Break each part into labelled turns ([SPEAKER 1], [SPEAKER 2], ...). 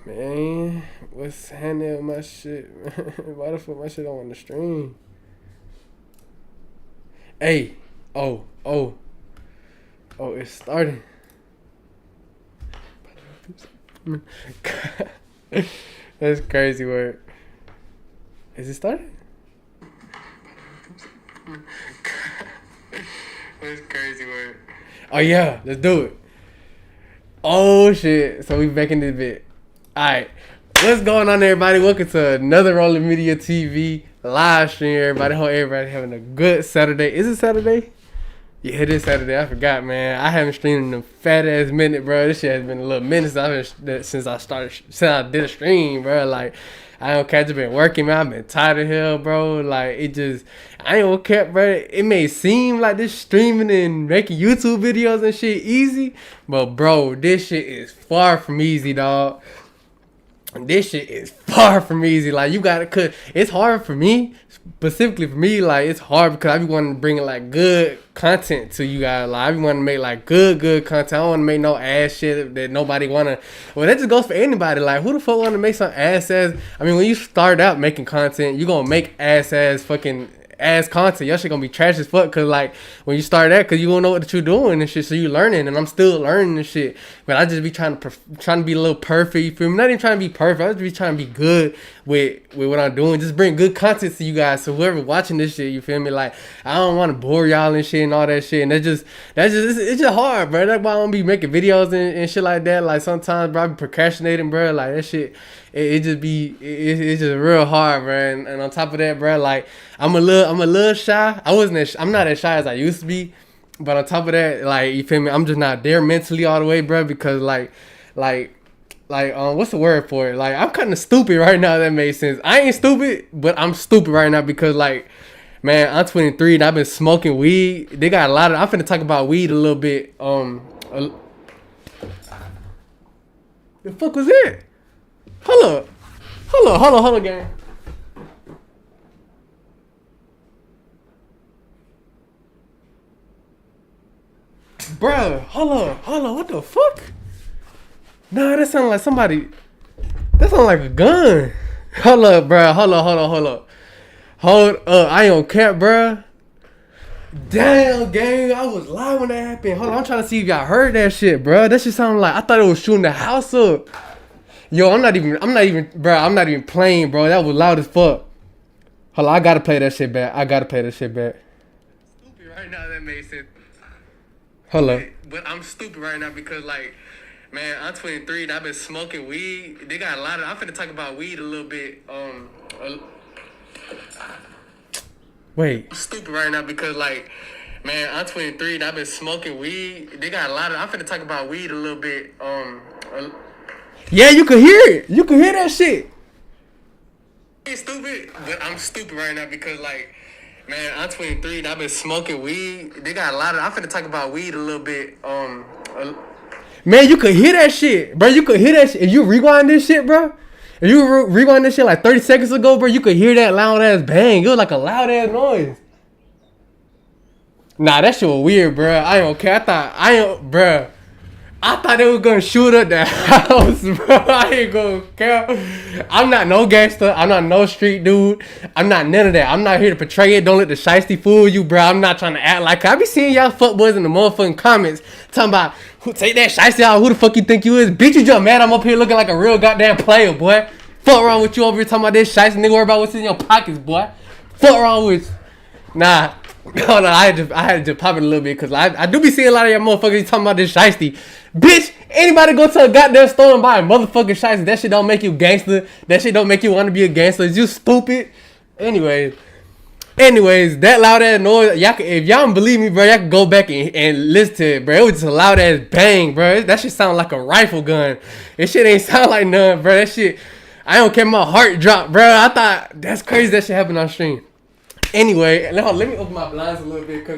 [SPEAKER 1] Man, what's happening with my shit? Why the fuck my shit on the stream? Hey, oh, it's starting. That's crazy work. Is it starting? That's crazy work. Oh yeah, let's do it. Oh shit, so we back in this bit. Alright, what's going on everybody? Welcome to another Rolling Media TV live stream, everybody. Hope everybody having a good Saturday. Is it Saturday? Yeah, it is Saturday. I forgot, man. I haven't streamed in a fat ass minute, bro. This shit has been a little minute since I did a stream, bro. Like, I don't catch it. Been working, man. I've been tired of hell, bro. Like, I ain't gonna cap, bro. It may seem like this streaming and making YouTube videos and shit easy, but bro, this shit is far from easy, dog. This shit is far from easy. Like, you gotta, cause it's hard for me, specifically for me. Like, it's hard because I be wanting to bring like good content to you guys. Like, I be wanting to make like good content. I don't want to make no ass shit that nobody wanna. Well, that just goes for anybody. Like, who the fuck want to make some ass? I mean, when you start out making content, you gonna make fucking ass content. Your shit gonna be trash as fuck, cause like when you start that, cause you don't know what you're doing and shit, so you learning, and I'm still learning and shit. But I just be trying to be a little perfect. You feel me? Not even trying to be perfect. I just be trying to be good with what I'm doing. Just bring good content to you guys. So whoever watching this shit, you feel me? Like, I don't want to bore y'all and shit and all that shit. And it's just hard, bro. That's why I don't be making videos and shit like that. Like, sometimes, bro, I be procrastinating, bro. Like, that shit. It's just real hard, bro. And on top of that, bro, like, I'm a little shy. I'm not as shy as I used to be. But on top of that, like, you feel me? I'm just not there mentally all the way, bro. Because like, what's the word for it? Like, I'm kind of stupid right now. That makes sense. I ain't stupid, but I'm stupid right now because, like, man, I'm 23 and I've been smoking weed. They got a lot of. I'm finna talk about weed a little bit. The fuck was it? Hold up, gang. Bruh, hold on, what the fuck? Nah, that sound like somebody. That sound like a gun. Hold up, bruh, hold up. Hold up, I ain't on cap, bruh. Damn, gang, I was live when that happened. Hold on, I'm trying to see if y'all heard that shit, bruh. That shit sounded like, I thought it was shooting the house up. Yo, I'm not even playing, bro. That was loud as fuck. Hold on, I gotta play that shit back. Stupid right now, that makes sense. Hold up. But I'm stupid right now because, like, man, I'm 23 and I've been smoking weed. They got a lot of. I'm finna talk about weed a little bit. Wait. I'm stupid right now because, like, man, I'm 23 and I've been smoking weed. They got a lot of. I'm finna talk about weed a little bit. Yeah, you can hear it. You can hear that shit. I'm stupid, but I'm stupid right now because, like, man, I'm 23 and I've been smoking weed. They got a lot of. I'm finna talk about weed a little bit. Man, you could hear that shit, bro. You could hear that shit. If you rewind this shit, bro. If you rewind this shit like 30 seconds ago, bro, you could hear that loud ass bang. It was like a loud ass noise. Nah, that shit was weird, bro. I ain't okay. I thought they was gonna shoot up the house, bro. I ain't gonna care. I'm not no gangster. I'm not no street dude. I'm not none of that. I'm not here to portray it. Don't let the shiesty fool you, bro. I'm not trying to act like I be seeing y'all fuckboys in the motherfucking comments talking about take that shiesty out. Who the fuck you think you is? Bitch, you just mad I'm up here looking like a real goddamn player, boy. Fuck wrong with you over here talking about this shiesty, nigga. Worry about what's in your pockets, boy. Fuck wrong with you. Nah. Hold on, I had to just pop it a little bit because I do be seeing a lot of y'all motherfuckers talking about this shiesty. Bitch, anybody go to a goddamn store and buy a motherfucking shiesty, that shit don't make you gangster. That shit don't make you want to be a gangster. It's just stupid. Anyways, that loud ass noise, if y'all don't believe me, bro, y'all can go back and listen to it, bro. It was just a loud ass bang, bro. That shit sound like a rifle gun. This shit ain't sound like none, bro. That shit, I don't care, my heart dropped, bro. I thought, that's crazy that shit happened on stream. Anyway, let me open my blinds a little bit, cause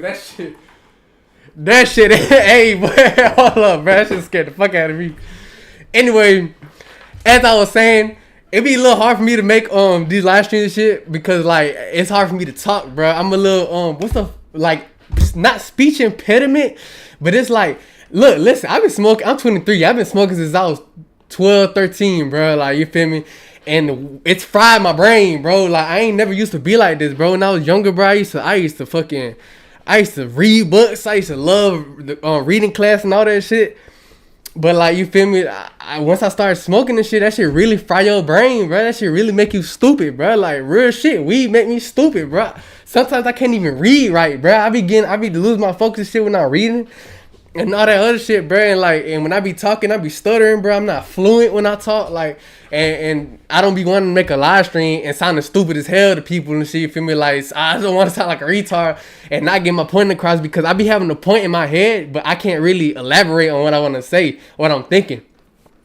[SPEAKER 1] that shit, hey, boy, hold up, bro, that shit scared the fuck out of me. Anyway, as I was saying, it be a little hard for me to make these live streams and shit because, like, it's hard for me to talk, bro. I'm a little not speech impediment, but it's like, look, listen, I've been smoking. I'm 23. I've been smoking since I was 12, 13, bro. Like, you feel me? And it's fried my brain, bro. Like, I ain't never used to be like this, bro. When I was younger, bro, I used to read books. I used to love the reading class and all that shit. But like, you feel me? Once I started smoking and shit, that shit really fry your brain, bro. That shit really make you stupid, bro. Like, real shit. Weed make me stupid, bro. Sometimes I can't even read right, bro. I be losing my focus and shit when I'm reading and all that other shit, bro. And when I be talking, I be stuttering, bro. I'm not fluent when I talk, like, and I don't be wanting to make a live stream and sounding stupid as hell to people and shit. You feel me? Like, I don't want to sound like a retard and not get my point across because I be having a point in my head, but I can't really elaborate on what I want to say, what I'm thinking.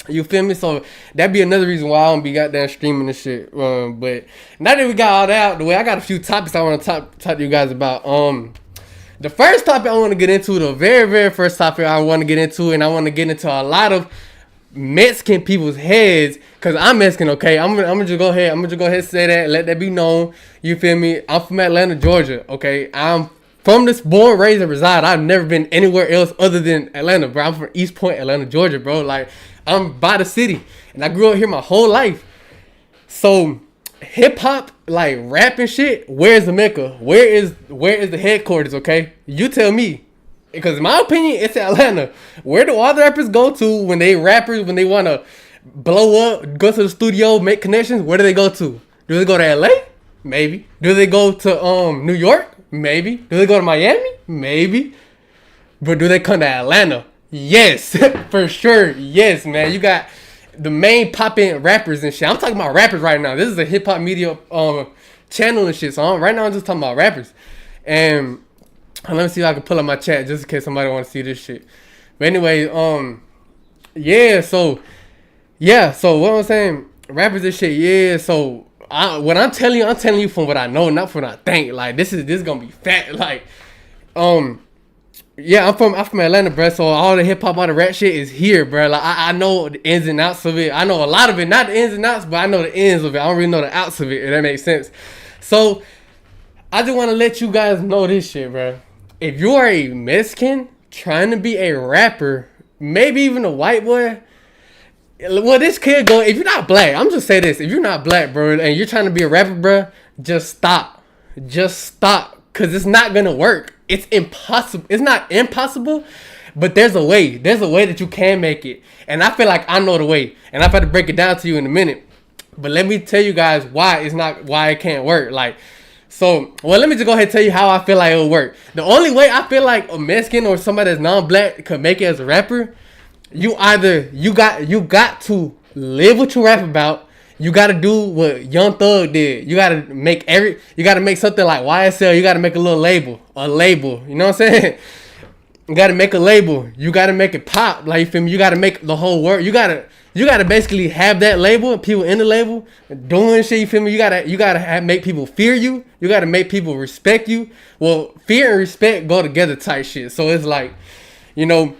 [SPEAKER 1] You feel me? So that'd be another reason why I don't be goddamn streaming and shit. But now that we got all that out the way, I got a few topics I want to talk to you guys about. The first topic I want to get into, the very, very first topic I want to get into, and I want to get into a lot of Mexican people's heads, because I'm Mexican, okay? I'm gonna just go ahead and say that, let that be known. You feel me? I'm from Atlanta, Georgia, okay? I'm from this born, raised, and reside. I've never been anywhere else other than Atlanta, bro. I'm from East Point, Atlanta, Georgia, bro. Like, I'm by the city, and I grew up here my whole life. So hip hop, like rap and shit, where's the Mecca? Where is the headquarters, okay? You tell me. Because in my opinion, it's Atlanta. Where do all the rappers go to when they want to blow up, go to the studio, make connections? Where do they go to? Do they go to LA? Maybe. Do they go to New York? Maybe. Do they go to Miami? Maybe. But do they come to Atlanta? Yes. For sure. Yes, man. You got the main popping rappers and shit. I'm talking about rappers right now. This is a hip hop media channel and shit. So right now I'm just talking about rappers. And let me see if I can pull up my chat just in case somebody want to see this shit. But anyway, so what I'm saying, rappers and shit, yeah. So what I'm telling you from what I know, not from what I think. Like, this is gonna be fat. Like, yeah, I'm from Atlanta, bro. So all the hip hop, all the rap shit is here, bro. Like, I know the ins and outs of it. I know a lot of it, not the ins and outs, but I know the ends of it. I don't really know the outs of it, if that makes sense. So I just want to let you guys know this shit, bro. If you are a Mexican trying to be a rapper, maybe even a white boy, well, this could go. If you're not black, I'm just saying this. If you're not black, bro, and you're trying to be a rapper, bro, just stop. Just stop. Because it's not going to work. It's impossible. It's not impossible, but there's a way. There's a way that you can make it. And I feel like I know the way. And I'm about to break it down to you in a minute. But let me tell you guys why it can't work. Like, so, well, let me just go ahead and tell you how I feel like it'll work. The only way I feel like a Mexican or somebody that's non-black could make it as a rapper, you got to live what you rap about. You got to do what Young Thug did. You got to make something like YSL. You got to make a label. You know what I'm saying? You got to make a label. You got to make it pop. Like, you feel me? You got to make the whole world. You got to basically have that label and people in the label doing shit. You feel me? You gotta make people fear you. You gotta make people respect you. Well, fear and respect go together type shit. So it's like, you know,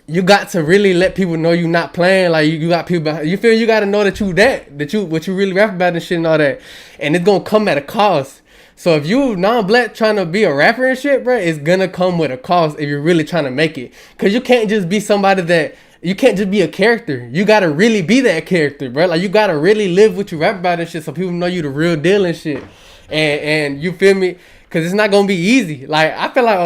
[SPEAKER 1] you got to really let people know you not playing. Like, you got people behind. You feel you gotta know that what you really rap about and shit and all that. And it's gonna come at a cost. So if you non-black trying to be a rapper and shit, bro, it's gonna come with a cost if you're really trying to make it. Cause you can't just be somebody that. You can't just be a character. You gotta really be that character, bro. Like, you gotta really live what you rap about and shit so people know you the real deal and shit. And you feel me? Cause it's not gonna be easy. Like, I feel like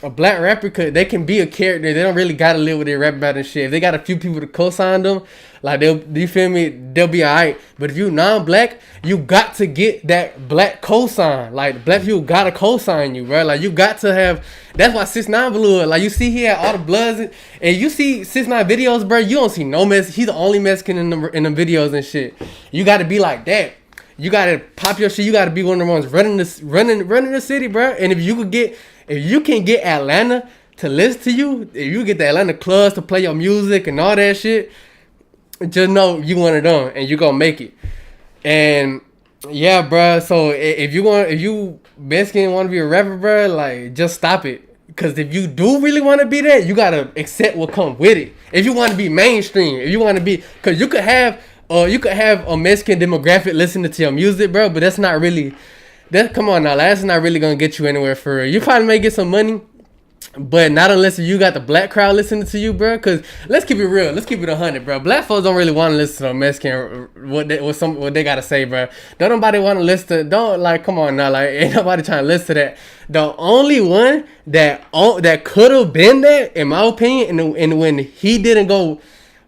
[SPEAKER 1] a black rapper they can be a character. They don't really gotta live what they rap about and shit. If they got a few people to co-sign them, like, you feel me? They'll be alright. But if you non-black, you got to get that black co-sign. Like, black people gotta co-sign you, bro. Like, you got to have. That's why 6ix9ine blew it. Like, you see he had all the bloods, and you see 6ix9ine videos, bro. You don't see no Mexican. He's the only Mexican in the videos and shit. You got to be like that. You got to pop your shit. You got to be one of the ones running the city, bro. And if you can get Atlanta to listen to you, if you get the Atlanta clubs to play your music and all that shit, just know you one of them and you gonna make it. And yeah, bro. So if you Mexican want to be a rapper, bro, like, just stop it. Cause if you do really want to be that, you gotta accept what comes with it. If you want to be mainstream, if you want to be, cause you could have a Mexican demographic listening to your music, bro. But come on now, that's not really gonna get you anywhere for real. You probably may get some money. But not unless you got the black crowd listening to you, bro. Cause let's keep it real. Let's keep it 100, bro. Black folks don't really want to listen to Mexican what they gotta say, bro. Don't nobody want to listen to. Don't like. Come on now, like ain't nobody trying to listen to that. The only one that could have been that, in my opinion, and when he didn't go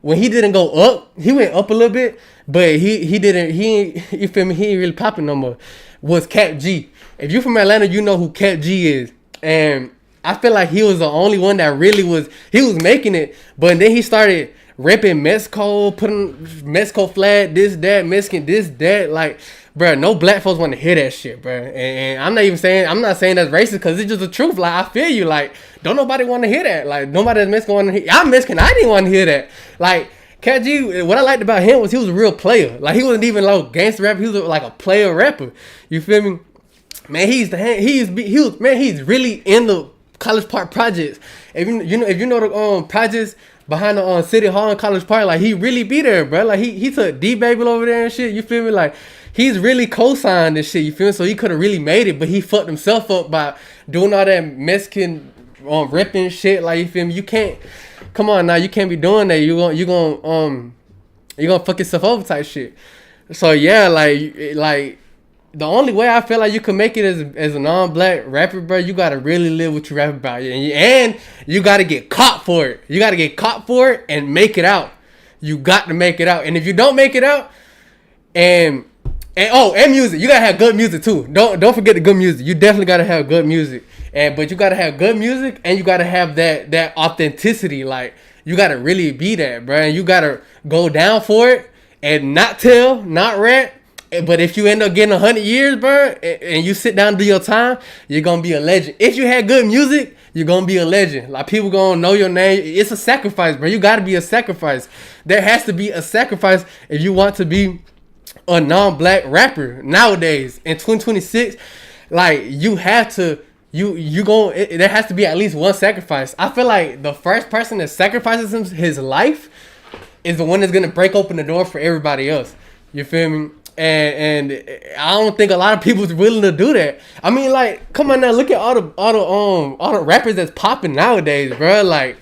[SPEAKER 1] up, he went up a little bit, but he didn't. You feel me? He ain't really popping no more. Was Cap G. If you from Atlanta, you know who Cap G is, and I feel like he was the only one that really was making it, but then he started repping Mexico, putting Mexico flag, this, that, Mexican, this, that. Like, bro, no black folks want to hear that shit, bro. And I'm not saying that's racist because it's just the truth. Like, I feel you. Like, don't nobody want to hear that. Like, nobody that's Mexican want to hear. I'm Mexican. I didn't want to hear that. Like, KG, what I liked about him was he was a real player. Like, he wasn't even like a gangster rapper. He was like a player rapper. You feel me? Man, he's really in the College Park projects. If you know the projects behind the City Hall in College Park, like he really be there, bro. Like he took D Baby over there and shit. You feel me? Like he's really co-signed this shit. You feel me? So he could have really made it, but he fucked himself up by doing all that Mexican ripping shit. Like you feel me? You can't. Come on now, you can't be doing that. You gonna fuck yourself over type shit. So yeah, like. The only way I feel like you can make it as a non-black rapper, bro, you gotta really live what you rap about, and you gotta get caught for it. You gotta get caught for it and make it out. You got to make it out, and if you don't make it out, and music, you gotta have good music too. Don't forget the good music. You definitely gotta have good music, but you gotta have good music, and you gotta have that authenticity. Like you gotta really be that, bro. And you gotta go down for it and not tell, not rap. But if you end up getting 100 years, bro, and you sit down and do your time, you're going to be a legend. If you had good music, you're going to be a legend. Like, people going to know your name. It's a sacrifice, bro. You got to be a sacrifice. There has to be a sacrifice if you want to be a non-black rapper nowadays. In 2026, like, you have to, there has to be at least one sacrifice. I feel like the first person that sacrifices his life is the one that's going to break open the door for everybody else. You feel me? And I don't think a lot of people's willing to do that. I mean, like, come on now, look at all the rappers that's popping nowadays, bro. Like,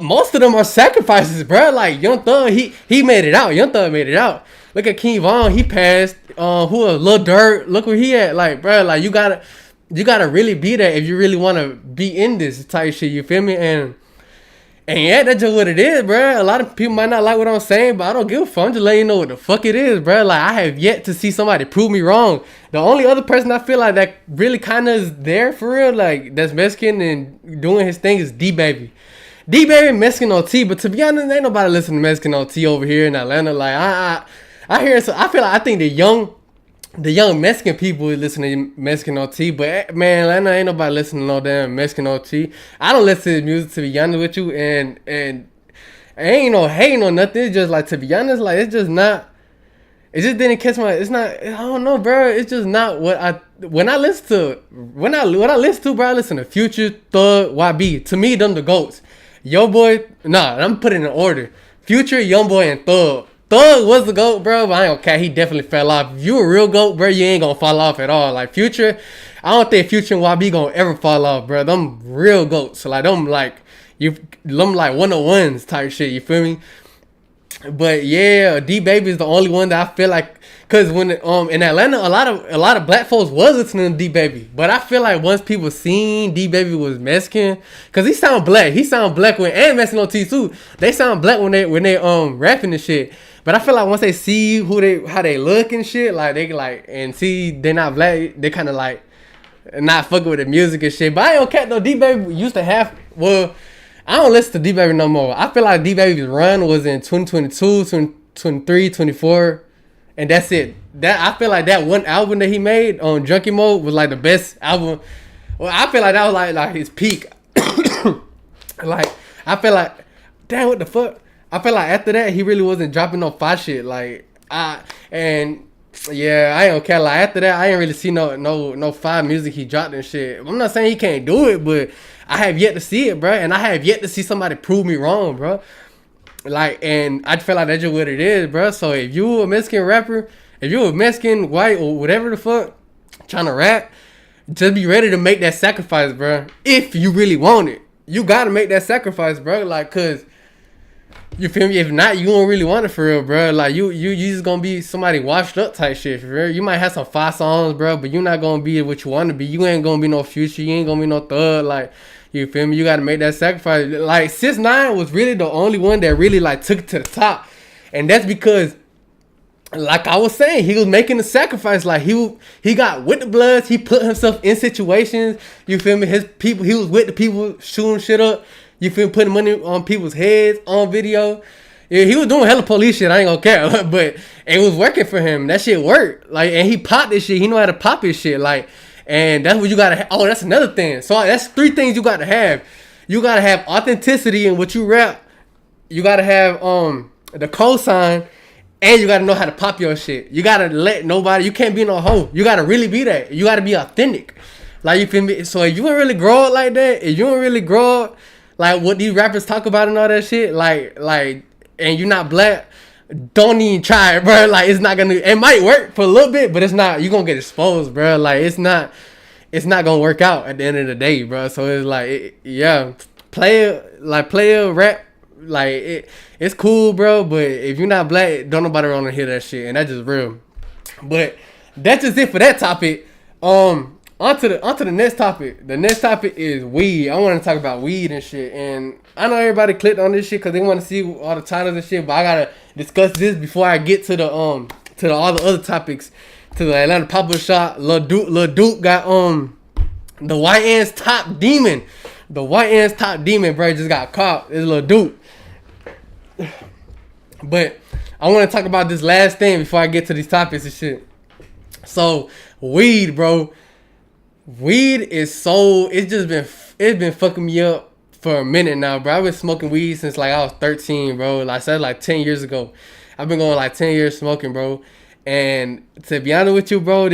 [SPEAKER 1] most of them are sacrifices, bro. Like Young Thug, he made it out. Young Thug made it out. Look at King Von, he passed. Lil Durk, look where he at. Like, bro, like you gotta really be there if you really want to be in this type shit. You feel me? And yeah, that's just what it is, bro. A lot of people might not like what I'm saying, but I don't give a fuck. I'm just letting you know what the fuck it is, bro. Like, I have yet to see somebody prove me wrong. The only other person I feel like that really kind of is there for real, like, that's Mexican and doing his thing is D Baby. D Baby Mexican OT, but to be honest, ain't nobody listening to Mexican OT over here in Atlanta. Like, I hear, so I feel like I think the young Mexican people listen to Mexican OT, but man, Atlanta ain't nobody listening to no damn Mexican OT. I don't listen to his music, to be honest with you, and ain't no hating or nothing. It's just like, to be honest, like it's just not. It just didn't catch my. It's not. I don't know, bro. It's just not what I. When I listen to, bro, I listen to Future, Thug, YB. To me, them the goats. Yo boy, I'm putting in order. Future, Young Boy, and Thug. Thug was the GOAT, bro, but I ain't gonna care. He definitely fell off. If you a real GOAT, bro, you ain't gonna fall off at all. Like, Future, I don't think Future and YB gonna ever fall off, bro. Them real GOATs. So, like, them 101s type shit, you feel me? But, yeah, D-Baby is the only one that I feel like, because when in Atlanta, a lot of black folks was listening to D-Baby. But I feel like once people seen D-Baby was Mexican, because he sound black. He sound black and Mexican OT too. They sound black when they rapping and shit. But I feel like once they see how they look and shit, like they like and see they're not black, they kind of like not fucking with the music and shit. But I ain't cat though. D-Baby used to have, well, I don't listen to D-Baby no more. I feel like D-Baby's run was in 2022, 2023, 24, and that's it. I feel like that one album that he made on Junkie Mode was like the best album. Well, I feel like that was like his peak. Like, I feel like, damn, what the fuck? I feel like after that, he really wasn't dropping no fire shit. Like, I ain't gonna care. Like, after that, I ain't really see no fire music he dropped and shit. I'm not saying he can't do it, but I have yet to see it, bro. And I have yet to see somebody prove me wrong, bro. Like, and I feel like that's just what it is, bro. So if you a Mexican rapper, if you a Mexican, white, or whatever the fuck, trying to rap, just be ready to make that sacrifice, bro. If you really want it, you gotta make that sacrifice, bro. Like, cause you feel me? If not, you don't really want it for real, bro. Like you just gonna be somebody washed up type shit, for real. You might have some fire songs, bro, but you're not gonna be what you want to be. You ain't gonna be no Future. You ain't gonna be no Thug. Like, you feel me? You gotta make that sacrifice. Like 6ix9ine was really the only one that really like took it to the top, and that's because, like I was saying, he was making the sacrifice. Like he got with the Bloods. He put himself in situations. You feel me? His people. He was with the people shooting shit up. You feel me? Putting money on people's heads on video. Yeah, he was doing hella police shit. I ain't gonna care, but it was working for him. That shit worked. Like, and he popped this shit. He know how to pop his shit. Like, and that's what you gotta. Oh, that's another thing. So that's 3 things you gotta have. You gotta have authenticity in what you rap. You gotta have the cosign. And you gotta know how to pop your shit. You gotta let nobody. You can't be no hoe. You gotta really be that. You gotta be authentic. Like, you feel me? So if you don't really grow up like that, if you don't really grow up like what these rappers talk about and all that shit, like, and you're not black, don't even try it, bro. Like, it's not gonna. It might work for a little bit, but it's not. You gonna get exposed, bro. Like, it's not gonna work out at the end of the day, bro. So it's like, play a rap. Like, it's cool, bro, but if you're not black, don't nobody want to hear that shit, and that's just real. But that's just it for that topic. Onto the next topic. The next topic is weed. I want to talk about weed and shit, and I know everybody clicked on this shit because they want to see all the titles and shit, but I gotta discuss this before I get to the all the other topics. To the Atlanta pop-up shop, Lil Duke got the YN's top demon. The YN's top demon, bro, just got caught. It's Lil Duke. But I want to talk about this last thing before I get to these topics and shit. So, weed, bro. Weed is so, it's been fucking me up for a minute now, bro. I've been smoking weed since like I was 13, bro. Like I said, like 10 years ago. I've been going like 10 years smoking, bro. And to be honest with you, bro,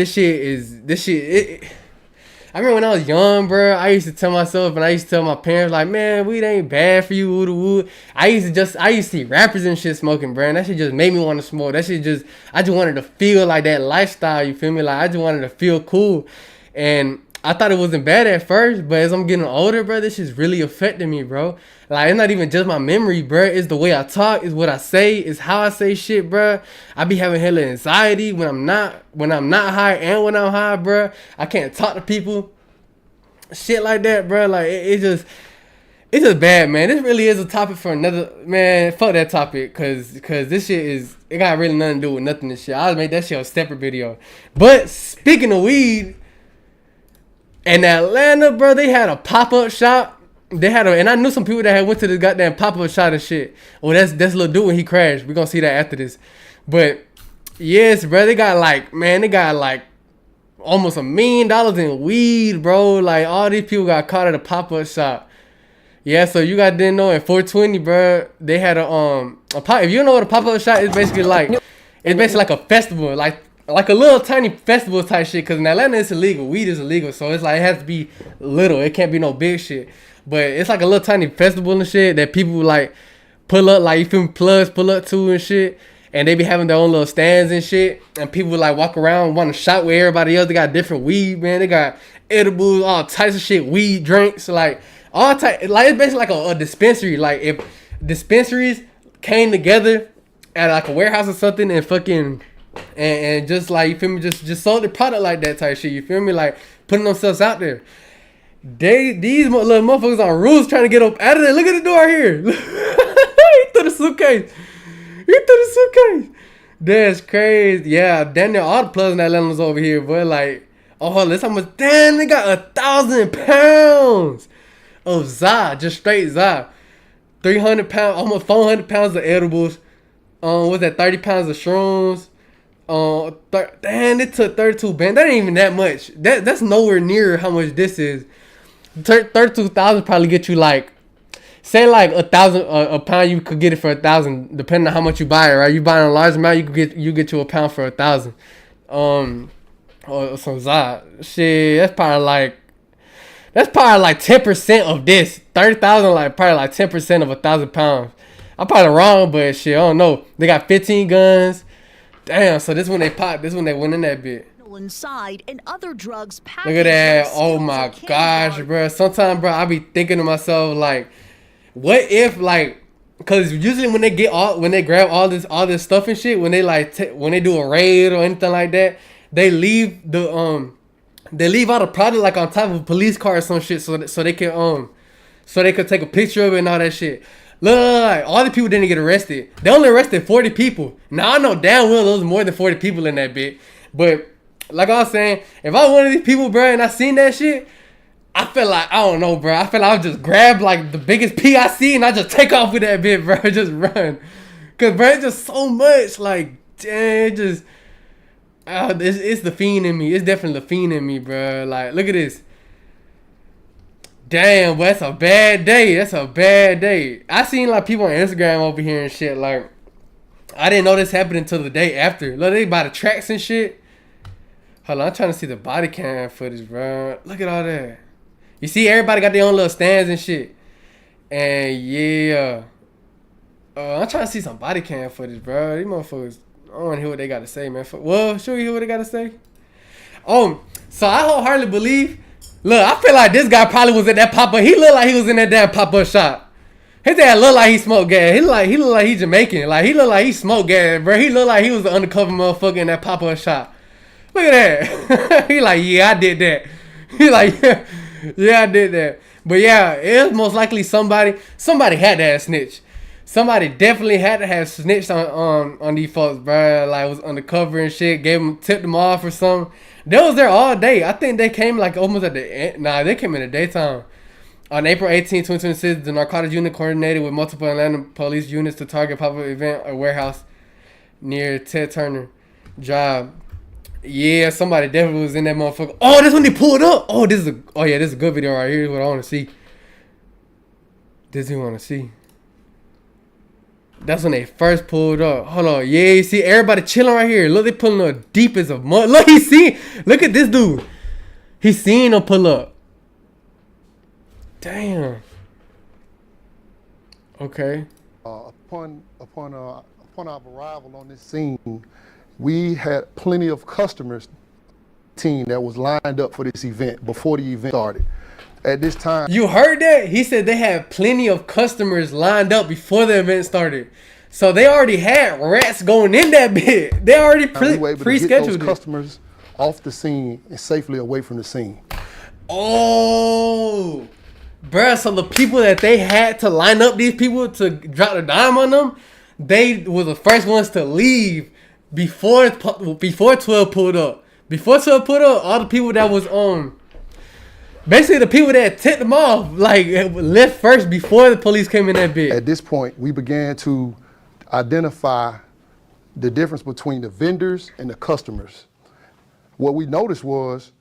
[SPEAKER 1] I remember when I was young, bro, I used to tell myself, and I used to tell my parents, like, man, weed ain't bad for you, woo. I used to see rappers and shit smoking, bro, and that shit just made me want to smoke. I just wanted to feel like that lifestyle, you feel me? Like, I just wanted to feel cool. And I thought it wasn't bad at first, but as I'm getting older, bro, this shit's really affecting me, bro. Like, it's not even just my memory, bro. It's the way I talk, it's what I say, it's how I say shit, bro. I be having hella anxiety when I'm not high and when I'm high, bro. I can't talk to people, shit like that, bro. Like, it's just bad, man. This really is a topic for another, man. Fuck that topic, cause this shit it got really nothing to do with nothing and shit. I'll make that shit a separate video. But speaking of weed, in Atlanta, bro, they had a pop-up shop. And I knew some people that had went to this goddamn pop-up shop and shit. Well, that's Lil Dude when he crashed. We're gonna see that after this. But yes, bro, they got like almost $1 million in weed, bro. Like, all these people got caught at a pop-up shop. Yeah, so you guys didn't know, in 420, bro, they had if you don't know what a pop-up shop is, basically like a festival, like a little tiny festival type shit. Cause in Atlanta it's illegal, weed is illegal, so it's like it has to be little. It can't be no big shit. But it's like a little tiny festival and shit that people like pull up, like, you feel me, plugs pull up to and shit. And they be having their own little stands and shit. And people like walk around, want to shop with everybody else. They got different weed, man. They got edibles, all types of shit, weed, drinks, like all type. Like, it's basically like a dispensary. Like, if dispensaries came together at like a warehouse or something and fucking and just like, you feel me, just sold the product like that type shit. You feel me, like putting themselves out there. These little motherfuckers on rules trying to get up out of there. Look at the door here. He threw the suitcase. That's crazy. Yeah, damn near all the plugs in Atlanta was over here, but like, oh, that's how much. Damn, they got 1,000 pounds of za, just straight za. 300 pounds, almost 400 pounds of edibles. What's that? 30 pounds of shrooms. Damn, it took 32 bands. That ain't even that much. That's nowhere near how much this is. 32,000 probably get you like, say like 1,000 a pound. You could get it for 1,000, depending on how much you buy it. Right, you buy a large amount, you get you a pound for 1,000. Or some za shit. That's probably like 10% of this. 30,000, like probably like 10% of 1,000 pounds. I'm probably wrong, but shit, I don't know. They got 15 guns. Damn, so this when they popped. This when they went in that bit.
[SPEAKER 2] people inside and other drugs packaged.
[SPEAKER 1] Look at that.
[SPEAKER 2] like
[SPEAKER 1] Oh
[SPEAKER 2] stills
[SPEAKER 1] my
[SPEAKER 2] or candy
[SPEAKER 1] gosh,
[SPEAKER 2] bars.
[SPEAKER 1] bro. Sometimes, bro, I be thinking to myself, like, what if, like, because usually when they grab all this stuff and shit, when they like when they do a raid or anything like that, they leave out a product like on top of a police car or some shit, so they can take a picture of it and all that shit. Look, all the people didn't get arrested. They only arrested 40 people. Now I know damn well there was more than 40 people in that bit. But like I was saying, if I was one of these people, bro, and I seen that shit, I feel like, I don't know, bro. I feel like I would just grab like the biggest P I see and I just take off with that bit, bro. Just run. Cause bro, it's just so much. Like, damn, it just it's the fiend in me. It's definitely the fiend in me, bro. Like, look at this. Damn, but that's a bad day. That's a bad day. I seen like people on Instagram over here and shit. Like, I didn't know this happened until the day after. Look, they by the tracks and shit. Hold on, I'm trying to see the body cam footage, bro. Look at all that. You see, everybody got their own little stands and shit. And yeah, I'm trying to see some body cam footage, bro. These motherfuckers, I don't want to hear what they got to say, man. Well, should we hear what they got to say? So I wholeheartedly believe. Look, I feel like this guy probably was at that pop-up. He looked like he was in that damn pop-up shop. His dad looked like he smoked gas. He looked like he Jamaican. Like, he looked like he smoked gas, bro. He looked like he was the undercover motherfucker in that pop-up shop. Look at that. He like, yeah, I did that. He like, yeah, I did that. But yeah, it was most likely somebody had to have snitched. Somebody definitely had to have snitched on these folks, bro. Like, was undercover and shit. Tipped them off or something. They was there all day. I think they came like almost at the end. Nah, they came in the daytime. On April 18, 2026, the narcotics unit coordinated with multiple Atlanta police units to target public event or warehouse near Ted Turner Drive. Yeah, somebody definitely was in that motherfucker. Oh, that's when they pulled up. Oh, this is a good video right here. Here's what I want to see. This is what I want to see. That's when they first pulled up. Hold on. Yeah, you see everybody chilling right here. Look, they pulling up deep as a mud. Look, look at this dude. He's seeing them pull up. Damn. Okay.
[SPEAKER 3] Upon our arrival on this scene, we had plenty of customers team that was lined up for this event before the event started. At this time,
[SPEAKER 1] you heard that? He said they had plenty of customers lined up before the event started. So they already had rats going in that bit. They already pre-scheduled
[SPEAKER 3] those customers off the scene and safely away from the scene.
[SPEAKER 1] Oh, bruh. So the people that they had to line up these people to drop the dime on them, they were the first ones to leave before 12 pulled up. Before 12 pulled up, all the people that was on. Basically, the people that tipped them off, like, left first before the police came in that bit.
[SPEAKER 3] At this point, we began to identify the difference between the vendors and the customers. What we noticed was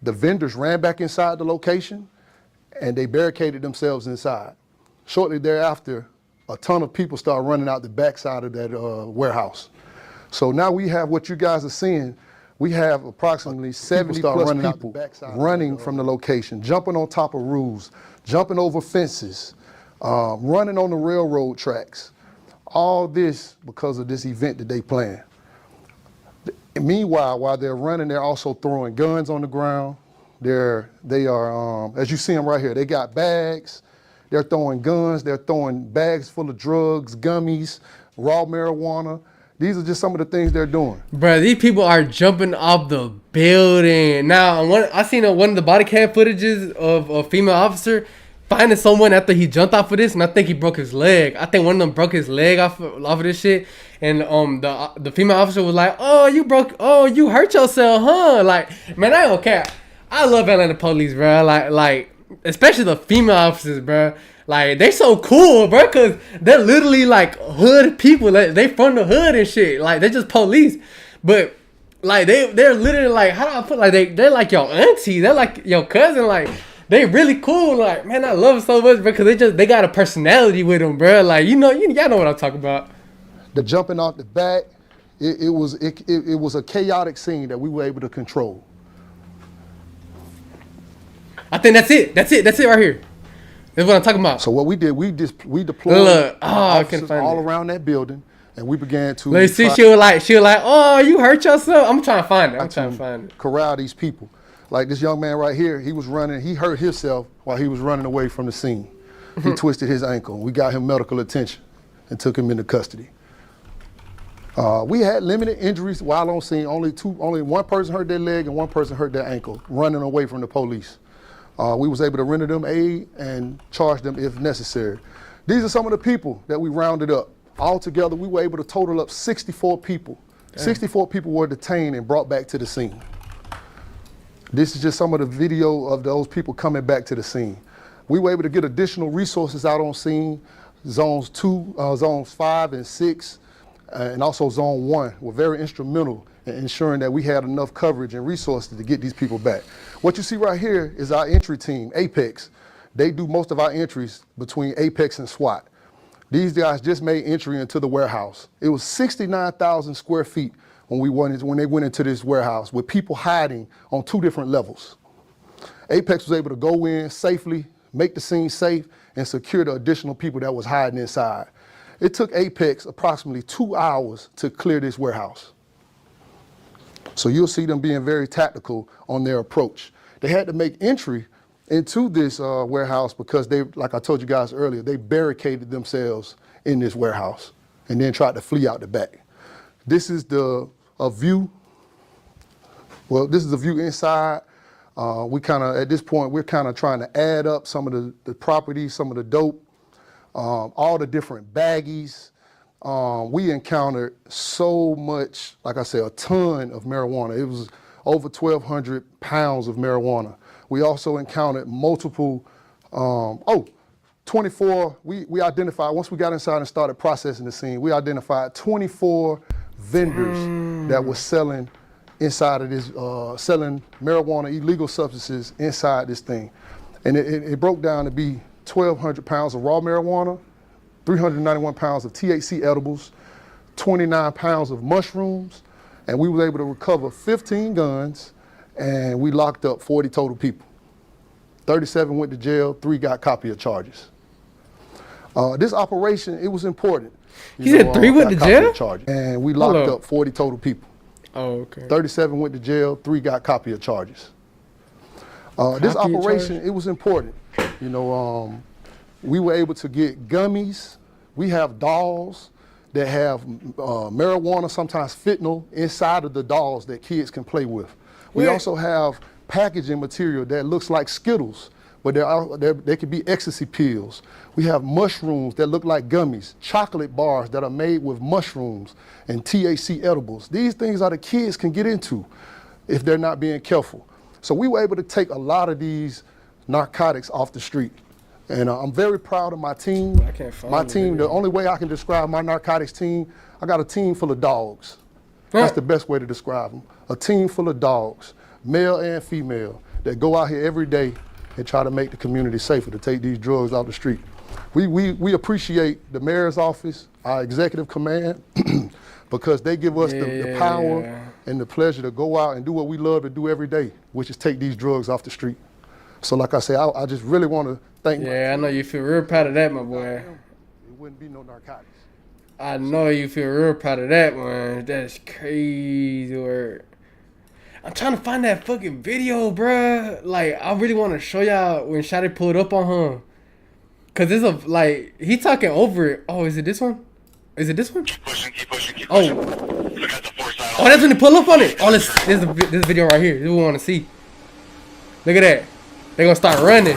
[SPEAKER 3] the vendors ran back inside the location and they barricaded themselves inside. Shortly thereafter, a ton of people started running out the backside of that warehouse. So now we have what you guys are seeing. We have approximately 70 plus people running from the location, jumping on top of roofs, jumping over fences, running on the railroad tracks. All this because of this event that they planned. Meanwhile, while they're running, they're also throwing guns on the ground. They are, as you see them right here, they got bags. They're throwing guns. They're throwing bags full of drugs, gummies, raw marijuana. These are just some of the things they're doing.
[SPEAKER 1] Bro, these people are jumping off the building. Now, I seen one of the body cam footages of a female officer finding someone after he jumped off of this, and I think he broke his leg. I think one of them broke his leg off of this shit. And the female officer was like, "Oh, you hurt yourself, huh?" Like, man, I don't care. I love Atlanta police, bro. Like especially the female officers, bro. Like, they so cool, bro, because they're literally, like, hood people. Like, they from the hood and shit. Like, they're just police. But, like, they're literally, like, how do I put, like, they're like your auntie. They're like your cousin. Like, they really cool. Like, man, I love it so much, bro, because they got a personality with them, bro. Like, y'all know what I'm talking about.
[SPEAKER 3] The jumping off the back, it was a chaotic scene that we were able to control.
[SPEAKER 1] I think that's it. That's it right here. That's what I'm talking about.
[SPEAKER 3] So what we did, we deployed officers all
[SPEAKER 1] around
[SPEAKER 3] around that building. And we began to.
[SPEAKER 1] Let's see, she was like, oh, you hurt yourself. I'm trying to find it.
[SPEAKER 3] Corral these people. Like this young man right here, he was running. He hurt himself while he was running away from the scene. He twisted his ankle. We got him medical attention and took him into custody. We had limited injuries while on scene. Only one person hurt their leg and one person hurt their ankle running away from the police. We was able to render them aid and charge them if necessary. These are some of the people that we rounded up. Altogether, we were able to total up 64 people. Damn. 64 people were detained and brought back to the scene. This is just some of the video of those people coming back to the scene. We were able to get additional resources out on scene. Zones 5 and 6, and also Zone 1 were very instrumental in ensuring that we had enough coverage and resources to get these people back. What you see right here is our entry team, Apex. They do most of our entries between Apex and SWAT. These guys just made entry into the warehouse. It was 69,000 square feet when they went into this warehouse with people hiding on 2 different levels. Apex was able to go in safely, make the scene safe, and secure the additional people that was hiding inside. It took Apex approximately 2 hours to clear this warehouse. So you'll see them being very tactical on their approach. They had to make entry into this warehouse because they, like I told you guys earlier, they barricaded themselves in this warehouse and then tried to flee out the back. This is a view. Well, this is a view inside. At this point, we're kind of trying to add up some of the properties, some of the dope, all the different baggies. We encountered so much, like I said, a ton of marijuana. It was over 1,200 pounds of marijuana. We also encountered multiple, 24, we identified, once we got inside and started processing the scene, we identified 24 vendors that were selling inside of this, selling marijuana, illegal substances inside this thing. And it broke down to be 1,200 pounds of raw marijuana, 391 pounds of THC edibles, 29 pounds of mushrooms, and we were able to recover 15 guns, and we locked up 40 total people. 37 went to jail, 3 got copy of charges. This operation, it was important.
[SPEAKER 1] You said 3 went to jail?
[SPEAKER 3] And we locked up 40 total people.
[SPEAKER 1] Oh, okay.
[SPEAKER 3] 37 went to jail, 3 got copy of charges. This operation, it was important. You know, we were able to get gummies. We have dolls that have marijuana, sometimes fentanyl, inside of the dolls that kids can play with. We also have packaging material that looks like Skittles, but they could be ecstasy pills. We have mushrooms that look like gummies, chocolate bars that are made with mushrooms and THC edibles. These things are the kids can get into if they're not being careful. So we were able to take a lot of these narcotics off the street. And I'm very proud of my team.
[SPEAKER 1] I can't find
[SPEAKER 3] my team, the only way I can describe my narcotics team, I got a team full of dogs. That's the best way to describe them. A team full of dogs, male and female, that go out here every day and try to make the community safer, to take these drugs off the street. We appreciate the mayor's office, our executive command, because they give us the power and the pleasure to go out and do what we love to do every day, which is take these drugs off the street. So like I say, I just really want to thank
[SPEAKER 1] I know you feel real proud of that, my boy.
[SPEAKER 3] It wouldn't be no narcotics.
[SPEAKER 1] I know you feel real proud of that, man. That's crazy work. I'm trying to find that fucking video, bruh. Like, I really want to show y'all when Shotty pulled up on him. Cause this is like, he talking over it. Oh, is it this one? Is it this one?
[SPEAKER 4] Keep pushing.
[SPEAKER 1] Oh.
[SPEAKER 4] Look at the force out.
[SPEAKER 1] Oh, that's when he pull up on it. Oh, this video right here. This is what we want to see. Look at that. They're gonna start running.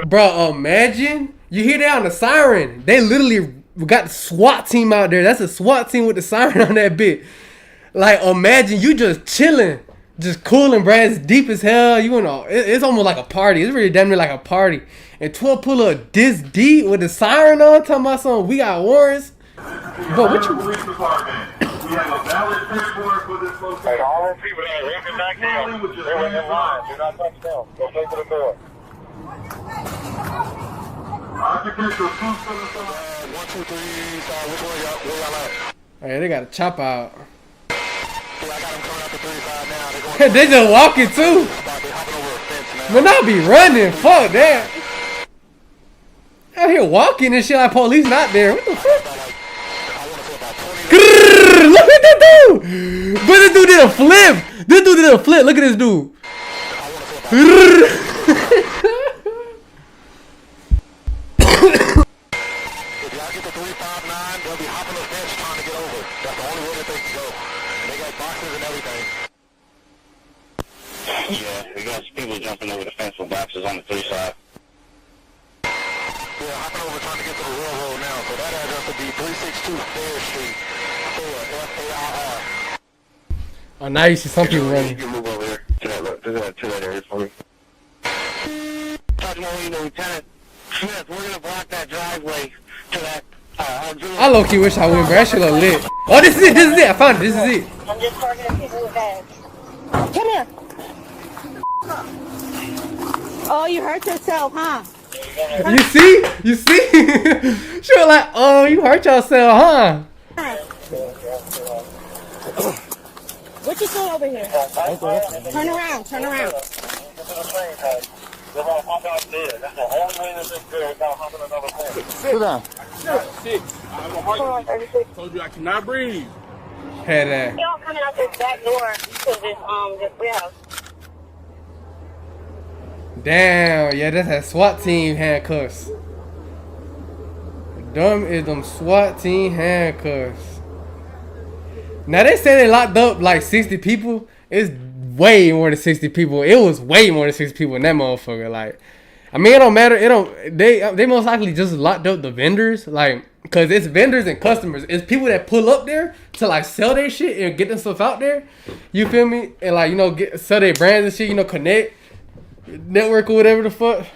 [SPEAKER 1] Bro, imagine you hear that on the siren. They literally got the SWAT team out there. That's a SWAT team with the siren on that bit. Like, imagine you just chilling, just cooling, bro. It's deep as hell. You know, it's almost like a party. It's really damn near like a party. And 12 pull up this deep with the siren on, talking about something. We got warrants. Bro, what you?
[SPEAKER 4] We have a valid paperwork for this location. All those people that are running back down, they're in line. Do not touch them. Go straight to the door. Occupational 275. 1, 2, 3, 5. Where y'all at?
[SPEAKER 1] Hey, they got a chop out. They just walking too. Man, I'll be running. Fuck that. Out here walking and shit like police not there. What the fuck? Grrr, look at that dude. But this dude did a flip. This dude did a flip. Look at this dude. Grrr.
[SPEAKER 4] Yeah, we got people jumping over the fence with boxes on the 3 side. Yeah, hopping over trying to get to the railroad now, so that address would be 362 Fair Street, F-A-R-R.
[SPEAKER 1] Oh, now you see some people running.
[SPEAKER 4] You can move over here to that area for me. Lieutenant Smith, we're going to block that driveway to that
[SPEAKER 1] I low-key wish I went, bro. That shit look lit. Oh, this is it. This is it. I found it. This is it.
[SPEAKER 5] I'm just targeting people with bags. Come here. Oh, you hurt yourself, huh?
[SPEAKER 1] You see? You see? She was like, oh, you hurt yourself, huh?
[SPEAKER 5] What you doing over here? Turn around. Turn around.
[SPEAKER 4] Sit down.
[SPEAKER 6] Told you I cannot breathe.
[SPEAKER 1] Had that.
[SPEAKER 5] Y'all coming out this back door to this warehouse.
[SPEAKER 1] Damn, yeah, that's that SWAT team handcuffs. Them is them SWAT team handcuffs. Now they say they locked up like 60 people. It's way more than 60 people. It was way more than 60 people in that motherfucker. Like, I mean, it don't matter. It don't. They most likely just locked up the vendors, like, cause it's vendors and customers. It's people that pull up there to like sell their shit and get their stuff out there. You feel me? And like, you know, sell their brands and shit. You know, connect, network or whatever the fuck.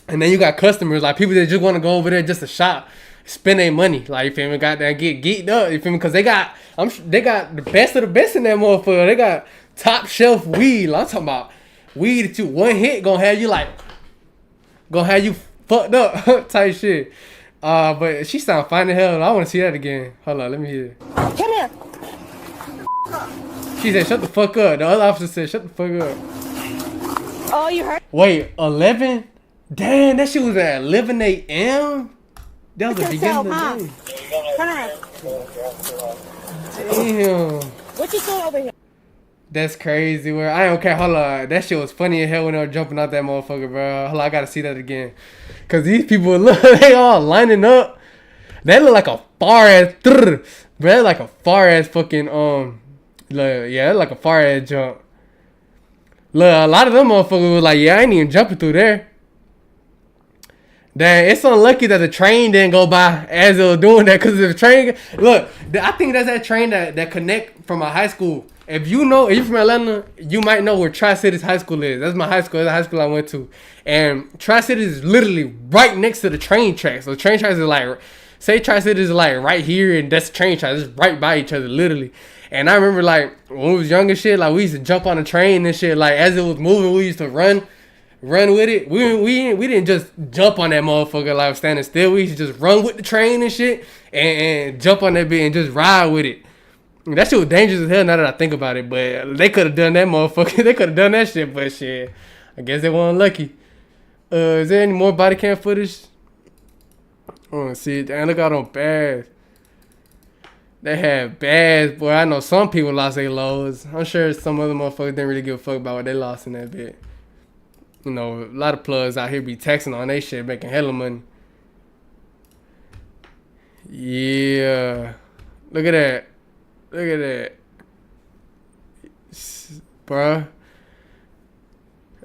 [SPEAKER 1] And then you got customers, like people that just want to go over there just to shop, spend their money. Like, you feel me? Got that get geeked up. You feel me? Cause they got the best of the best in that motherfucker. They got top shelf weed. I'm talking about weed that you one hit gonna have you fucked up type shit. But she sound fine as hell. I want to see that again. Hold on, let me hear it.
[SPEAKER 5] Come here.
[SPEAKER 1] She said, "Shut the fuck up." The other officer said, "Shut the fuck up."
[SPEAKER 5] Oh, you hurt.
[SPEAKER 1] Wait, 11? Damn, that shit was at 11 a.m. That was the beginning of the day.
[SPEAKER 5] Turn around.
[SPEAKER 1] Damn.
[SPEAKER 5] What you doing over here?
[SPEAKER 1] That's crazy. Where I don't care. Hold on. That shit was funny as hell when they were jumping out that motherfucker, bro. Hold on, I gotta see that again. Cause these people look, they all lining up. They look like a far ass, bro. They like a far ass fucking yeah, like a far ass jump. Look, a lot of them motherfuckers was like, yeah, I ain't even jumping through there. Damn, it's unlucky that the train didn't go by as it was doing that. Cause if the train, look, I think that's that train that connect from my high school. If you're from Atlanta, you might know where Tri-Cities High School is. That's my high school. That's the high school I went to. And Tri-Cities is literally right next to the train tracks. So train tracks is like, say Tri-Cities is like right here and that's train tracks. It's right by each other, literally. And I remember like when we was young and shit, like we used to jump on the train and shit. Like as it was moving, we used to run with it. We didn't just jump on that motherfucker like standing still. We used to just run with the train and shit and jump on that bitch and just ride with it. That shit was dangerous as hell now that I think about it, but they could have done that motherfucker. They could have done that shit, but shit, I guess they weren't lucky. Is there any more body cam footage? I want to see it. Damn, look out on bags. They had bags, boy. I know some people lost their loads. I'm sure some other motherfuckers didn't really give a fuck about what they lost in that bit. You know, a lot of plugs out here be texting on they shit, making hella money. Yeah. Look at that. Look at that. Bruh.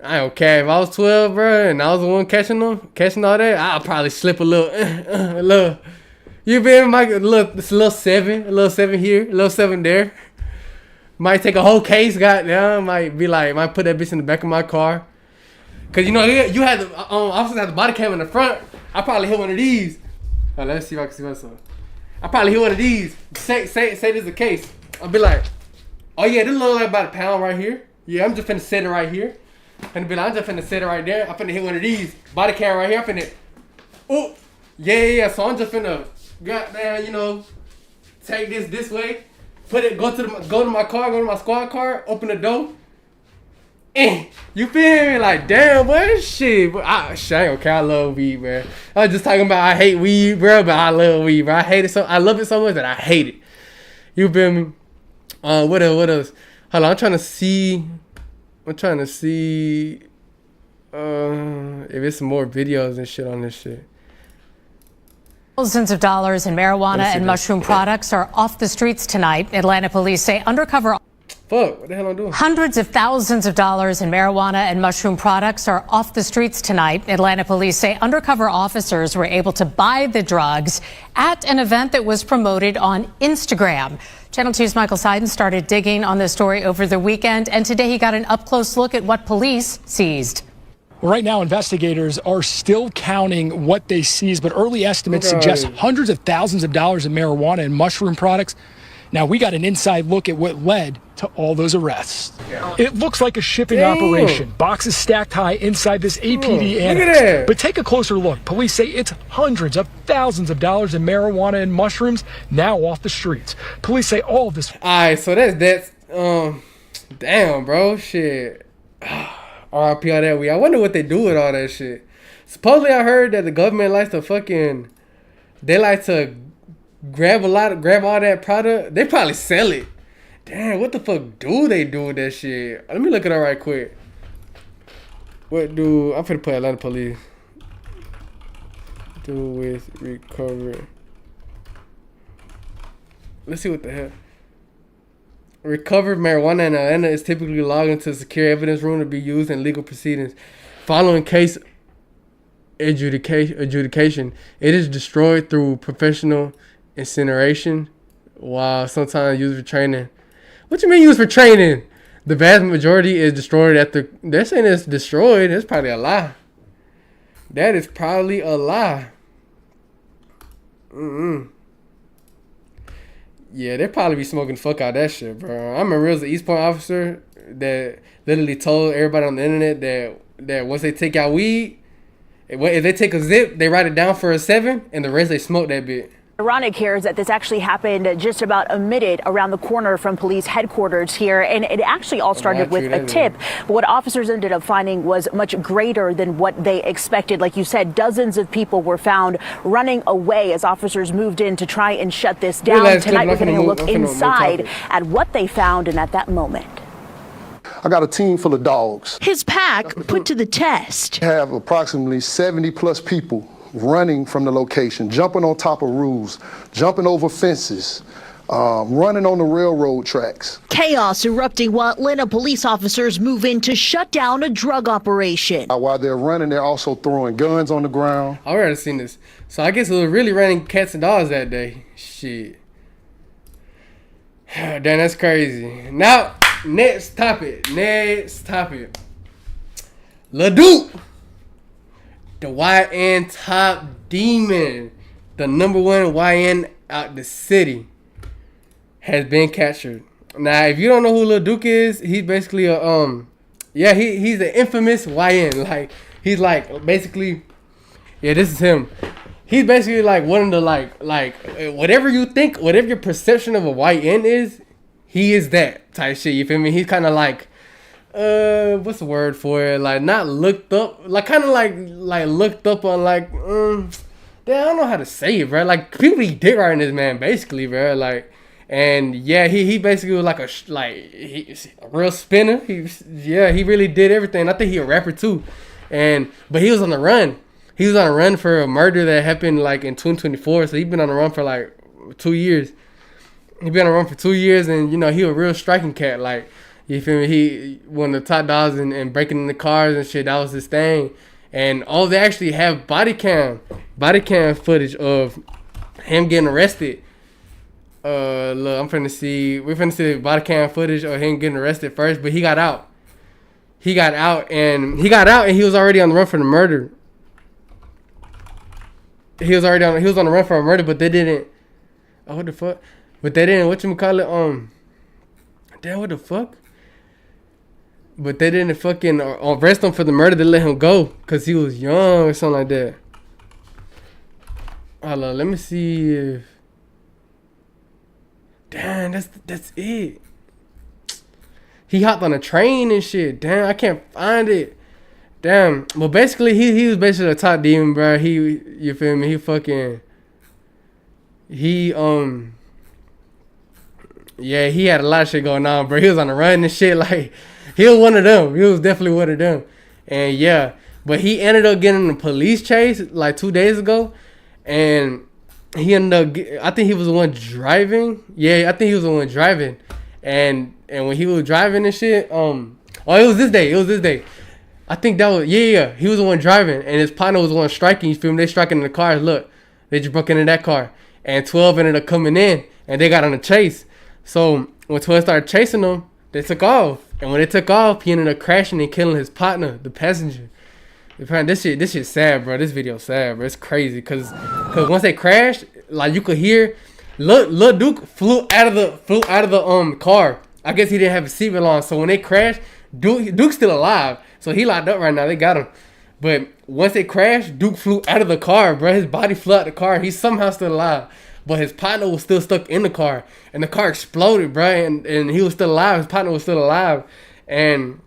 [SPEAKER 1] I don't care. If I was 12, bruh, and I was the one catching all that, I'll probably slip a little, you feel me? A little 7 here, a little 7 there. Might take a whole case, goddamn. Might put that bitch in the back of my car. Cause you know, you had the, officers had the body cam in the front. I probably hit one of these. Oh, let's see if I can see myself. I probably hit one of these. Say there's a case. I'll be like, oh yeah, this look like about a pound right here. Yeah, I'm just finna set it right here. And be like, I'm just finna set it right there. I'm finna hit one of these. Body cam right here. I'm finna, oh, yeah. So I'm just finna, goddamn, you know, take this way. go to my car, go to my squad car, open the door. You feel me? Like, damn, what shit? But I ain't okay. I love weed, man. I was just talking about I hate weed, bro, but I love weed, bro. I love it so much that I hate it. You feel me? What else? Hold on, I'm trying to see if it's some more videos and shit on this shit.
[SPEAKER 7] Thousands of dollars in marijuana and mushroom products are off the streets tonight. Atlanta police say undercover.
[SPEAKER 1] Fuck, what the hell I'm doing?
[SPEAKER 7] Hundreds of thousands of dollars in marijuana and mushroom products are off the streets tonight. Atlanta police say undercover officers were able to buy the drugs at an event that was promoted on Instagram. Channel 2's Michael Seiden started digging on this story over the weekend, and today he got an up-close look at what police seized.
[SPEAKER 8] Right now, investigators are still counting what they seized, but early estimates suggest hundreds of thousands of dollars in marijuana and mushroom products. Now, we got an inside look at what led to all those arrests. It looks like a shipping operation. Boxes stacked high inside this APD annex. But take a closer look. Police say it's hundreds of thousands of dollars in marijuana and mushrooms now off the streets. Police say all of this.
[SPEAKER 1] All right, so that's damn, bro, shit. RIP all that weed. I wonder what they do with all that shit. Supposedly, I heard that the government likes to they like to grab all that product. They probably sell it. Damn, what the fuck do they do with that shit? Let me look it up right quick. I'm finna put Atlanta police do with recovery. Let's see what the hell. Recovered marijuana in Atlanta is typically logged into a secure evidence room to be used in legal proceedings. Following case adjudication, it is destroyed through professional incineration, while sometimes used for training. What you mean used for training? The vast majority is destroyed after. They're saying it's destroyed. It's probably a lie. That is probably a lie. Yeah, they probably be smoking the fuck out of that shit, bro. I remember it was an East Point officer that literally told everybody on the internet that once they take out weed, if they take a zip, they write it down for a 7, and the rest they smoke that bit.
[SPEAKER 2] Ironic here is that this actually happened just about a minute around the corner from police headquarters here, and it actually all started with a tip. But what officers ended up finding was much greater than what they expected. Like you said, dozens of people were found running away as officers moved in to try and shut this down. Tonight we're going to look inside at what they found and at that moment.
[SPEAKER 3] I got a team full of dogs.
[SPEAKER 2] His pack put to the test.
[SPEAKER 3] I have approximately 70 plus people running from the location, jumping on top of roofs, jumping over fences, running on the railroad tracks.
[SPEAKER 2] Chaos erupting while Atlanta police officers move in to shut down a drug operation.
[SPEAKER 3] While they're running, they're also throwing guns on the ground.
[SPEAKER 1] I already seen this. So I guess it was really raining cats and dogs that day. Shit. Damn, that's crazy. Now, next topic. Lil Duke. The YN top demon, the #1 YN out the city, has been captured. Now, if you don't know who Lil Duke is, he's basically he's the infamous YN. Like, he's like basically, this is him. He's basically like one of the like whatever you think, whatever your perception of a YN is, he is that type shit. You feel me? He's kind of like. What's the word for it? Like, not looked up, like kind of like looked up on, like, damn, I don't know how to say it, bro. Like, people be dick riding this man, basically, bro. Like, and yeah, he basically was like he's a real spinner. He really did everything. I think he a rapper too, but he was on the run. He was on a run for a murder that happened like in 2024. So he's been on the run for like 2 years. He been on the run for 2 years, and he a real striking cat, like. You feel me? He one of the top dogs and breaking into cars and shit. That was his thing. And they actually have body cam footage of him getting arrested. Look, we're finna see the body cam footage of him getting arrested first, but he got out. He was already on the run for the murder. He was on the run for a murder, but they didn't. Oh, what the fuck? But they didn't. Damn, what the fuck? But they didn't fucking arrest him for the murder. They let him go because he was young or something like that. Hold on, let me see if. Damn, that's it. He hopped on a train and shit. Damn, I can't find it. Damn. Well, basically, he was basically a top demon, bro. You feel me? Yeah, he had a lot of shit going on, bro. He was on the run and shit. Like, he was one of them. He was definitely one of them. And yeah, but he ended up getting in a police chase like 2 days ago, and he ended up. I think he was the one driving. Yeah, I think he was the one driving, and when he was driving and shit, it was this day. I think that was yeah. He was the one driving, and his partner was the one striking. You feel me? They striking in the cars. Look, they just broke into that car, and 12 ended up coming in, and they got on a chase. So when 12 started chasing them, they took off, and when they took off, he ended up crashing and killing his partner, the passenger. This shit sad, bro. This video sad, bro. It's crazy, cause once they crashed, like you could hear, Lil Duke flew out of the car. I guess he didn't have a seatbelt on, so when they crashed, Duke's still alive, so he locked up right now. They got him, but once they crashed, Duke flew out of the car, bro. His body flew out the car. He's somehow still alive, but his partner was still stuck in the car, and the car exploded, bro. And he was still alive. His partner was still alive, and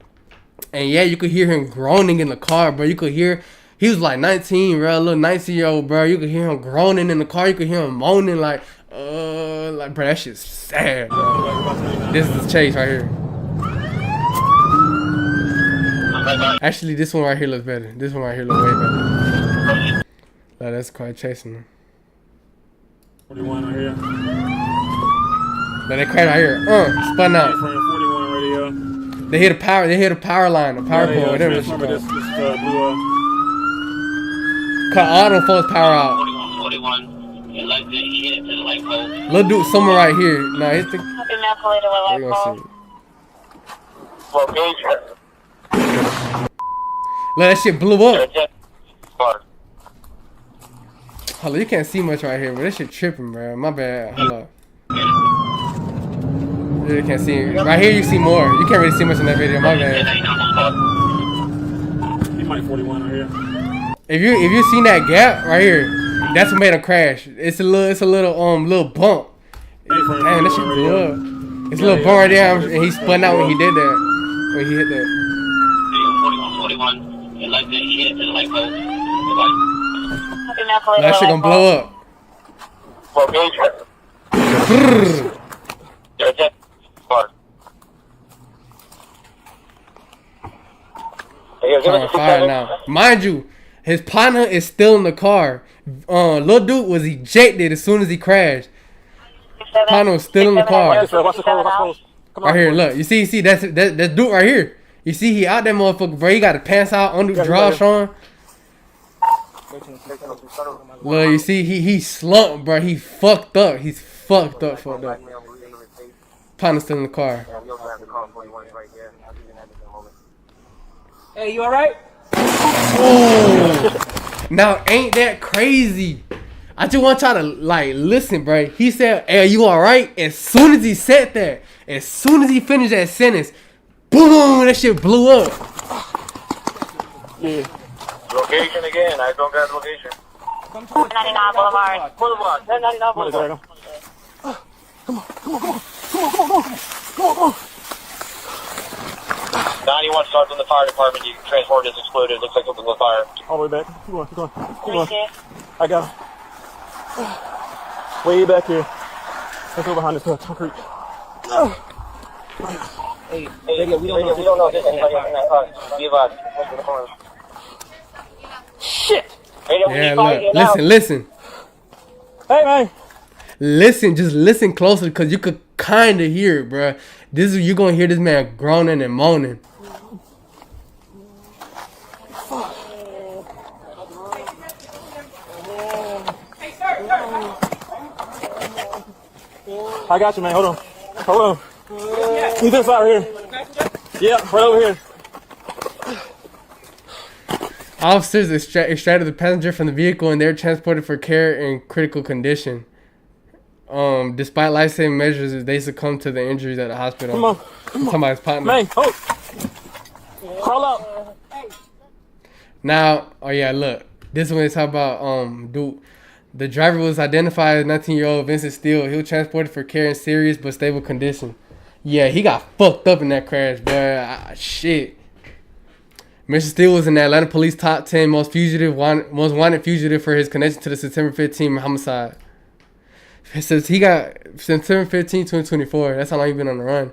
[SPEAKER 1] yeah, you could hear him groaning in the car, bro. You could hear, he was like 19, bro, a little 19-year-old, bro. You could hear him groaning in the car. You could hear him moaning like, bro, that shit's sad, bro. This is the chase right here. Actually, this one right here looks better. This one right here looks way better. Like, that's quite chasing him.
[SPEAKER 6] 41 right here.
[SPEAKER 1] Like, they crashed right here. Spun out.
[SPEAKER 6] 41 right here.
[SPEAKER 1] They hit a power line, a power pole, whatever this shit
[SPEAKER 6] Blew up.
[SPEAKER 1] Cut all them folks power out.
[SPEAKER 9] 41. It like that, he hit it to the light pole.
[SPEAKER 1] Little dude somewhere right here. Nah, he's the.
[SPEAKER 9] They
[SPEAKER 1] gonna see. Look, that shit blew up. Hold on, you can't see much right here, but this shit tripping, bro. My bad. Hold up. You really can't see. Right here, you see more. You can't really see much in that video. My bad.
[SPEAKER 6] He might 41 right here.
[SPEAKER 1] If you seen that gap right here, that's what made him crash. It's a little bump. Damn, that shit blew up. It's a little bump right there, and he spun out when he did that. When he hit that.
[SPEAKER 9] 41. It like that, he hit it to the light pole.
[SPEAKER 1] That shit gonna blow up. On fire now. Mind you, his partner is still in the car. Lil Duke was ejected as soon as he crashed. Partner was still in the car. Right here, look. You see, that's Duke right here. You see, he out that motherfucker, bro. He got his pants out, under drawers on. Look, you see, he slumped, bro. He fucked up. He's fucked up. Partner's still in the car.
[SPEAKER 10] Hey, you alright?
[SPEAKER 1] Oh, now ain't that crazy? I just want y'all to like listen, bro. He said, "Hey, you alright?" As soon as he said that, as soon as he finished that sentence, boom, that shit blew up.
[SPEAKER 6] Yeah.
[SPEAKER 4] Location again. I don't got location.
[SPEAKER 9] 1099 Boulevard.
[SPEAKER 4] Boulevard. 1099 Boulevard.
[SPEAKER 6] Come on.
[SPEAKER 4] 91 starts in the fire department. You transport is exploded. Looks like something on fire.
[SPEAKER 6] All the way back. Come on. I got him. Way back here. Let's go behind this concrete.
[SPEAKER 10] Hey, we don't know
[SPEAKER 4] if there's anybody in that car. Be advised.
[SPEAKER 10] Shit!
[SPEAKER 1] Yeah, look. Listen.
[SPEAKER 6] Hey, man.
[SPEAKER 1] Listen, just listen closer, because you could kind of hear it, bro. You're going to hear this man groaning and moaning.
[SPEAKER 6] I got you, man. Hold on. He's this side right here. Yeah, right over here.
[SPEAKER 1] Officers extracted the passenger from the vehicle and they're transported for care in critical condition. Despite life-saving measures, they succumbed to the injuries at the hospital.
[SPEAKER 6] Come on.
[SPEAKER 1] Somebody's partner.
[SPEAKER 6] Man, crawl up.
[SPEAKER 1] Now, oh yeah, look. This one is talking about Duke. The driver was identified as 19-year-old Vincent Steele. He was transported for care in serious but stable condition. Yeah, he got fucked up in that crash, but shit. Mr. Steele was in the Atlanta police top 10 most wanted fugitive for his connection to the September 15 homicide. It says he got September 15, 2024. That's how long he been on the run.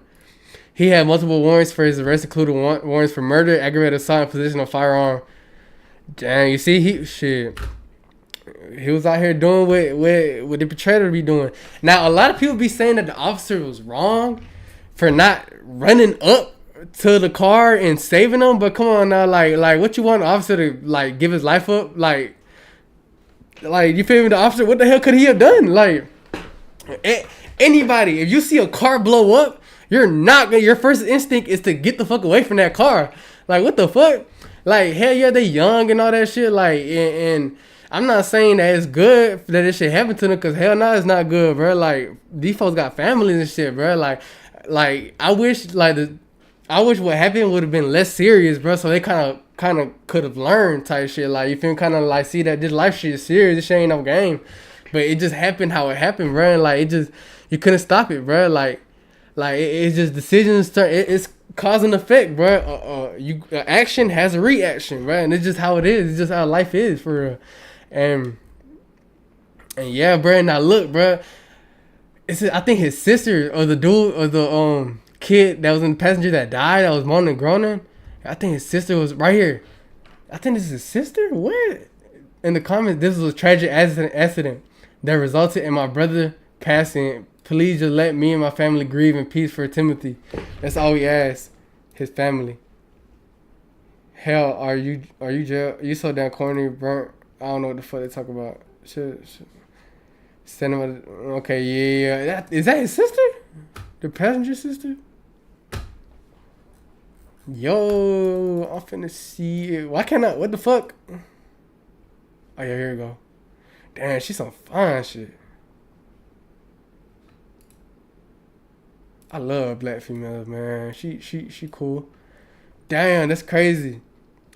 [SPEAKER 1] He had multiple warrants for his arrest, including warrants for murder, aggravated assault, and possession of a firearm. Dang, you see, he was out here doing what the perpetrator be doing. Now, a lot of people be saying that the officer was wrong for not running up to the car and saving him. But come on now, like what you want the officer to like give his life up? Like you feel me? The officer, what the hell could he have done? Like anybody, if you see a car blow up, your first instinct is to get the fuck away from that car. Like what the fuck? Like hell yeah, they young and all that shit. Like and I'm not saying that it's good that this shit happened to them, cause hell no, it's not good, bro. Like these folks got families and shit, bro. Like I wish what happened would have been less serious, bro. So they kind of could have learned type shit. Like you feel kind of like see that this life shit is serious. This shit ain't no game, but it just happened how it happened, bro. And like you couldn't stop it, bro. Like it's just decisions turn. It's cause and effect, bro. Action has a reaction, bro. And it's just how it is. It's just how life is for real. And yeah, bro. Now look, bro. I think his sister or the dude or the kid that was in the passenger that died, that was moaning and groaning. I think his sister was right here. I think this is his sister. What? In the comments, this was a tragic accident that resulted in my brother passing. Please just let me and my family grieve in peace for Timothy. That's all we ask. His family. Hell, are you jail? You so damn corny, burnt. I don't know what the fuck they talk about. Shit. Send him okay, yeah. Is that his sister? The passenger sister? Yo, I'm finna see it. Why can't I? What the fuck? Oh yeah, here we go. Damn, she's some fine shit. I love black females, man. She cool. Damn, that's crazy.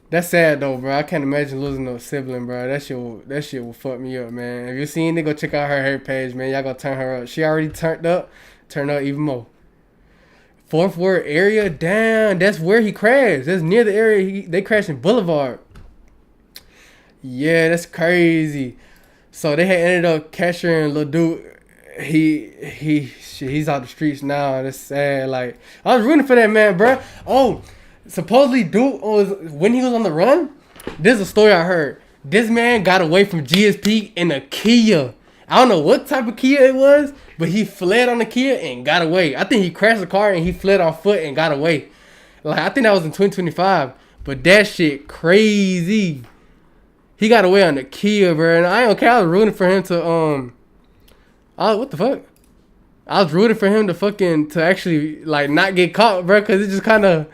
[SPEAKER 1] That's sad though, bro. I can't imagine losing no sibling, bro. That shit will fuck me up, man. If you seen it, go check out her page, man. Y'all gonna turn her up. She already turned up. Turn up even more. Fourth Ward area, damn. That's where he crashed. That's near the area they crashed in Boulevard. Yeah, that's crazy. So they had ended up capturing little dude. He's out the streets now. That's sad. Like I was rooting for that man, bro. Oh. Supposedly, dude when he was on the run, this is a story I heard. This man got away from GSP in a Kia. I don't know what type of Kia it was, but he fled on the Kia and got away. I think he crashed the car and he fled on foot and got away. Like I think that was in 2025. But that shit crazy. He got away on the Kia, bro. And I don't care. I was rooting for him to what the fuck? I was rooting for him to actually like not get caught, bro. Cause it just kind of.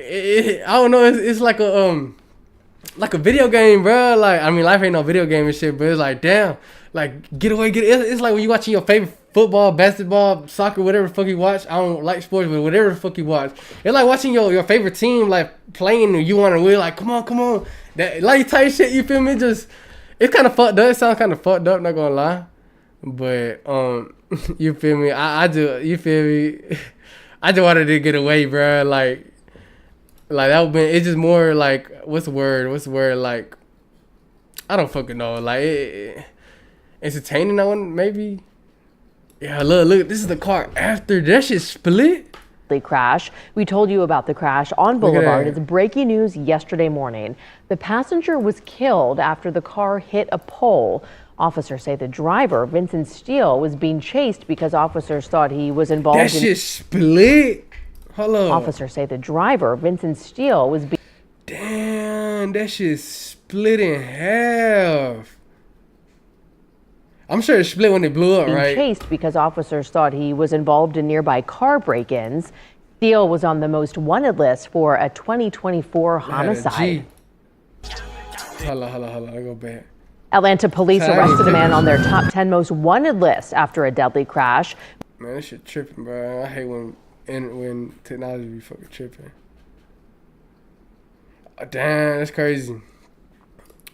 [SPEAKER 1] I don't know. It's like a video game, bro. Like I mean, life ain't no video game and shit, but it's like damn, like get away, It's like when you watching your favorite football, basketball, soccer, whatever the fuck you watch. I don't like sports, but whatever the fuck you watch, it's like watching your favorite team like playing and you want to win. Like come on, that like type shit. You feel me? It's kind of fucked up. It sounds kind of fucked up. Not gonna lie, but you feel me? You feel me? I just wanted to get away, bro. Like that would be. It's just more like what's the word? Like I don't fucking know. Like entertaining that one maybe. Yeah, look. This is the car after that shit split.
[SPEAKER 11] Crash. We told you about the crash on Boulevard. It's breaking news yesterday morning. The passenger was killed after the car hit a pole. Officers say the driver, Vincent Steele, was being chased because officers thought he was involved.
[SPEAKER 1] That shit split. Hello.
[SPEAKER 11] Officers say the driver, Vincent Steele, was being...
[SPEAKER 1] Damn, that shit split in half. I'm sure it split when it blew up, right?
[SPEAKER 11] Chased because officers thought he was involved in nearby car break-ins. Steele was on the most wanted list for a 2024 homicide.
[SPEAKER 1] Hold on, I go back.
[SPEAKER 11] Atlanta police arrested a man on their top 10 most wanted list after a deadly crash.
[SPEAKER 1] Man, that shit tripping, bro. I hate when technology be fucking tripping. Damn, that's crazy.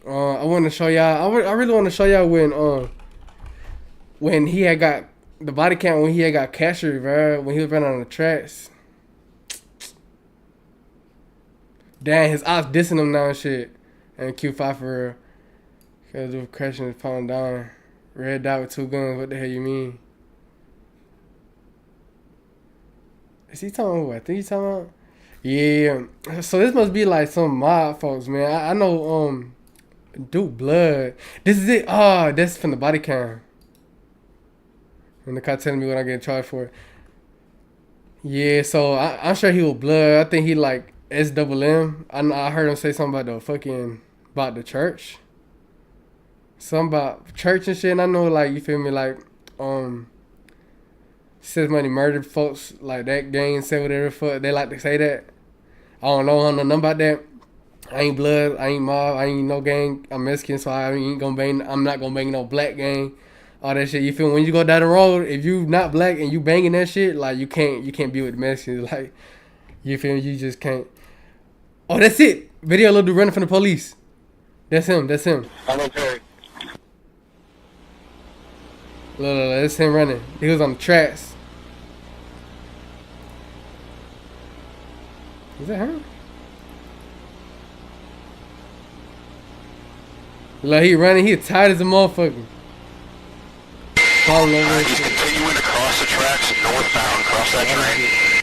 [SPEAKER 1] I want to show y'all. I really want to show y'all when he had got the body count when he had got captured, bro. When he was running on the tracks. Damn, his ops dissing him now and shit. And Q5 for real. Cause of crashing his palm down. Red dot with 2 guns. What the hell you mean? Is he talking about what I think he's talking about? Yeah. So this must be like some mob folks, man. I know Duke Blood. This is it. Oh, that's from the body cam. And the cop telling me what I'm getting charged for. Yeah, so I'm sure he was Blood. I think he like SMM. I heard him say something about the church. Something about church and shit. And I know, like, you feel me, like, Says Money murdered folks, like that gang, say whatever fuck they like to say that. I don't know nothing about that. I ain't Blood, I ain't mob, I ain't no gang. I'm Mexican, so I'm not gonna bang no black gang. All that shit. You feel me? When you go down the road, if you not black and you banging that shit, like you can't be with the Mexicans. Like, you feel me? You just can't. Oh, that's it. Video of little dude running from the police. That's him.
[SPEAKER 4] I'm okay.
[SPEAKER 1] Look, that's him running. He was on the tracks. Is that him? Look, he running. He tired as a motherfucker.
[SPEAKER 4] He's continuing across the tracks, northbound, cross that train.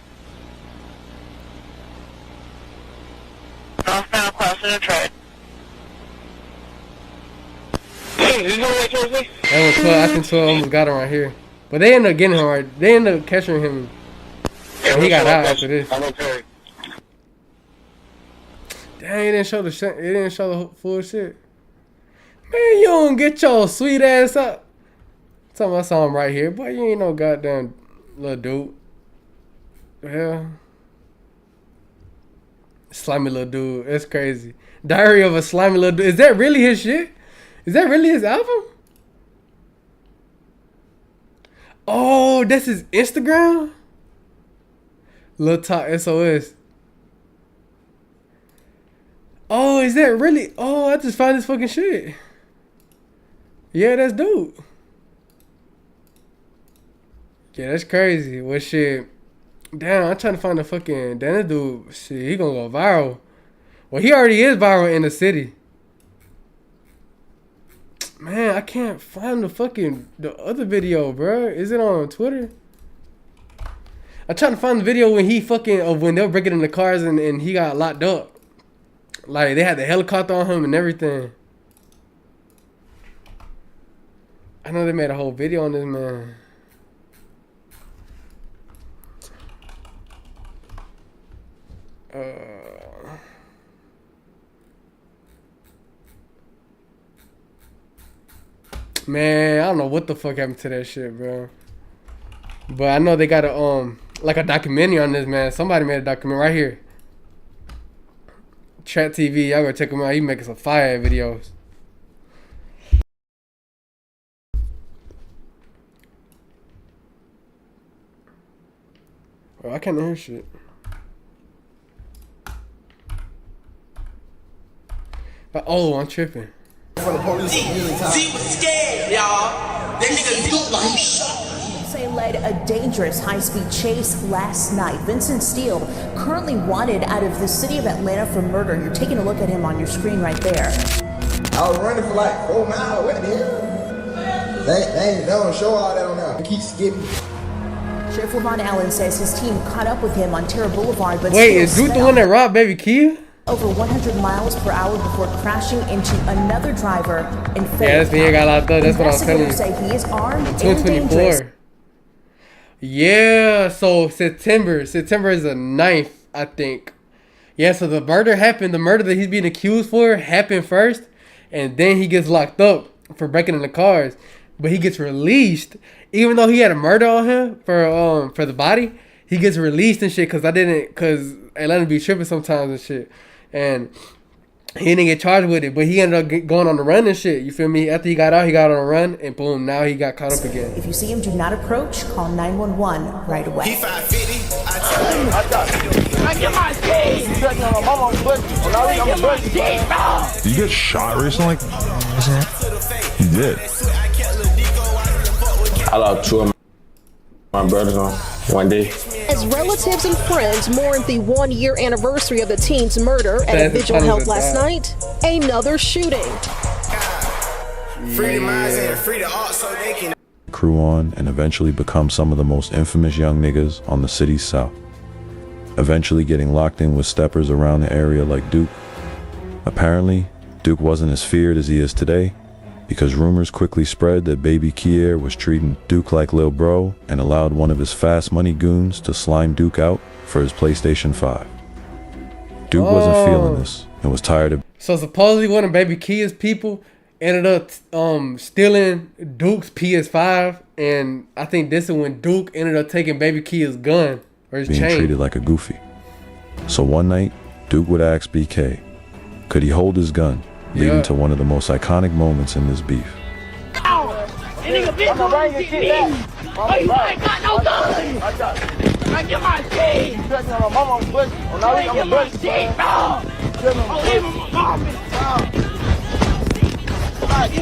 [SPEAKER 4] Northbound, crossing the train. Hey, is he going right towards me?
[SPEAKER 1] That was 12. I think 12 almost got him right here. But they ended up getting him right. They ended up catching him. And he got out after this.
[SPEAKER 4] I'm okay.
[SPEAKER 1] Dang, it didn't show the shit. It didn't show the full shit. Man, you don't get your sweet ass up. Talking about something right here. Boy, you ain't no goddamn little dude. Hell. Slimy little dude. That's crazy. Diary of a slimy little dude. Is that really his shit? Is that really his album? Oh, that's his Instagram? Lil Talk SOS. Oh, is that really? Oh, I just found this fucking shit. Yeah, that's dope. Yeah, that's crazy. What shit? Damn, I'm trying to find the fucking. Damn, this dude, shit, he gonna go viral. Well, he already is viral in the city. Man, I can't find the other video, bro. Is it on Twitter? I'm trying to find the video when when they were breaking into cars and he got locked up. Like, they had the helicopter on him and everything. I know they made a whole video on this, man. Man, I don't know what the fuck happened to that shit, bro. But I know they got a documentary on this, man. Somebody made a documentary right here. Chat TV, y'all go check him out. He making some fire videos. Oh, I can't hear shit. But, oh, I'm tripping.
[SPEAKER 12] Z was scared, y'all. That nigga looked like
[SPEAKER 2] Say led a dangerous high-speed chase last night. Vincent Steele, currently wanted out of the city of Atlanta for murder. You're taking a look at him on your screen right there.
[SPEAKER 13] I was running for like 4 miles. What the hell? They don't show all that on there. Keep skipping.
[SPEAKER 2] Sheriff Lavon Allen says his team caught up with him on Terra Boulevard, but
[SPEAKER 1] wait, is Duke the one that robbed Baby Kia?
[SPEAKER 2] Over 100 miles per hour before crashing into another driver and failed.
[SPEAKER 1] Yeah, that's me. I got locked up. That's what I was telling you.
[SPEAKER 2] Say he is armed and dangerous.
[SPEAKER 1] Yeah, so September is the 9th, I think. Yeah, so the murder happened. The murder that he's being accused for happened first, and then he gets locked up for breaking into cars. But he gets released, even though he had a murder on him for the body. He gets released and shit because Atlanta be tripping sometimes and shit, and he didn't get charged with it, but he ended up going on the run and shit. You feel me? After he got out, he got on a run, and boom, now he got caught up again.
[SPEAKER 2] If you see him, do not approach. Call 911 right away.
[SPEAKER 12] He 550. I get my keys.
[SPEAKER 14] Did you get shot recently? You did.
[SPEAKER 15] I lost 2 of my brothers on one day.
[SPEAKER 16] As relatives and friends mourned the 1-year anniversary of the teen's murder at a vigil held last night, another shooting.
[SPEAKER 12] Free the minds and free the art so they can
[SPEAKER 17] crew on and eventually become some of the most infamous young niggas on the city's south. Eventually getting locked in with steppers around the area like Duke. Apparently, Duke wasn't as feared as he is today, because rumors quickly spread that baby Kier was treating Duke like lil bro and allowed one of his fast money goons to slime Duke out for his PlayStation 5. Duke wasn't feeling this and was tired of.
[SPEAKER 1] So supposedly one of baby Kier's people ended up stealing Duke's PS5, and I think this is when Duke ended up taking baby Kier's gun or his
[SPEAKER 17] being
[SPEAKER 1] chain.
[SPEAKER 17] Treated like a goofy. So one night, Duke would ask BK, could he hold his gun, leading to one of the most iconic moments in this beef.
[SPEAKER 12] nigga, bitch, you ain't get me. Oh, you ain't got no gun. I get my shit. You ain't get my shit, bro. Oh, leave him alone, give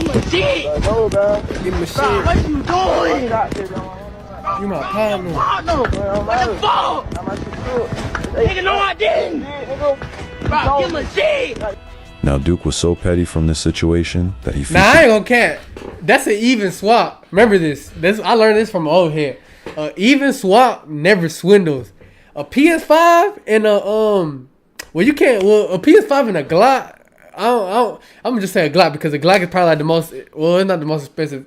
[SPEAKER 12] him a shit.
[SPEAKER 1] Give him a shit.
[SPEAKER 12] Bro, what you doing?
[SPEAKER 1] You my partner.
[SPEAKER 12] What the fuck? Nigga, no, I didn't. Bro, give him a shit.
[SPEAKER 17] Now Duke was so petty from this situation that he
[SPEAKER 1] Nah, I ain't gonna cat. That's an even swap. Remember this. I learned this from old head. Even swap never swindles. A PS5 and a a PS5 and a Glock. I'm gonna just say a Glock because a Glock is probably like the most. Well, it's not the most expensive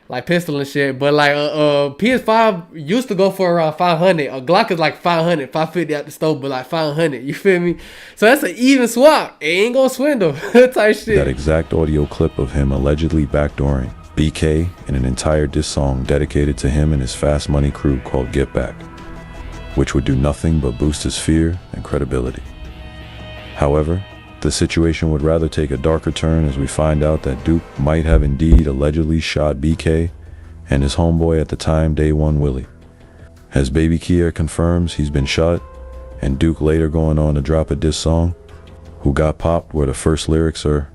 [SPEAKER 1] like pistol and shit. But like a PS5 used to go for around 500. A Glock is like 500, 550 at the store, but like 500. You feel me? So that's an even swap. It ain't gonna swindle type shit.
[SPEAKER 17] That exact audio clip of him allegedly backdooring BK in an entire diss song dedicated to him and his Fast Money crew called Get Back, which would do nothing but boost his fear and credibility. However, the situation would rather take a darker turn as we find out that Duke might have indeed allegedly shot BK and his homeboy at the time, Day One Willie. As Baby Kier confirms he's been shot, and Duke later going on to drop a diss song, Who Got Popped, where the first lyrics are,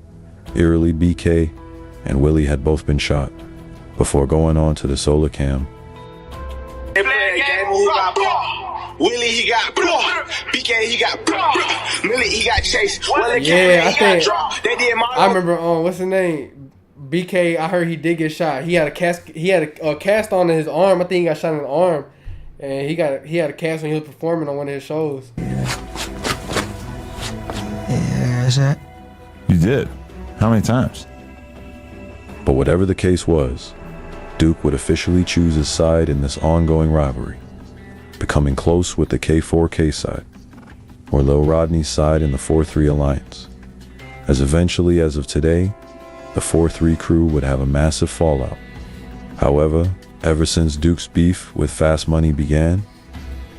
[SPEAKER 17] eerily BK and Willie had both been shot, before going on to the solar cam.
[SPEAKER 12] Willie, he got BK, he got Millie, he got Chase.
[SPEAKER 1] Yeah, I remember. What's his name? BK. I heard he did get shot. He had a cast. He had a cast on his arm. I think he got shot in the arm, and he had a cast when he was performing on one of his shows.
[SPEAKER 14] Yeah, is that? You did. How many times?
[SPEAKER 17] But whatever the case was, Duke would officially choose his side in this ongoing rivalry, becoming close with the K4K side, or Lil Rodney's side in the 4-3 alliance, as eventually as of today, the 4-3 crew would have a massive fallout. However, ever since Duke's beef with Fast Money began,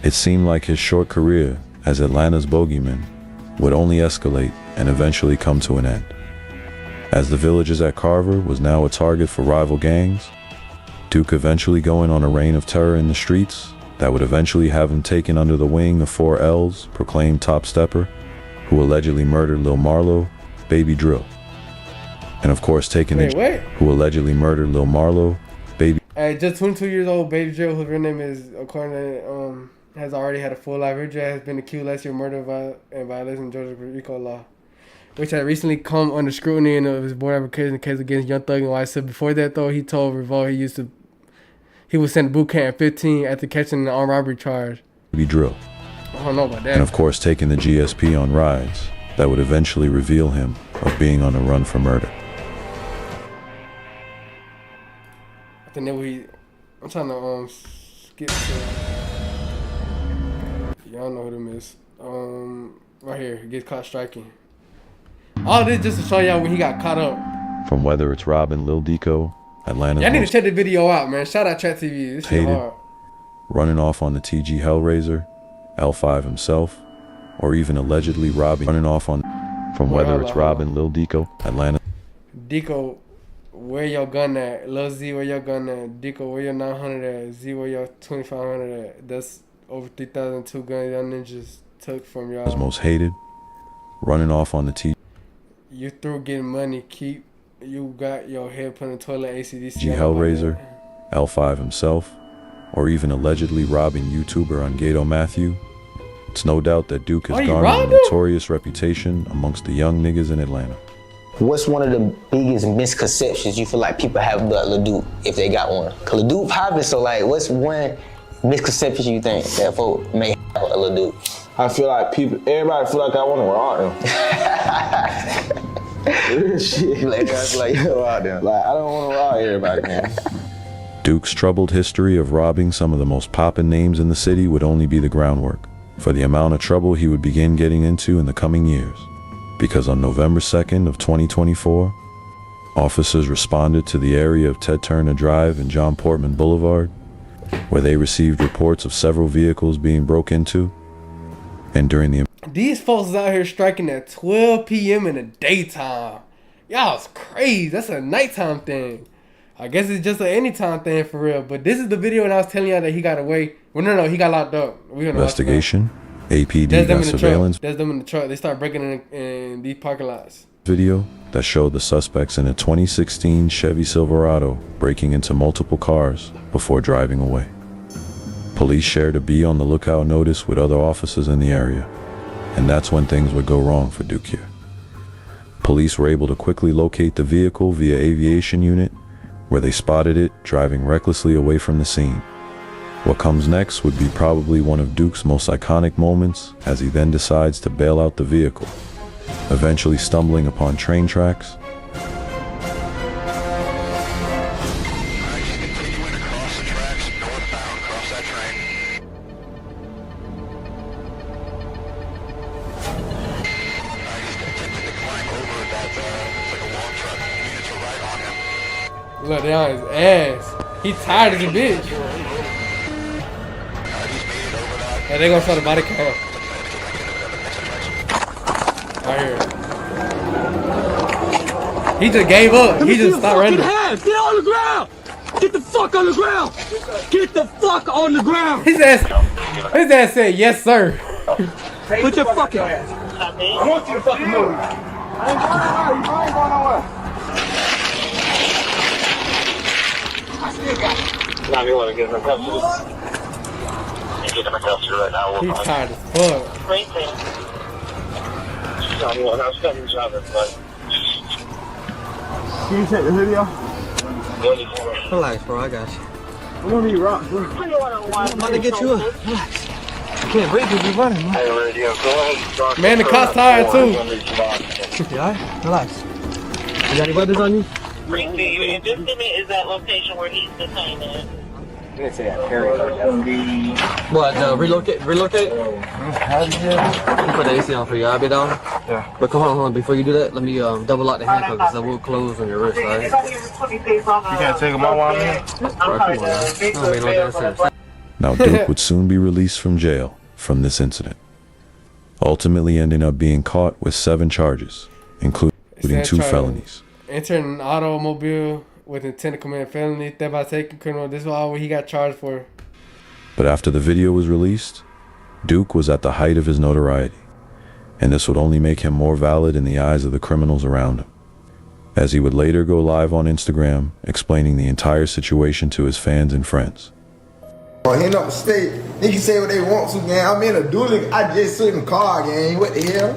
[SPEAKER 17] it seemed like his short career as Atlanta's bogeyman would only escalate and eventually come to an end. As the villagers at Carver was now a target for rival gangs, Duke eventually going on a reign of terror in the streets that would eventually have him taken under the wing of 4L's proclaimed top stepper, who allegedly murdered Lil Marlo, Baby Drill. And of course who allegedly murdered Lil Marlo, Baby.
[SPEAKER 1] Just 22 years old, Baby Drill, whose real name is, according to, has already had a full life. Her drill has been accused last year of murder and violation of Georgia RICO law, which had recently come under scrutiny in his board application case against Young Thug and YSL. Before that, though, he told Revolt he was sent to boot camp at 15 after catching an armed robbery charge.
[SPEAKER 17] Baby Drill.
[SPEAKER 1] I don't know about that.
[SPEAKER 17] And of course, taking the GSP on rides that would eventually reveal him of being on the run for murder.
[SPEAKER 1] I think I'm trying to skip to. Y'all know who them is. Right here, he gets caught striking. All this just to show y'all when he got caught up.
[SPEAKER 17] From whether it's Robin, Lil Dico, Atlanta's
[SPEAKER 1] y'all need to check the video out, man. Shout out Chat TV. This shit hard.
[SPEAKER 17] Running off on the TG Hellraiser, L5 himself, or even allegedly running off on. From whether it's Robin, Lil Dico, Atlanta.
[SPEAKER 1] Dico, where your gun at? Lil Z, where your gun at? Dico, where your 900 at? Z, where your 2500 at? That's over 3,002 guns, young ninjas. took from y'all.
[SPEAKER 17] Was most hated, running off on the T.
[SPEAKER 1] You through getting money, you got your head put in the toilet, ACDC.
[SPEAKER 17] G Hellraiser, L5 himself, or even allegedly robbing YouTuber Ungato Matthew. It's no doubt that Duke has garnered a notorious reputation amongst the young niggas in Atlanta.
[SPEAKER 18] What's one of the biggest misconceptions you feel like people have about Lil Duke if they got one? Cause Lil Duke poppin', so like, what's one misconception you think that folk may have about Lil Duke?
[SPEAKER 15] I feel like everybody feel like I want to rob them. Real shit. Like, I don't want to rob everybody, man.
[SPEAKER 17] Duke's troubled history of robbing some of the most poppin' names in the city would only be the groundwork for the amount of trouble he would begin getting into in the coming years. Because on November 2nd of 2024, officers responded to the area of Ted Turner Drive and John Portman Boulevard, where they received reports of several vehicles being broke into. And during the...
[SPEAKER 1] These folks is out here striking at 12 p.m. in the daytime. Y'all's crazy. That's a nighttime thing. I guess it's just an anytime thing for real. But this is the video and I was telling y'all that he got away. Well, no, he got locked up.
[SPEAKER 17] Investigation. APD got surveillance.
[SPEAKER 1] There's them in the truck. They start breaking in these parking lots.
[SPEAKER 17] Video that showed the suspects in a 2016 Chevy Silverado breaking into multiple cars before driving away. Police shared a be on the lookout notice with other officers in the area, and that's when things would go wrong for Duke here. Police were able to quickly locate the vehicle via aviation unit, where they spotted it driving recklessly away from the scene. What comes next would be probably one of Duke's most iconic moments, as he then decides to bail out the vehicle, eventually stumbling upon train tracks.
[SPEAKER 1] Look, they on his ass. He tired as a bitch. Yeah, they gonna start the body cam. Right here. He just gave up. He just stopped running.
[SPEAKER 10] Get on the ground! Get the fuck on the ground! Get the fuck on the ground!
[SPEAKER 1] His ass said, yes, sir.
[SPEAKER 10] Put your fucking ass. I want you to fucking move. I ain't going nowhere. I still got it.
[SPEAKER 4] Now you want to get him a custody? Get him a custody right now.
[SPEAKER 1] He's tired as fuck.
[SPEAKER 4] Great thing. I was cutting each other, but...
[SPEAKER 10] Can you take the hoodie off?
[SPEAKER 19] Relax, bro. I got you.
[SPEAKER 10] We don't need rocks, bro. I'm about to get you up. Relax. I can't breathe if you're running, man.
[SPEAKER 4] Hey, radio, go ahead.
[SPEAKER 1] Man, the cop's tired too.
[SPEAKER 19] You alright? Relax. You got any weapons on you?
[SPEAKER 9] Just give me, is that location where he's detained at?
[SPEAKER 19] What, relocate? Relocate? Let me put the AC on for you. I'll be down. Yeah. But come on. Before you do that, let me double lock the handcuffs because I will close on your wrist, alright?
[SPEAKER 4] You can't take them all on here?
[SPEAKER 17] Now Duke would soon be released from jail from this incident, ultimately ending up being caught with 7 charges, including 2 felonies.
[SPEAKER 1] Entering an automobile with intent to commit a felony, thereby taking criminal. This is all what he got charged for.
[SPEAKER 17] But after the video was released, Duke was at the height of his notoriety, and this would only make him more valid in the eyes of the criminals around him, as he would later go live on Instagram explaining the entire situation to his fans and friends.
[SPEAKER 13] Hitting up the state, niggas say what they want to, man. I'm in a dually. I just sit in the car, gang. What the hell?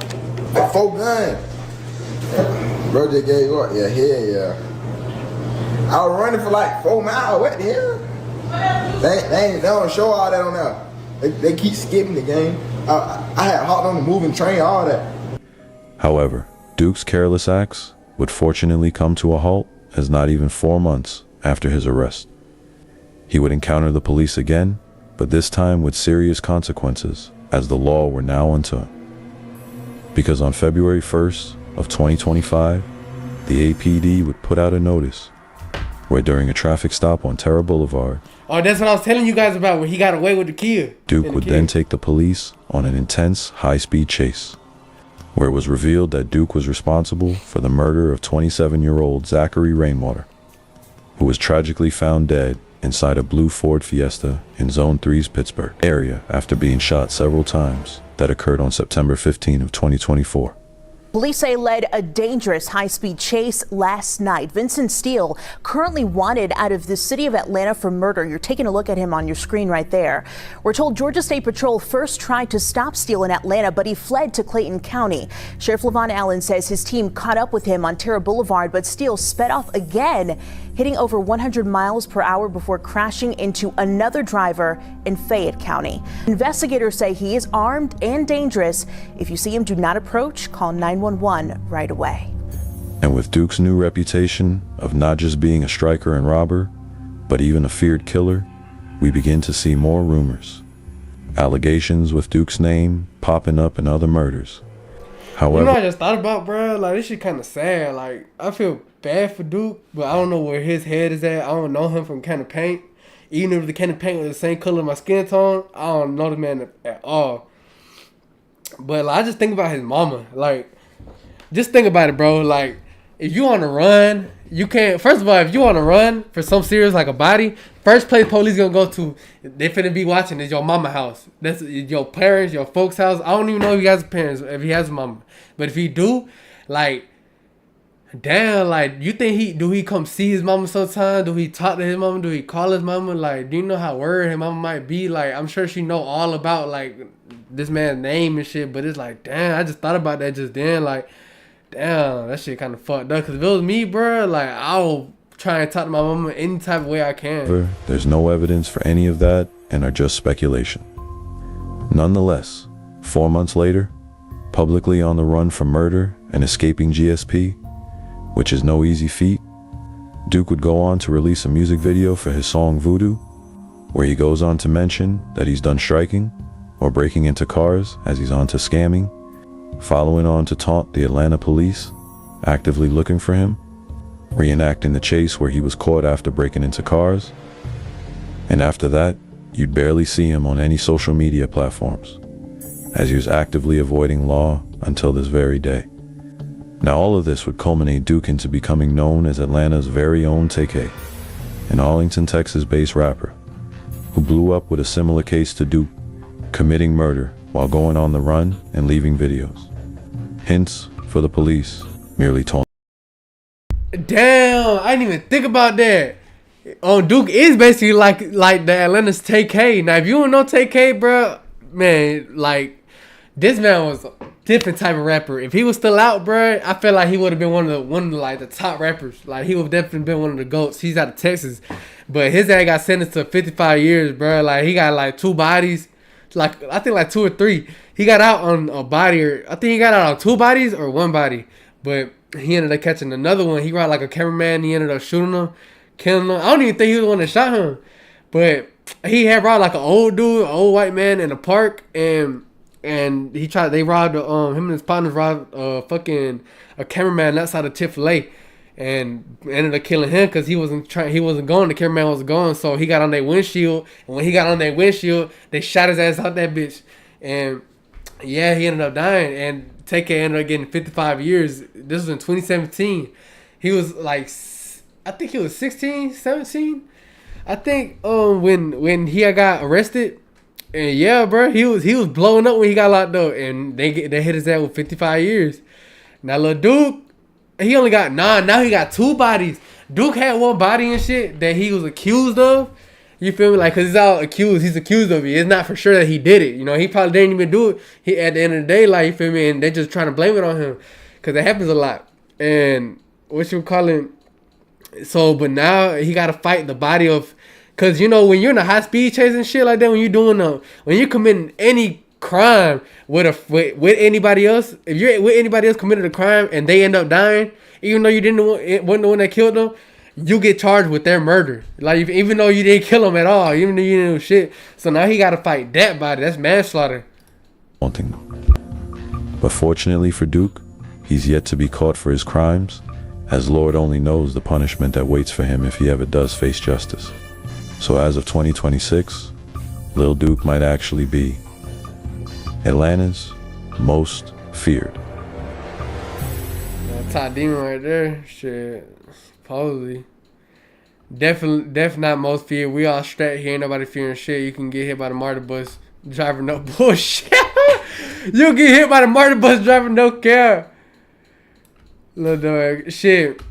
[SPEAKER 13] Like 4 guns. Bro just gave up. Yeah, hell yeah. I was running for like 4 miles. What the hell? They don't show all that on there. They keep skipping the game. I had hopped on the moving train, all that.
[SPEAKER 17] However, Duke's careless acts would fortunately come to a halt, as not even 4 months after his arrest, he would encounter the police again, but this time with serious consequences, as the law were now onto him. Because on February 1st of 2025, the APD would put out a notice where during a traffic stop on Terra Boulevard,
[SPEAKER 1] oh, that's what I was telling you guys about when he got away with the kid.
[SPEAKER 17] Duke would then take the police on an intense high-speed chase, where it was revealed that Duke was responsible for the murder of 27-year-old Zachary Rainwater, who was tragically found dead inside a blue Ford Fiesta in Zone 3's Pittsburgh area after being shot several times. That occurred on September 15 of 2024.
[SPEAKER 2] Police say led a dangerous high-speed chase last night. Vincent Steele, currently wanted out of the city of Atlanta for murder. You're taking a look at him on your screen right there. We're told Georgia State Patrol first tried to stop Steele in Atlanta, but he fled to Clayton County. Sheriff Levon Allen says his team caught up with him on Terra Boulevard, but Steele sped off again, hitting over 100 miles per hour before crashing into another driver in Fayette County. Investigators say he is armed and dangerous. If you see him, do not approach. Call 911 right away.
[SPEAKER 17] And with Duke's new reputation of not just being a striker and robber, but even a feared killer, we begin to see more rumors. Allegations with Duke's name popping up in other murders. However,
[SPEAKER 1] you know what I just thought about, bro? Like, this shit kind of sad. Like, I feel bad for Duke, but I don't know where his head is at. I don't know him from can of paint. Even if the can of paint was the same color of my skin tone, I don't know the man at all. But like, I just think about his mama. Like, just think about it, bro. Like, if you on a run, you can't. First of all, if you on a run for some serious like a body, first place police gonna go to, they finna be watching is your mama house. That's your parents, your folks' house. I don't even know if he has parents, if he has a mama. But if he do, like, damn, like, you think do he come see his mama sometime? Do he talk to his mama? Do he call his mama? Like, do you know how worried his mama might be? Like, I'm sure she know all about, like, this man's name and shit, but it's like, damn, I just thought about that just then, like, damn, that shit kind of fucked up, because if it was me, bro, like, I'll try and talk to my mama any type of way I can.
[SPEAKER 17] There's no evidence for any of that and are just speculation. Nonetheless, 4 months later, publicly on the run from murder and escaping GSP, which is no easy feat, Duke would go on to release a music video for his song Voodoo, where he goes on to mention that he's done striking or breaking into cars as he's on to scamming, following on to taunt the Atlanta police, actively looking for him, reenacting the chase where he was caught after breaking into cars, and after that, you'd barely see him on any social media platforms, as he was actively avoiding law until this very day. Now all of this would culminate Duke into becoming known as Atlanta's very own TK, an Arlington, Texas-based rapper, who blew up with a similar case to Duke, committing murder while going on the run and leaving videos. Hints for the police merely told.
[SPEAKER 1] Damn, I didn't even think about that. Duke is basically like the Atlanta's TK. Now, if you don't know TK, bro, man, like, this man was a different type of rapper. If he was still out, bro, I feel like he would have been one of the like the top rappers. Like, he would have definitely been one of the GOATs. He's out of Texas, but his ass got sentenced to 55 years, bro. Like, he got like 2 bodies. Like, I think like 2 or 3. He got out on a body, or I think he got out on 2 bodies or 1 body. But he ended up catching another one. He got like a cameraman. He ended up shooting him, killing him. I don't even think he was the one that shot him. But he had robbed like an old dude, an old white man in a park, and they robbed him and his partners robbed a cameraman outside of Chick-fil-A, and ended up killing him because he wasn't going. The cameraman wasn't going, so he got on their windshield, and when he got on their windshield, they shot his ass out that bitch, and yeah, he ended up dying, and TK ended up getting 55 years. This was in 2017. He was like, I think he was 16, 17. I think when he got arrested. And yeah, bro, he was blowing up when he got locked up, and they hit his ass with 55 years. Now, Lil Duke, he only got 9. Now he got 2 bodies. Duke had 1 body and shit that he was accused of. You feel me? Like, cause he's all accused. He's accused of it. It's not for sure that he did it. You know, he probably didn't even do it. He at the end of the day, like, you feel me? And they just trying to blame it on him, cause it happens a lot. And what you call it? So, but now he got to fight the body of. Cause you know, when you're in a high speed chase and shit like that, when you're committing any crime with anybody else, if you're with anybody else committed a crime and they end up dying, even though you wasn't the one that killed them, you get charged with their murder. Like, even though you didn't kill them at all, even though you didn't do shit. So now he got to fight that body. That's manslaughter.
[SPEAKER 17] But fortunately for Duke, he's yet to be caught for his crimes, as Lord only knows the punishment that waits for him if he ever does face justice. So as of 2026, Lil Duke might actually be Atlanta's most feared.
[SPEAKER 1] Top demon right there. Shit. Supposedly. Definitely not most fear. We all strapped here. Ain't nobody fearing shit. You can get hit by the MARTA bus driver, no bullshit. You get hit by the MARTA bus driver, no care. Little dog, shit.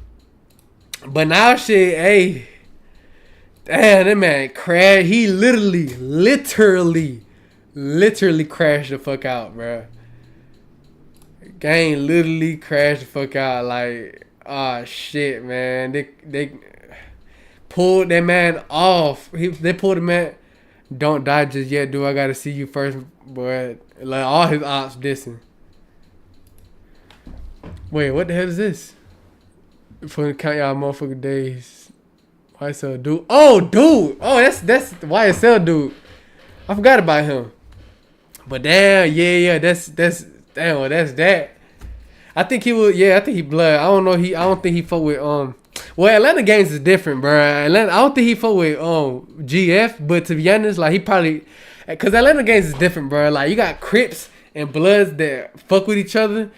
[SPEAKER 1] But now, shit, hey, damn, that man crashed. He literally crashed the fuck out, bro. Gang literally crashed the fuck out. Like, oh shit, man. They pulled that man off. They pulled the man. Don't die just yet, dude. I gotta see you first, boy. Like all his ops dissing. Wait, what the hell is this? For the count y'all motherfucking days. YSL dude. Oh, dude. Oh, that's YSL dude. I forgot about him. But damn, yeah. That's that. I think he would. Yeah, I think he blood. I don't know. I don't think he fought with Well, Atlanta Gangs is different, bro. I don't think he fought with GF, but to be honest, like he probably, cause Atlanta Gangs is different, bro. Like you got Crips and Bloods that fuck with each other,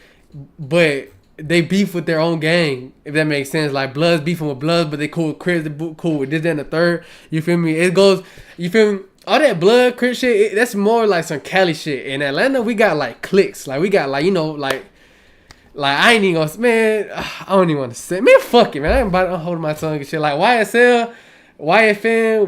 [SPEAKER 1] but they beef with their own gang. If that makes sense, like Bloods beefing with Bloods, but they cool with Crips, they cool with this, that, and the third. You feel me? It goes. You feel me? All that Blood Crip shit, that's more like some Cali shit. In Atlanta, we got like cliques. Like we got like like I ain't even gonna, man, I don't even want to say, man, fuck it, man. I ain't about to hold my tongue and shit. Like YSL, YFN,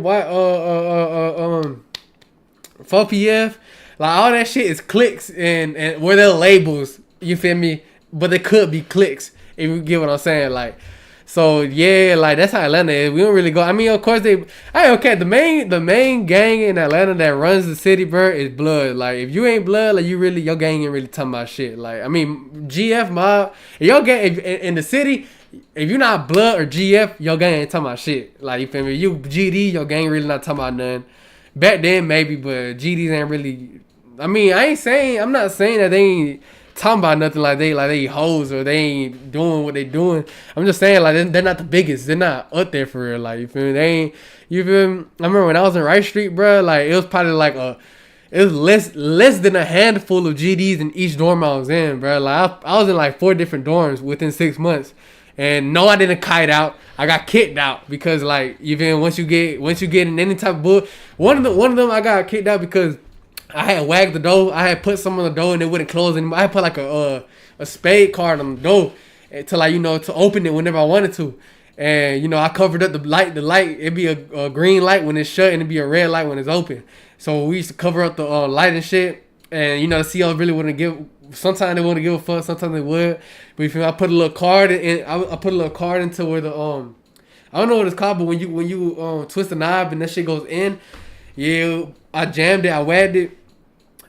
[SPEAKER 1] 4PF, like all that shit is cliques and where they're labels. You feel me? But they could be cliques if you get what I'm saying. Like, so yeah, like that's how Atlanta is. We don't really go. I mean, of course the main gang in Atlanta that runs the city, bro, is Blood. Like if you ain't Blood, like your gang ain't really talking about shit. Like I mean, GF mob, your gang in the city, if you're not Blood or GF, your gang ain't talking about shit. Like you feel me? You GD, your gang really not talking about nothing. Back then maybe, but GDs ain't really. I mean, I'm not saying that they ain't talking about nothing like they hoes or they ain't doing what they doing. I'm just saying like they're not the biggest. They're not up there for real. Like you feel me? They ain't. You feel me? I remember when I was in Rice Street, bro. Like it was probably like it was less than a handful of GDs in each dorm I was in, bro. Like I was in like 4 different dorms within 6 months, and no, I didn't kite out. I got kicked out because like you feel me? Once you get in any type of book, one of them I got kicked out because I had wagged the door. I had put some on the door and it wouldn't close anymore. I had put like a spade card on the door to like, to open it whenever I wanted to. And, I covered up the light. The light, it'd be a green light when it's shut and it'd be a red light when it's open. So we used to cover up the light and shit. And, the COs really wouldn't give, sometimes they wouldn't give a fuck, sometimes they would. But you feel me? I put a little card in, I put a little card into where the, I don't know what it's called, but when you twist the knob and that shit goes in, yeah, I jammed it, I wagged it.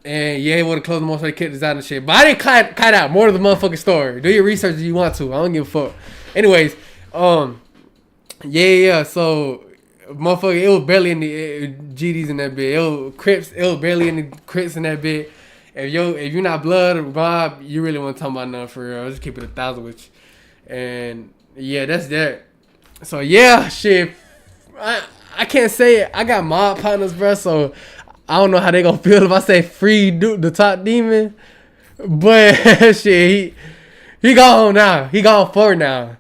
[SPEAKER 1] And yeah, it would have closed the most so they kicked us out and shit. But I didn't cut out. More of the motherfucking story. Do your research if you want to. I don't give a fuck. Anyways, yeah. So, motherfucker, it was barely any GDs in that bit. It was Crips. It was barely any Crips in that bit. If you're not Blood or Bob, you really want to talk about nothing for real. I'll just keep it 1,000 with you. And yeah, that's that. So yeah, shit. I can't say it. I got mob partners, bro. So I don't know how they gonna feel if I say free Duke the top demon, but shit, he gone now. He gone for now.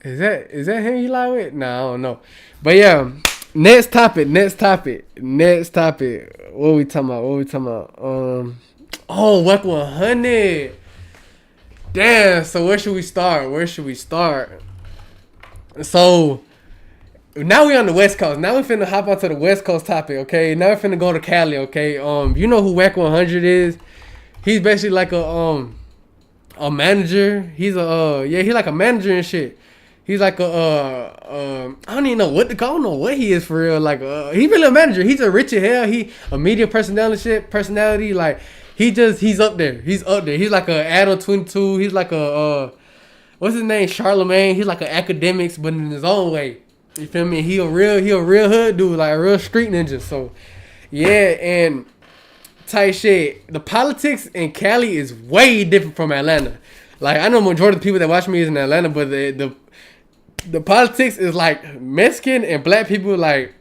[SPEAKER 1] Is that him you lie with? Nah, I don't know. But yeah, next topic. What we talking about? Wack100. Damn. So where should we start? So now we on the West Coast. Now we finna hop onto the West Coast topic, okay? Now we finna go to Cali, okay? You know who Wack100 is? He's basically like a manager. He's he's like a manager and shit. He's like I don't even know what to call. I don't know what he is for real. Like he's really a manager. He's a rich as hell. He a media personality. Like he's up there. He's like a Adam 22. He's like a what's his name? Charlemagne. He's like an academics, but in his own way. You feel me? He a real hood dude, like a real street ninja. So yeah, and tight shit. The politics in Cali is way different from Atlanta. Like I know majority of the people that watch me is in Atlanta, but the politics is like Mexican and black people like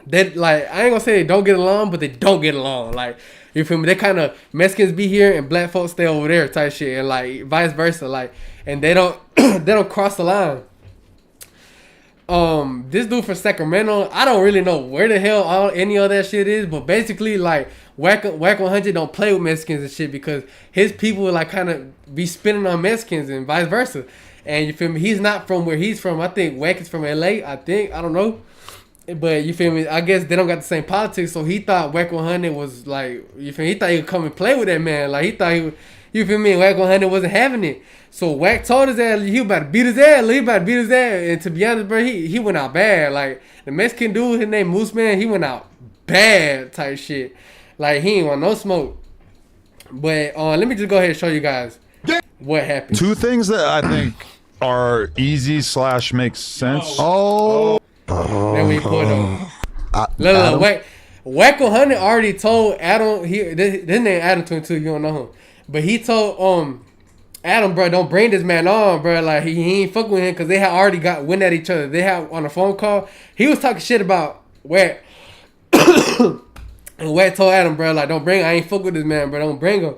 [SPEAKER 1] they like I ain't gonna say they don't get along, but they don't get along. Like you feel me? They kind of Mexicans be here and black folks stay over there type shit, and like vice versa. Like and they don't they don't cross the line. this dude from Sacramento, I don't really know where the hell any of that shit is, but basically like Wack100 don't play with Mexicans and shit because his people like kind of be spinning on Mexicans and vice versa. And you feel me? He's not from where he's from. I think Wack is from LA. I don't know. But you feel me? I guess they don't got the same politics. So he thought Wack100 was like, you feel me? He thought he could come and play with that man. Like he thought he, you feel me? Wack100 wasn't having it. So Wack told his ass he about to beat his ass. He about to beat his ass. And to be honest, bro, he went out bad. Like the Mexican dude, his name Moose Man, he went out bad type shit. Like he ain't want no smoke. But let me just go ahead and show you guys what happened.
[SPEAKER 14] Two things that I think are easy / makes sense.
[SPEAKER 1] Then we put him. Look, Wack100 already told Adam. His name Adam 22. You don't know him, but he told Adam, bro, don't bring this man on, bro. Like he ain't fucking with him because they had already got wind at each other. They had on a phone call. He was talking shit about Wack, and Wack told Adam, bro, like don't bring. I ain't fuck with this man, bro. Don't bring him.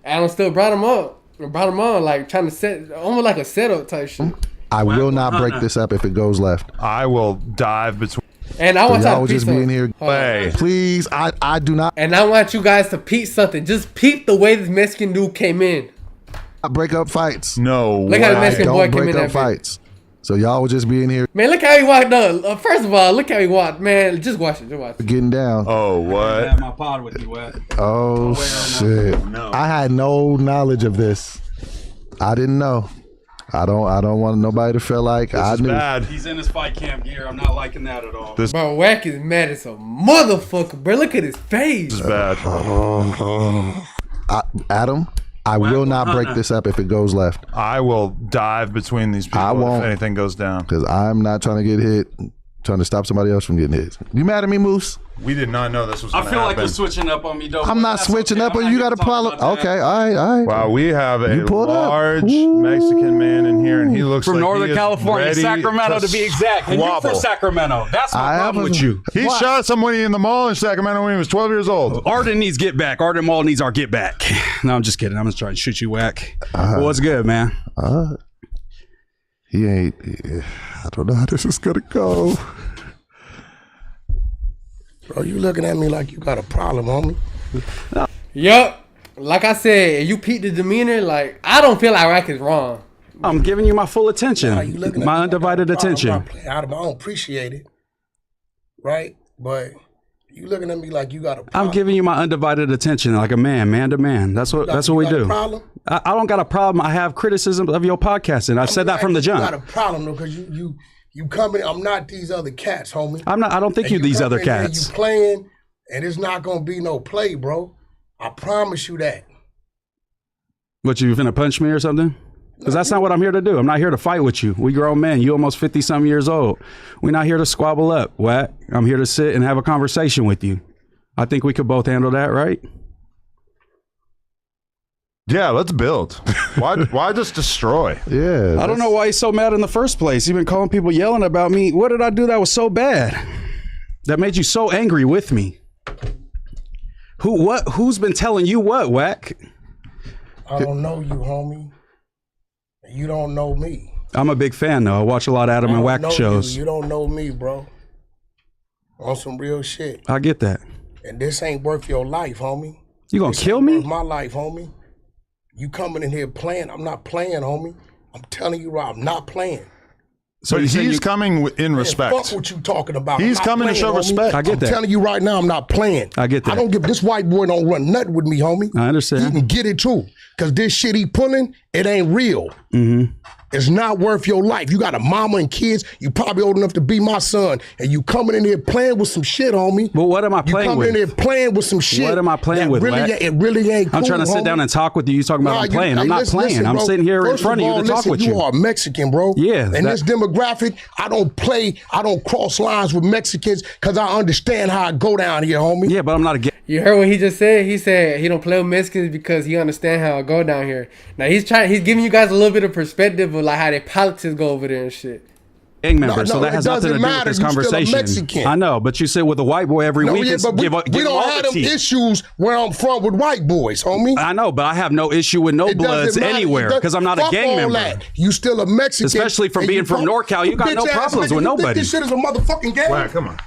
[SPEAKER 1] Adam still brought him up. Brought him on, like trying to set, almost like a setup type shit.
[SPEAKER 3] I will not break this up if it goes left.
[SPEAKER 14] I will dive between.
[SPEAKER 1] And I want
[SPEAKER 3] y'all
[SPEAKER 1] to
[SPEAKER 3] just be in here.
[SPEAKER 14] Hey,
[SPEAKER 3] please, I do not.
[SPEAKER 1] And I want you guys to peep something. Just peep the way this Mexican dude came in.
[SPEAKER 3] I break up fights.
[SPEAKER 14] No,
[SPEAKER 1] look how the Mexican boy came in.
[SPEAKER 3] Don't break up fights. So y'all would just be in here.
[SPEAKER 1] Man, look how he walked up. First of all, look how he walked. Man, just watch it. Just watch it.
[SPEAKER 3] Getting down.
[SPEAKER 14] Oh, what?
[SPEAKER 10] I have my pod with you, what?
[SPEAKER 3] Oh, shit.
[SPEAKER 14] No.
[SPEAKER 3] I had no knowledge of this. I didn't know. I don't want nobody to feel like I knew.
[SPEAKER 14] Bad.
[SPEAKER 10] He's in his fight camp gear. I'm not liking that at all.
[SPEAKER 1] Bro, Wack is mad as a motherfucker, bro. Look at his face.
[SPEAKER 14] This is bad.
[SPEAKER 3] Adam, I will not break this up if it goes left.
[SPEAKER 14] I will dive between these people
[SPEAKER 3] I won't,
[SPEAKER 14] if anything goes down.
[SPEAKER 3] Because I'm not trying to get hit. Trying to stop somebody else from getting hit. You mad at me, Moose?
[SPEAKER 14] We did not know this was
[SPEAKER 10] I
[SPEAKER 14] going to
[SPEAKER 10] feel
[SPEAKER 14] happen.
[SPEAKER 10] like you're switching up on me, though.
[SPEAKER 3] I'm not switching up on you. You got a problem. Okay, all right.
[SPEAKER 14] Wow, we have a large Mexican man in here, and he looks
[SPEAKER 10] from
[SPEAKER 14] like
[SPEAKER 10] Northern California, Sacramento to be exact. And you're from Sacramento. That's my problem with you.
[SPEAKER 14] He shot somebody in the mall in Sacramento when he was 12 years old.
[SPEAKER 10] Arden needs get back. Arden Mall needs our get back. No, I'm just kidding. I'm just trying to shoot you, Wack. What's good, man?
[SPEAKER 3] He ain't. I don't know how this is gonna go.
[SPEAKER 12] Bro, you looking at me like you got a problem, homie.
[SPEAKER 1] Yup. Like I said, you peep the demeanor, like, I don't feel like Wack is wrong.
[SPEAKER 10] I'm giving you my full attention. My undivided attention.
[SPEAKER 12] I don't appreciate it. Right? But you looking at me like you got a problem.
[SPEAKER 10] I'm giving you my undivided attention like a man to man. That's what we do.
[SPEAKER 12] Problem?
[SPEAKER 10] I don't got a problem. I have criticism of your podcasting. I've said that from the jump.
[SPEAKER 12] You got a problem though, because you coming. I'm not these other cats, homie.
[SPEAKER 10] I'm not. I don't think you these other cats.
[SPEAKER 12] You playing, and it's not gonna be no play, bro. I promise you that.
[SPEAKER 10] What, you finna punch me or something? Because that's not what I'm here to do. I'm not here to fight with you. We grown men. You almost 50-some years old. We're not here to squabble up, Wack. I'm here to sit and have a conversation with you. I think we could both handle that, right?
[SPEAKER 14] Yeah, let's build. Why just destroy?
[SPEAKER 3] Yeah.
[SPEAKER 10] I don't know why he's so mad in the first place. He's been calling people yelling about me. What did I do that was so bad? That made you so angry with me? Who's been telling you what, Wack?
[SPEAKER 12] I don't know you, homie. You don't know me.
[SPEAKER 10] I'm a big fan, though. I watch a lot of Adam and Wack shows.
[SPEAKER 12] You don't know me, bro. On some real shit.
[SPEAKER 10] I get that.
[SPEAKER 12] And this ain't worth your life, homie.
[SPEAKER 10] You gonna kill me?
[SPEAKER 12] Worth my life, homie. You coming in here playing. I'm not playing, homie. I'm telling you right, I'm not playing.
[SPEAKER 14] So he's coming in respect.
[SPEAKER 12] Fuck what you talking about.
[SPEAKER 14] He's coming to show respect.
[SPEAKER 10] I get that.
[SPEAKER 12] I'm telling you right now, I'm not playing.
[SPEAKER 10] I get that.
[SPEAKER 12] I don't give, this white boy don't run nothing with me, homie.
[SPEAKER 10] I understand.
[SPEAKER 12] He can get it too. Because this shit he pulling, it ain't real.
[SPEAKER 10] Mm-hmm.
[SPEAKER 12] It's not worth your life. You got a mama and kids. You probably old enough to be my son. And you coming in here playing with some shit, homie.
[SPEAKER 10] Well, what am I playing with?
[SPEAKER 12] You coming in here playing with some shit.
[SPEAKER 10] What am I playing with,
[SPEAKER 12] really, it really ain't cool,
[SPEAKER 10] I'm trying to sit down and talk with you. You talking about I'm playing. I'm not playing.
[SPEAKER 12] Listen,
[SPEAKER 10] I'm sitting here in front of you to talk with you.
[SPEAKER 12] You are Mexican, bro.
[SPEAKER 10] Yeah.
[SPEAKER 12] And this demographic, I don't play, I don't cross lines with Mexicans because I understand how I go down here, homie.
[SPEAKER 10] Yeah, but I'm not a
[SPEAKER 1] You heard what he just said? He said he don't play with Mexicans because he understand how I go down here. Now he's giving you guys a little bit of perspective of like how their politics go over there and shit.
[SPEAKER 10] gang member, so that has nothing to do with this conversation. I know, but you sit with a white boy every week and
[SPEAKER 20] we don't have them issues where I'm from with white boys, homie.
[SPEAKER 10] I know, but I have no issue with no bloods anywhere because I'm not a gang member.
[SPEAKER 20] You still a Mexican.
[SPEAKER 10] Especially from being from NorCal, you got no problems with nobody.
[SPEAKER 20] This shit is a motherfucking game.
[SPEAKER 14] Right, come on.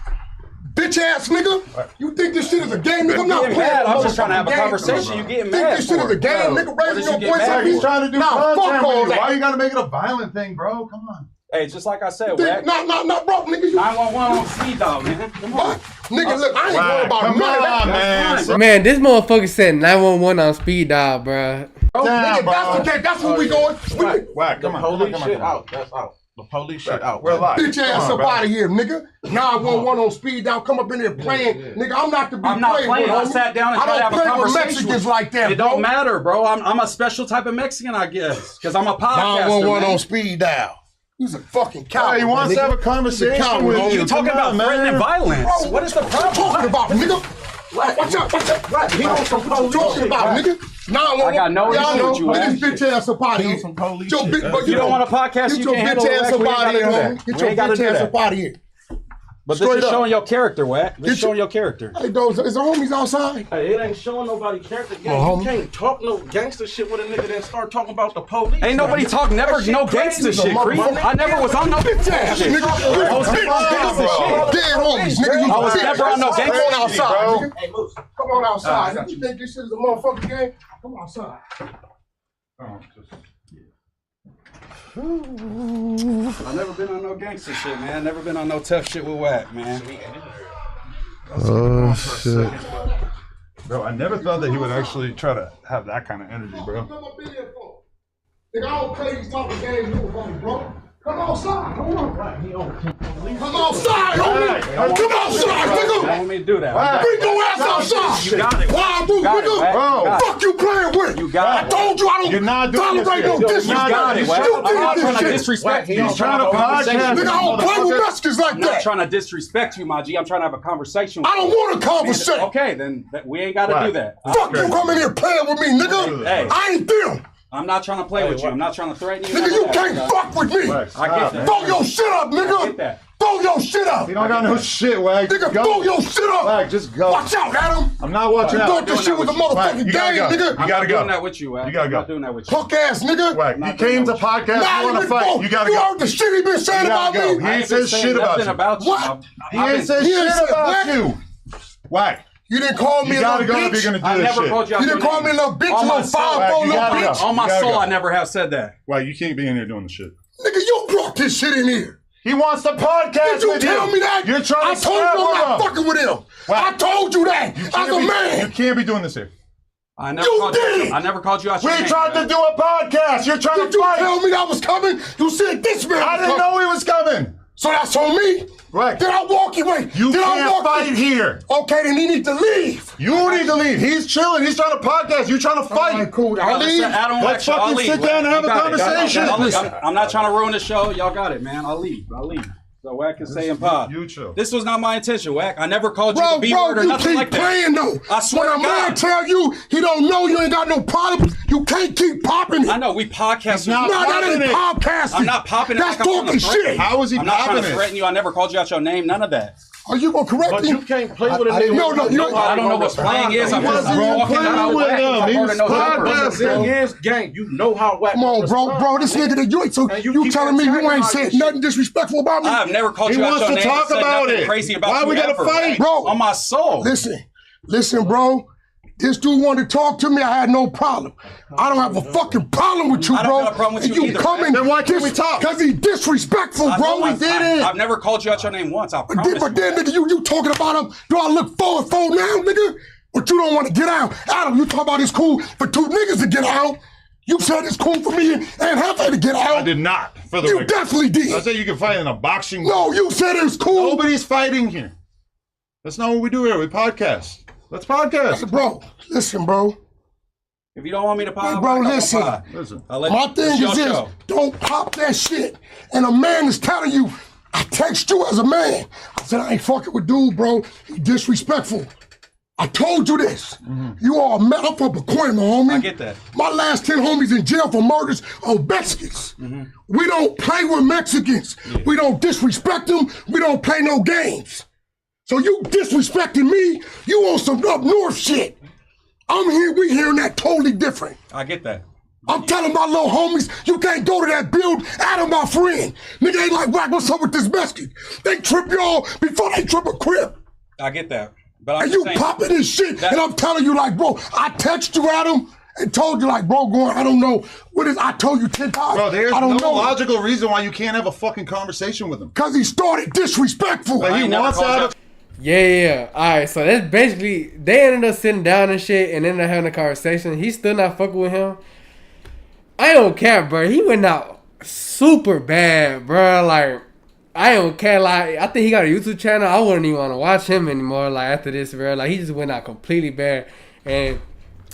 [SPEAKER 20] Bitch ass nigga, you think this shit is a game, nigga? I'm not playing.
[SPEAKER 10] I'm just trying to have a conversation. You getting mad?
[SPEAKER 20] This shit is a game, nigga. Raising your voice at me.
[SPEAKER 14] He's trying to do
[SPEAKER 20] fuck all that.
[SPEAKER 14] Why you gotta make it a violent thing, bro? Come on.
[SPEAKER 10] Hey, just like I said, Wack.
[SPEAKER 20] Not bro, nigga.
[SPEAKER 10] 911 on speed dial, man. Come on.
[SPEAKER 20] Nigga, look, I ain't worried about none of that.
[SPEAKER 1] Man, this motherfucker said 911 on speed dial, bro.
[SPEAKER 20] Oh, nigga, that's okay. That's where we going.
[SPEAKER 14] Wack, come on.
[SPEAKER 12] Police shit out. That's out. The police shit out.
[SPEAKER 14] We're live.
[SPEAKER 20] Bitch ass up out of here, nigga. 911 on speed dial. Come up in there playing. Nigga, I'm not to be
[SPEAKER 10] I'm not playing. I sat down and tried to have a conversation.
[SPEAKER 20] I don't play with Mexicans like that,
[SPEAKER 10] It don't matter, bro. I'm a special type of Mexican, I guess. Because I'm a podcaster,
[SPEAKER 20] 911 on speed dial. He's a fucking coward.
[SPEAKER 14] He wants to have a conversation with you.
[SPEAKER 10] You're talking about threatening violence.
[SPEAKER 20] Bro,
[SPEAKER 10] what is the problem?
[SPEAKER 20] Talking about, nigga? Watch out. He on some police talking about, nigga.
[SPEAKER 10] I got no issue with you,
[SPEAKER 20] Get this bitch ass up out of here.
[SPEAKER 10] You don't want a podcast, you can't handle it.
[SPEAKER 20] Get your bitch ass up out of here, homie. Get your bitch ass up out of here.
[SPEAKER 10] But this is showing your character, Wack. This is showing your character.
[SPEAKER 20] Hey, those is the homies outside.
[SPEAKER 12] Hey, it ain't showing nobody character. You can't talk no gangster shit with a nigga that start talking about the police.
[SPEAKER 10] Ain't nobody talk no gangster shit, Creep. I never was on no
[SPEAKER 20] bitch ass shit. Nigga,
[SPEAKER 10] I was never on gangster shit.
[SPEAKER 20] Dead homies, nigga.
[SPEAKER 10] I was never on no gangster shit.
[SPEAKER 20] Come on outside, nigga. Come on outside. You think this shit is a motherfucking game? Come outside.
[SPEAKER 10] I've never been on no gangster shit, man. Never been on no tough shit with Wack, man.
[SPEAKER 14] Oh, shit. Bro, I never thought that he would actually try to have that kind of energy, bro.
[SPEAKER 20] Nigga, I don't play these type of games with nobody, bro. Come outside, hold on. Come outside, homie. Come outside, nigga.
[SPEAKER 10] You want me to do that?
[SPEAKER 20] Bring your ass outside.
[SPEAKER 10] You got it.
[SPEAKER 20] Why, dude, nigga?
[SPEAKER 14] Bro.
[SPEAKER 20] Fuck you playing with.
[SPEAKER 10] You got
[SPEAKER 20] it. I told you I don't tolerate no disrespect.
[SPEAKER 10] You got it. I'm not trying to disrespect you.
[SPEAKER 14] He's trying to podcast.
[SPEAKER 20] Nigga, I don't play with Mexicans like that.
[SPEAKER 10] I'm not trying to disrespect you, my G. I'm trying to have a conversation with you.
[SPEAKER 20] I don't want a conversation.
[SPEAKER 10] Okay, then we ain't got to do that.
[SPEAKER 20] Fuck you coming here playing with me, nigga.
[SPEAKER 10] Hey.
[SPEAKER 20] I ain't them.
[SPEAKER 10] I'm not trying to play with you. I'm not trying to threaten you.
[SPEAKER 20] Nigga, you can't fuck with me.
[SPEAKER 10] I get that.
[SPEAKER 20] Throw your shit up, nigga.
[SPEAKER 10] I get that.
[SPEAKER 20] Throw your shit up.
[SPEAKER 14] You don't got no shit, Wack.
[SPEAKER 20] Nigga, throw your shit up.
[SPEAKER 14] Wack, just go.
[SPEAKER 20] Watch out, Adam.
[SPEAKER 14] I'm not watching out.
[SPEAKER 20] You thought this shit was a motherfucking game, nigga.
[SPEAKER 14] You gotta go.
[SPEAKER 10] I'm not doing that with you, Wack.
[SPEAKER 14] You gotta go.
[SPEAKER 10] I'm not doing that with you.
[SPEAKER 20] Punk ass nigga.
[SPEAKER 14] Wack, you came to podcast, you want to fight. You gotta go.
[SPEAKER 20] You heard the shit he been saying about me?
[SPEAKER 14] He ain't said shit about you.
[SPEAKER 20] What?
[SPEAKER 14] He ain't said shit about you. Wack.
[SPEAKER 20] You didn't call me a little bitch.
[SPEAKER 14] If you're gonna do this shit.
[SPEAKER 20] You didn't call me a little bitch, a little 5'4" little bitch.
[SPEAKER 10] On my soul, I never have said that.
[SPEAKER 14] Wack, you can't be in here doing the shit.
[SPEAKER 20] Nigga, you brought this shit in here.
[SPEAKER 14] He wants to podcast
[SPEAKER 20] with you. Did you tell me that?
[SPEAKER 14] You're trying to
[SPEAKER 20] I told you I'm not fucking with him. I told you that as a man.
[SPEAKER 14] You can't be doing this here.
[SPEAKER 10] I never called you out your name.
[SPEAKER 14] We tried to do a podcast. You're trying to fight.
[SPEAKER 20] Did you tell me that was coming? You said this man.
[SPEAKER 14] I didn't know he was coming.
[SPEAKER 20] So that's on me?
[SPEAKER 14] Right.
[SPEAKER 20] Did I walk away?
[SPEAKER 14] You can't fight here.
[SPEAKER 20] Okay, then he needs to leave.
[SPEAKER 14] You need to leave. He's chilling. He's trying to podcast. You're trying to fight.
[SPEAKER 20] All right, cool. I'll leave.
[SPEAKER 14] Let's fucking sit down and have a conversation.
[SPEAKER 10] I'm not trying to ruin the show. Y'all got it, man. I'll leave. So Wack can stay in pod.
[SPEAKER 14] You chill.
[SPEAKER 10] This was not my intention, Wack. I never called you the B word or nothing like that.
[SPEAKER 20] Bro, you keep playing though.
[SPEAKER 10] I swear
[SPEAKER 20] when a man tell you he don't know you ain't got no problem, you can't keep popping it.
[SPEAKER 10] I know, we podcast.
[SPEAKER 20] No, that ain't podcasting.
[SPEAKER 10] I'm not popping it.
[SPEAKER 20] That's talking shit.
[SPEAKER 14] How is he
[SPEAKER 10] I'm not
[SPEAKER 14] popping
[SPEAKER 10] trying to threaten you. I never called you out your name. None of that.
[SPEAKER 20] Are you gonna correct me?
[SPEAKER 12] But you can't play with a nigga.
[SPEAKER 20] No,
[SPEAKER 10] I don't know what playing is. I'm just walking out with him.
[SPEAKER 14] He was
[SPEAKER 12] podcasting. The thing is, gang, you know how Wack.
[SPEAKER 20] Come on, bro, this nigga that you ain't so you telling me you ain't said nothing disrespectful about me?
[SPEAKER 10] I've never called you out your name.
[SPEAKER 14] He wants to talk about it.
[SPEAKER 10] Crazy about
[SPEAKER 14] why we gotta fight,
[SPEAKER 20] bro?
[SPEAKER 10] On my soul.
[SPEAKER 20] Listen, bro. This dude wanted to talk to me. I had no problem. I don't have a fucking problem with you, bro.
[SPEAKER 10] I don't have a problem with you either.
[SPEAKER 20] Coming,
[SPEAKER 14] then why can't we talk?
[SPEAKER 20] Because he's disrespectful, bro.
[SPEAKER 10] We didn't. I've never called you out your name once. I promise.
[SPEAKER 20] But then, nigga, you talking about him? Do I look forward now, nigga? But you don't want to get out. Adam, you talk about it's cool for two niggas to get out. You said it's cool for me and Hefe to get out.
[SPEAKER 14] I did not. For the
[SPEAKER 20] you definitely did.
[SPEAKER 14] I said you can fight in a boxing.
[SPEAKER 20] No, you said it was cool.
[SPEAKER 14] Nobody's fighting here. That's not what we do here. We podcast. Let's podcast.
[SPEAKER 20] Bro, listen, bro.
[SPEAKER 10] If you don't want me to pop,
[SPEAKER 20] bro, listen. My thing is this: don't pop that shit. And a man is telling you, I text you as a man. I said I ain't fucking with dude, bro. He disrespectful. I told you this. You all met up for Pacoima, homie.
[SPEAKER 14] I get that.
[SPEAKER 20] My last 10 homies in jail for murders of Mexicans. We don't play with Mexicans. We don't disrespect them. We don't play no games. So you disrespecting me, you on some up north shit. I'm here, we hearing that totally different.
[SPEAKER 14] I get that.
[SPEAKER 20] I'm telling my little homies, you can't go to that build. Adam, my friend. Nigga ain't like, Wack, what's up with this Mexican? They trip y'all before they trip a Crip.
[SPEAKER 14] I get that. But I'm
[SPEAKER 20] and
[SPEAKER 14] just
[SPEAKER 20] you
[SPEAKER 14] saying,
[SPEAKER 20] popping this shit, and I'm telling you like, bro, I text you, Adam, and told you like, bro, going, I don't know, what is, I told you 10 times.
[SPEAKER 14] Bro, there's
[SPEAKER 20] I don't
[SPEAKER 14] no
[SPEAKER 20] know.
[SPEAKER 14] logical reason why you can't have a fucking conversation with him.
[SPEAKER 20] Because he started disrespectful.
[SPEAKER 14] But he wants out of...
[SPEAKER 1] Yeah. Alright, so that's basically, they ended up sitting down and shit and ended up having a conversation. He's still not fucking with him. I don't care, bro. He went out super bad, bro. Like, I don't care. Like, I think he got a YouTube channel. I wouldn't even want to watch him anymore. Like, after this, bro. Like, he just went out completely bad. And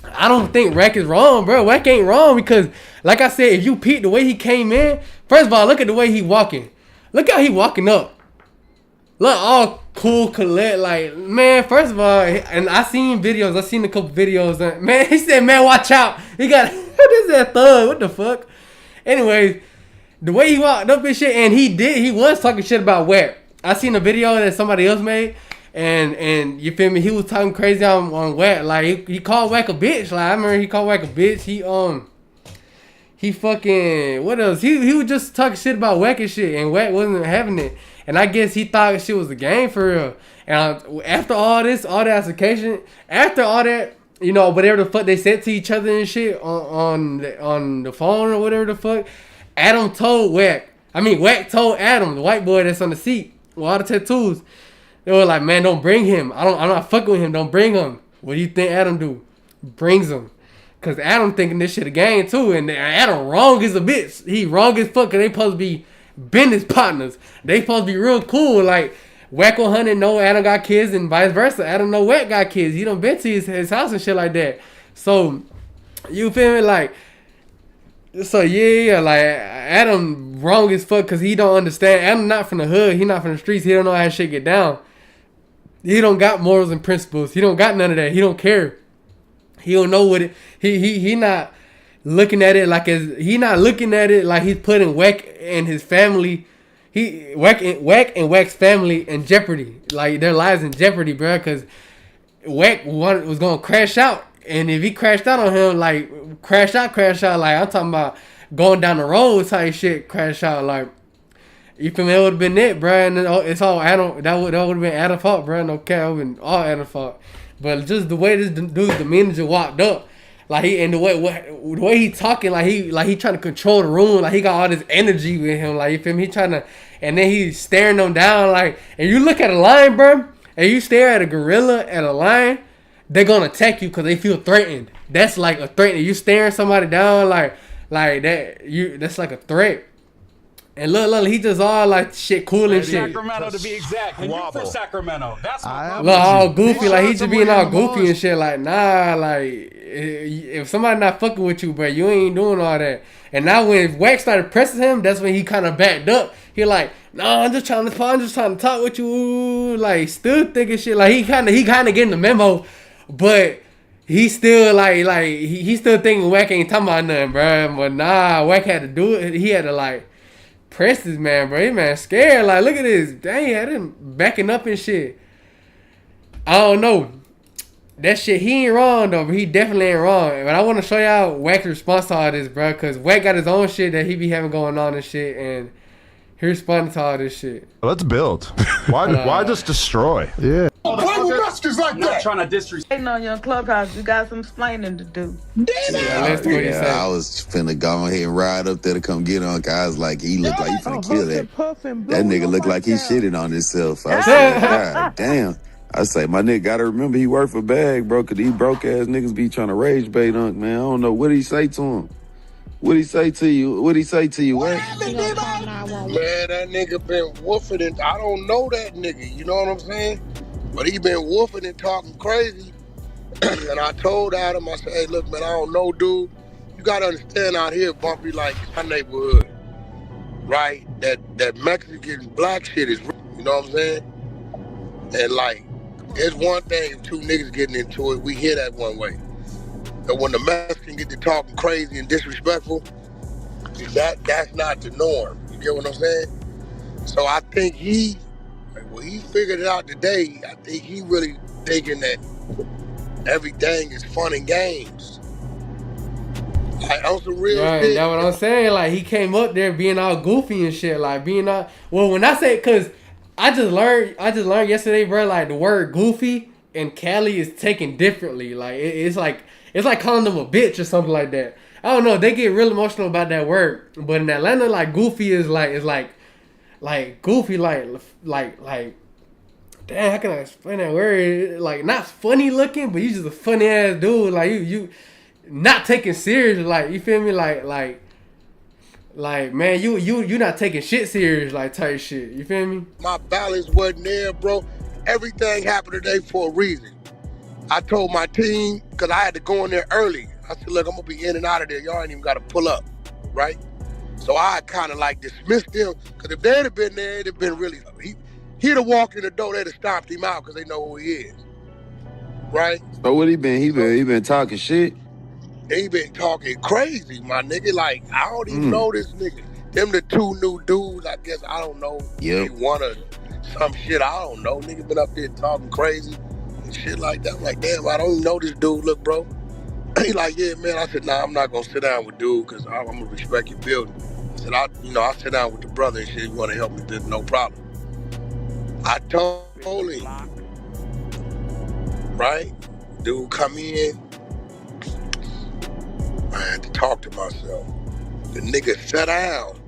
[SPEAKER 1] I don't think Wack is wrong, bro. Wack ain't wrong because, like I said, if you peep the way he came in, first of all, look at the way he walking. Look how he walking up. Look, all cool, collect. Like, man, first of all, and I seen videos. I seen a couple videos. Man, he said, man, watch out. He got, what is that thug? What the fuck? Anyways, the way he walked up and shit, and he was talking shit about Wack. I seen a video that somebody else made, and you feel me, he was talking crazy on Wack. Like, he called Wack a bitch. Like, I remember he called Wack a bitch. He fucking, what else? He was just talking shit about Wack and shit, and Wack wasn't having it. And I guess he thought shit was a game for real. And after all this, all that altercation, after all that, you know, whatever the fuck they said to each other and shit on the phone or whatever the fuck, Adam told Wack. I mean, Wack told Adam, the white boy that's on the seat with all the tattoos. They were like, man, don't bring him. I'm not fucking with him. Don't bring him. What do you think Adam do? Brings him. Because Adam thinking this shit a game too. And Adam wrong as a bitch. He wrong as fuck because they supposed to be business partners. They supposed to be real cool. Like, Wack100 know Adam got kids and vice versa. Adam know Wack got kids. He done been to his house and shit like that. So, you feel me? Like, so yeah, like, Adam wrong as fuck because he don't understand. Adam not from the hood. He not from the streets. He don't know how shit get down. He don't got morals and principles. He don't got none of that. He don't care. He don't know what it. He not looking at it like he's putting Wack and his family. Wack and Wack's family in jeopardy. Like, their lives in jeopardy, bro. Because Wack was gonna crash out, and if he crashed out on him, like crash out. Like, I'm talking about going down the road type shit. Crash out, like, you feel me? It would have been it, bro. And it's all Adam. That would have been Adam's fault, bro. No care, it would have been all Adam's fault. But just the way this dude's demeanor just walked up, like, the way he talking, like he trying to control the room, like he got all this energy with him, like, you feel me? He trying to, and then he's staring them down, like, and you look at a lion, bro, and you stare at a gorilla, at a lion, they're gonna attack you because they feel threatened. That's like a threat. You staring somebody down like that, that's like a threat. And look, he just all like shit, cool and shit.
[SPEAKER 10] Sacramento to be exact. And you for Sacramento. That's what
[SPEAKER 1] look, all goofy, like he just being all goofy and shit. Like, nah, like if somebody not fucking with you, bro, you ain't doing all that. And now when Wack started pressing him, that's when he kind of backed up. He like, nah, I'm just trying to talk with you. Like, still thinking shit. Like, he kind of getting the memo, but he still like he still thinking Wack ain't talking about nothing, bro. But nah, Wack had to do it. He had to like press this man, bro. This man scared. Like, look at this. Dang, had him backing up and shit. I don't know. That shit, he ain't wrong though, but he definitely ain't wrong. But I want to show y'all Wack's response to all this, bro, because Wack got his own shit that he be having going on and shit, and he responded to all this shit.
[SPEAKER 14] Let's build. Why just destroy?
[SPEAKER 20] Yeah. Play with Mexicans like that.
[SPEAKER 10] trying to disrespect.
[SPEAKER 5] Ain't on your clubhouse. You got some explaining to do.
[SPEAKER 15] I was finna go ahead and ride up there to come get on. Cause I was like, he looked like he finna kill that. That nigga looked like he shitted on himself. I said, God damn. I say, my nigga gotta remember he worked for Bag, bro. Cause these broke ass niggas be trying to rage bait on, man. I don't know what he say to him. What'd he say to you? What'd he say to you? What?
[SPEAKER 20] Man, that nigga been woofing and I don't know that nigga, you know what I'm saying? But he been woofing and talking crazy. And I told Adam, I said, hey, look, man, I don't know, dude. You gotta understand out here, Bumpy, like my neighborhood, right? That Mexican black shit is real, you know what I'm saying? And like, It's one thing if two niggas getting into it, we hear that one way. But when the Mexican get to talking crazy and disrespectful, that's not the norm. You get what I'm saying? So I think he figured it out today. I think he really thinking that everything is fun and games. Like on some real shit.
[SPEAKER 1] That's what I'm saying. Like he came up there being all goofy and shit. Like being all when I say cause I just learned yesterday, bro. Like the word goofy in Cali is taken differently. Like it's like calling them a bitch or something like that. I don't know. They get real emotional about that word. But in Atlanta, like goofy is like goofy like. Damn, how can I explain that word? Like not funny looking, but you just a funny ass dude. Like you not taking serious. Like you feel me? Like man, you not taking shit serious. Like type shit. You feel me?
[SPEAKER 20] My balance wasn't there, bro. Everything happened today for a reason. I told my team because I had to go in there early. I said, look, I'm gonna be in and out of there. Y'all ain't even gotta pull up, right? So I kind of like dismissed them because if they'd have been there, it'd have been really. He'd have walked in the door, they'd have stomped him out because they know who he is. Right?
[SPEAKER 15] So what he been? He been talking shit?
[SPEAKER 20] He been talking crazy, my nigga. Like, I don't even know this nigga. Them the two new dudes, I guess, I don't know.
[SPEAKER 15] Yep.
[SPEAKER 20] They one or some shit, I don't know. Nigga been up there talking crazy and shit like that. I'm like, damn, I don't even know this dude. Look, bro. He like, yeah, man. I said, nah, I'm not gonna sit down with dude because I'm gonna respect your building. I said, I'll sit down with the brother and shit. If you wanna help me, there's no problem. I told him, right? Dude come in, I had to talk to myself. The nigga sat down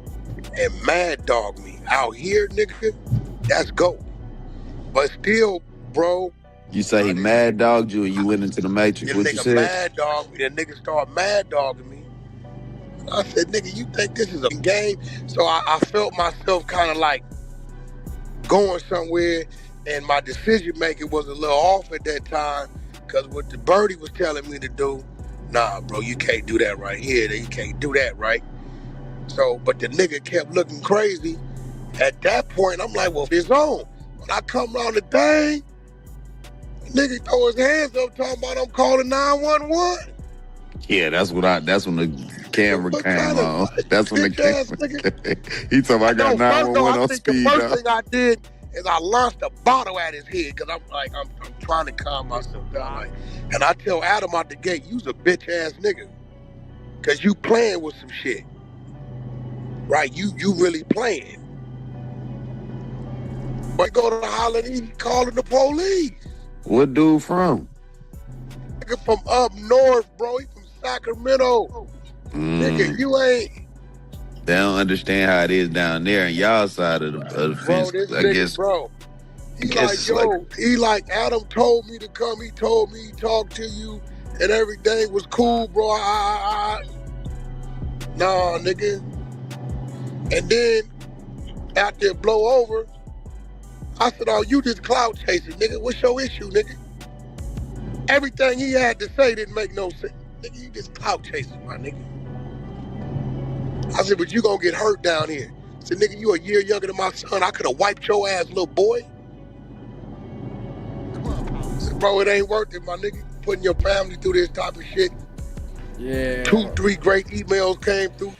[SPEAKER 20] and mad dog me. Out here, nigga, that's go. But still, bro.
[SPEAKER 15] You say he mad dogged you and you went into the Matrix. What you said?
[SPEAKER 20] Mad dog me. That nigga started mad dogging me. I said, nigga, you think this is a game? So I felt myself kind of like going somewhere, and my decision making was a little off at that time because what the birdie was telling me to do, nah, bro, you can't do that right here. You can't do that, right? So, but the nigga kept looking crazy. At that point, I'm like, well, it's on. When I come around the thing, the nigga throw his hands up talking about I'm calling 911.
[SPEAKER 15] Yeah, that's when the camera came on. That's when the camera. He told me I got 911 on speed.
[SPEAKER 20] The first thing I did is I launched a bottle at his head because I'm like, I'm trying to calm myself down. Like, and I tell Adam out the gate, you's a bitch ass nigga. Cause you playing with some shit. Right? You really playing. But go to the holiday, calling the police.
[SPEAKER 15] What dude from?
[SPEAKER 20] Nigga from up north, bro. He from Sacramento. Nigga, you ain't.
[SPEAKER 15] They don't understand how it is down there on y'all side of the fence.
[SPEAKER 20] Bro, this
[SPEAKER 15] I
[SPEAKER 20] nigga,
[SPEAKER 15] guess,
[SPEAKER 20] bro. He like, yo, he like, Adam told me to come. He told me he talked to you and everything was cool, bro. Nah, nigga. And then, after it blow over, I said, oh, you just clout chasing, nigga. What's your issue, nigga? Everything he had to say didn't make no sense. Nigga, you just clout chasing, my nigga. I said, but you gonna get hurt down here. I said, nigga, you a year younger than my son. I could have wiped your ass, little boy. I said, bro, it ain't worth it, my nigga. Putting your family through this type of shit.
[SPEAKER 1] Yeah.
[SPEAKER 20] 2-3 great emails came through.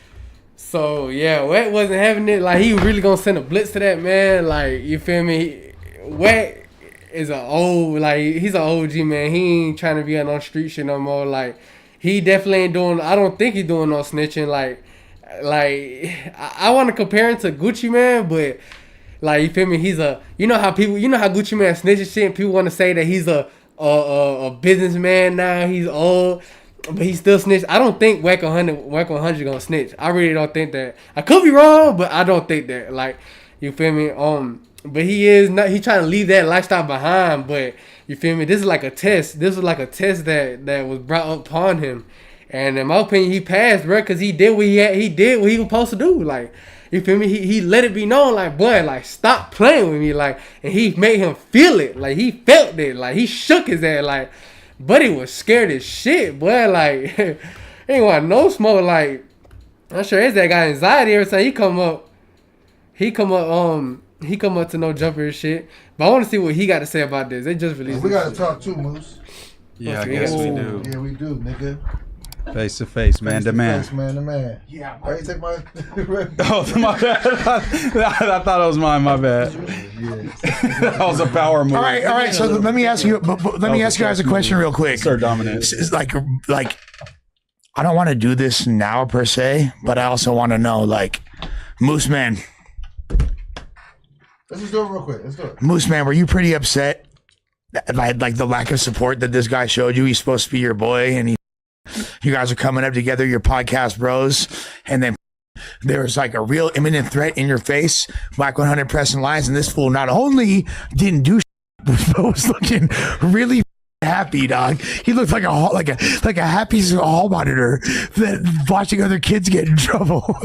[SPEAKER 1] So, yeah, Wack wasn't having it. Like, he really gonna send a blitz to that, man. Like, you feel me? Wack is he's an OG, man. He ain't trying to be on no street shit no more. Like, he definitely ain't doing, I don't think he's doing no snitching. Like I want to compare him to Gucci Man, but like, you feel me? He's you know how Gucci Man snitches shit and people want to say that he's a businessman now. He's old, but he still snitch. I don't think Wack100 gonna snitch. I really don't think that. I could be wrong, but I don't think that. Like, you feel me? But he is not. He trying to leave that lifestyle behind. But you feel me? This is like a test. This was like a test that was brought upon him. And in my opinion, he passed, bro, because he did what he was supposed to do. Like, you feel me? He let it be known, like, boy, like, stop playing with me, like, and he made him feel it, like, he felt it, like, he shook his ass, like, buddy was scared as shit, boy, like, he ain't want no smoke, like, I'm sure his dad got anxiety every time he come up, He come up to No Jumper and shit. But I want to see what he got to say about this. They just released.
[SPEAKER 2] We got to talk too, Moose.
[SPEAKER 10] Yeah, I guess we do.
[SPEAKER 2] Yeah, we do, nigga.
[SPEAKER 10] Face to face, man to man.
[SPEAKER 2] Man to man. Yeah. Why you take my?
[SPEAKER 10] Oh, my bad. I thought it was mine. My bad. That was a power move.
[SPEAKER 21] All right. So let me ask you. Let me ask you guys a question real quick.
[SPEAKER 10] Sir Dominant.
[SPEAKER 21] It's like I don't want to do this now per se, but I also want to know, like, Moose Man.
[SPEAKER 2] Let's just do it real quick. Let's do it.
[SPEAKER 21] Moose Man, were you pretty upset by like the lack of support that this guy showed you? He's supposed to be your boy, and you guys are coming up together, your podcast bros, and then there's like a real imminent threat in your face. Wack100 pressing lines, and this fool not only didn't do shit, but was looking really happy, dog. He looked like a happy hall monitor that watching other kids get in trouble.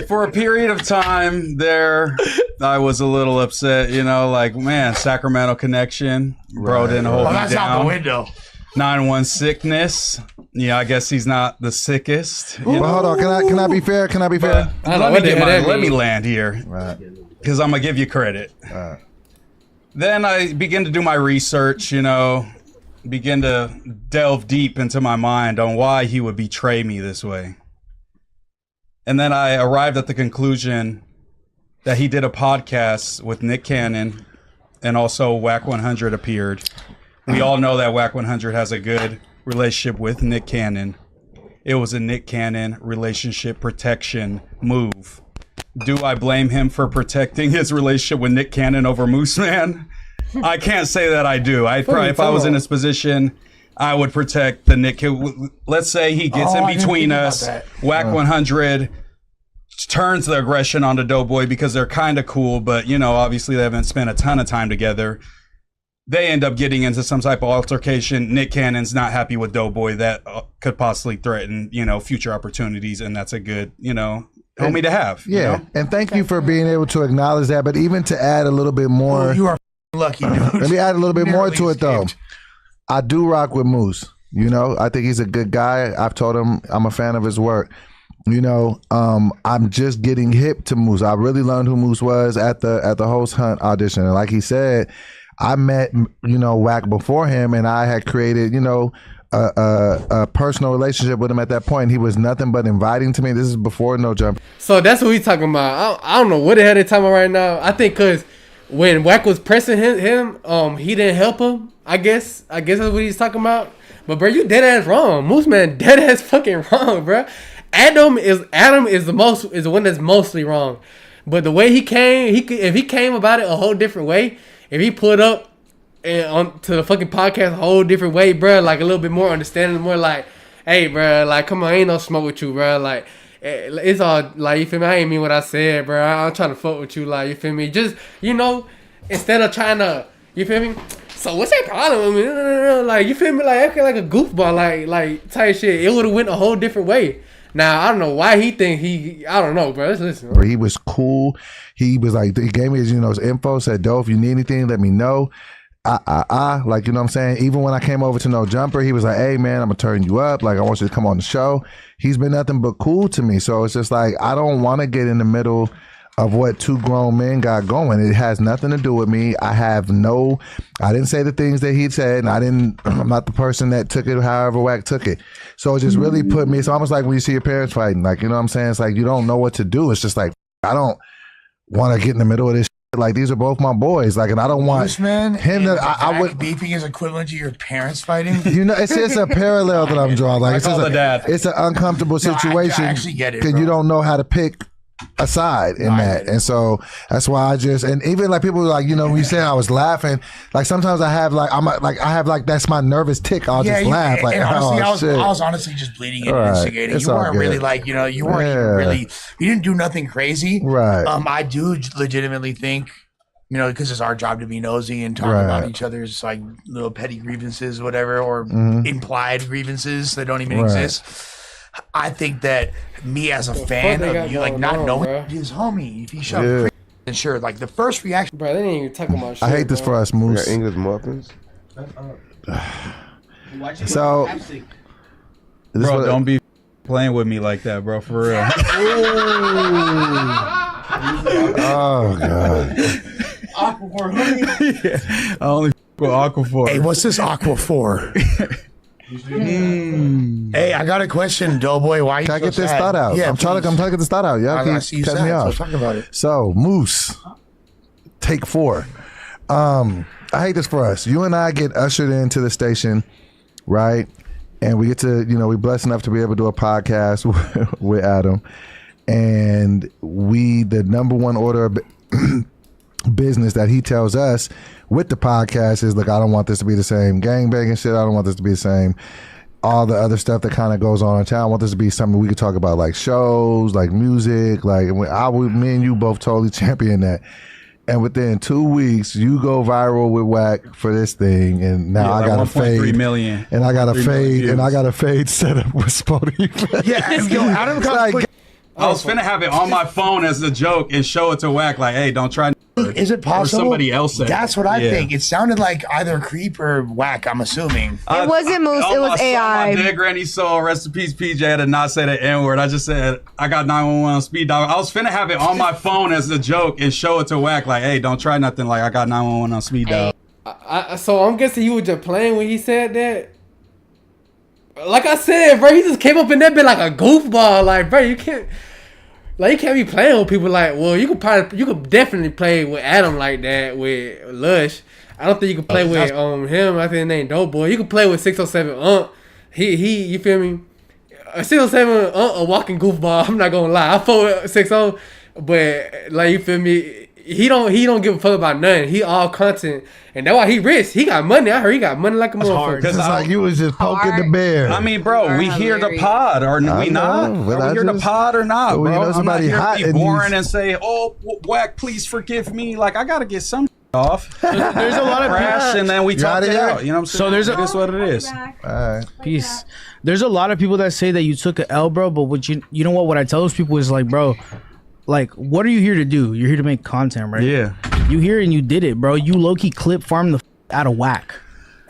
[SPEAKER 10] For a period of time there, I was a little upset, you know, like, man, Sacramento connection. Bro didn't hold me down.
[SPEAKER 21] That's out the window.
[SPEAKER 10] 9-1 sickness. Yeah, I guess he's not the sickest.
[SPEAKER 2] Well, hold on. Can I be fair? Can I be fair?
[SPEAKER 10] Let me land here. Right. Because I'm going to give you credit.
[SPEAKER 2] Right.
[SPEAKER 10] Then I begin to do my research, you know, begin to delve deep into my mind on why he would betray me this way. And then I arrived at the conclusion that he did a podcast with Nick Cannon, and also Wack100 appeared. We all know that Wack100 has a good relationship with Nick Cannon. It was a Nick Cannon relationship protection move. Do I blame him for protecting his relationship with Nick Cannon over Moose Man? I can't say that I do. I'd probably, if I was in his position, I would protect the Nick. Let's say he gets in between us. Wack100 turns the aggression onto Doughboy because they're kind of cool, but, you know, obviously they haven't spent a ton of time together. They end up getting into some type of altercation. Nick Cannon's not happy with Doughboy. That could possibly threaten, you know, future opportunities, and that's a good, you know, homie to have.
[SPEAKER 2] Yeah,
[SPEAKER 10] you know?
[SPEAKER 2] And thank you for being able to acknowledge that. But even to add a little bit more,
[SPEAKER 21] you are lucky, dude.
[SPEAKER 2] Let me add a little bit more to it, though. I do rock with Moose. You know, I think he's a good guy. I've told him I'm a fan of his work. You know, I'm just getting hip to Moose. I really learned who Moose was at the Host Hunt audition, and like he said, I met, you know, Wack before him, and I had created, you know, a personal relationship with him at that point. He was nothing but inviting to me. This is before No Jump.
[SPEAKER 1] So that's what we talking about. I don't know what the hell they talking about right now. I think because when Wack was pressing him, he didn't help him. I guess that's what he's talking about. But bro, you dead ass wrong. Moose Man dead ass fucking wrong, bro. Adam is the one that's mostly wrong. But the way he came, if he came about it a whole different way, if he put up and to the fucking podcast a whole different way, bro, like a little bit more understanding, more like, hey, bro, like, come on, ain't no smoke with you, bro, like, it's all, like, you feel me, I ain't mean what I said, bro, I'm trying to fuck with you, like, you feel me, just, you know, instead of trying to, you feel me, so what's that problem with me, like, you feel me, like, acting like a goofball, like, type shit, it would have went a whole different way. Now, I don't know why he think I don't know, bro. Let's listen.
[SPEAKER 2] Bro. He was cool. He was like, he gave me his, you know, his info, said, Doe, if you need anything, let me know. Like, you know what I'm saying? Even when I came over to No Jumper, he was like, hey, man, I'm going to turn you up. Like, I want you to come on the show. He's been nothing but cool to me. So it's just like, I don't want to get in the middle of what two grown men got going. It has nothing to do with me. I didn't say the things that he said, and I'm not the person that took it however Wack took it. So it just really put me, it's almost like when you see your parents fighting, like, you know what I'm saying? It's like, you don't know what to do. It's just like, I don't want to get in the middle of this shit. Like, these are both my boys. Like, and I don't want him to, I would.
[SPEAKER 21] Beefing is equivalent to your parents fighting?
[SPEAKER 2] You know, it's just a parallel that I'm drawing. Like, it's an uncomfortable situation.
[SPEAKER 21] I actually get it,
[SPEAKER 2] because you don't know how to pick a side in that. And so that's why and even like people like, you know, when you say I was laughing, like sometimes I have like, that's my nervous tick. I'll just laugh. Like,
[SPEAKER 21] honestly, I was honestly just bleeding and instigating. You weren't really like, you know, you weren't even really, you didn't do nothing crazy.
[SPEAKER 2] Right.
[SPEAKER 21] I do legitimately think, you know, because it's our job to be nosy and talk about each other's like little petty grievances, whatever, or implied grievances that don't even exist. I think that me as a fan of you, like not knowing his homie, if he showed and sure, like the first reaction,
[SPEAKER 1] bro, they ain't even talking about shit.
[SPEAKER 2] I hate this for us, Moose.
[SPEAKER 13] English muffins.
[SPEAKER 2] So,
[SPEAKER 10] bro, don't be playing with me like that, bro. For real.
[SPEAKER 7] Oh god.
[SPEAKER 12] Aquaphor, homie.
[SPEAKER 10] Yeah, I only with Aquaphor.
[SPEAKER 21] Hey, what's this Aquaphor? Hey, I got a question, Doughboy. Why
[SPEAKER 7] Can I get this thought out?
[SPEAKER 21] Yeah,
[SPEAKER 7] I'm trying to get this thought out. Yeah,
[SPEAKER 21] I see you
[SPEAKER 7] cut
[SPEAKER 21] sad,
[SPEAKER 7] me
[SPEAKER 21] so
[SPEAKER 7] off.
[SPEAKER 21] talk about it.
[SPEAKER 7] So, Moose, take 4. I hate this for us. You and I get ushered into the station, right? And we get to, we're blessed enough to be able to do a podcast with Adam. And the number one order of business that he tells us with the podcast is, look, I don't want this to be the same gangbanging shit. I don't want this to be the same. All the other stuff that kind of goes on in town. I want this to be something we could talk about, like shows, like music. Like me and you both totally champion that. And within 2 weeks, you go viral with Wack for this thing, and now I got a fade.
[SPEAKER 10] 1.3 million.
[SPEAKER 7] And I got a fade, and I got a fade set up with Spody.
[SPEAKER 21] Yeah, yo, Adam
[SPEAKER 10] I was finna have it on my phone as a joke and show it to Wack, like, hey, don't try.
[SPEAKER 21] Is it possible?
[SPEAKER 10] Or somebody else said.
[SPEAKER 21] That's what I think. It sounded like either Creep or Wack, I'm assuming.
[SPEAKER 5] It wasn't Moose, it was AI.
[SPEAKER 10] My dead granny soul, rest in peace, PJ, I did not say the N-word. I just said, I got 911 on speed dial. I was finna have it on my phone as a joke and show it to Wack, like, hey, don't try nothing, like, I got 911 on speed dial.
[SPEAKER 1] So I'm guessing you were just playing when he said that? Like I said, bro, he just came up in that bit like a goofball. Like, bro, you can't be playing with people like. Well, you could definitely play with Adam like that with Lush. I don't think you could play with him. I think his name Doughboy. You could play with 607 He you feel me? 607 a walking goofball. I'm not gonna lie. I fought with 60, but like you feel me? He don't give a fuck about nothing. He all content, and that's why he rich. He got money. I heard he got money like a motherfucker.
[SPEAKER 7] It's like you was just poking the bear.
[SPEAKER 10] I mean, bro, we hear the pod, or we not? Are we hear the pod or not, bro? I'm not here to be boring and say, "Oh, Wack, please forgive me." Like I gotta get some off.
[SPEAKER 22] There's a lot of
[SPEAKER 10] crash, and then we talk it out. You know what I'm saying?
[SPEAKER 22] So there's
[SPEAKER 10] it is what it is.
[SPEAKER 7] All right.
[SPEAKER 22] Peace. There's a lot of people that say that you took an L, bro. But what you know what I tell those people is like, bro. Like, what are you here to do? You're here to make content, right?
[SPEAKER 10] Yeah.
[SPEAKER 22] You here and you did it, bro. You low-key clip farm the out of Wack.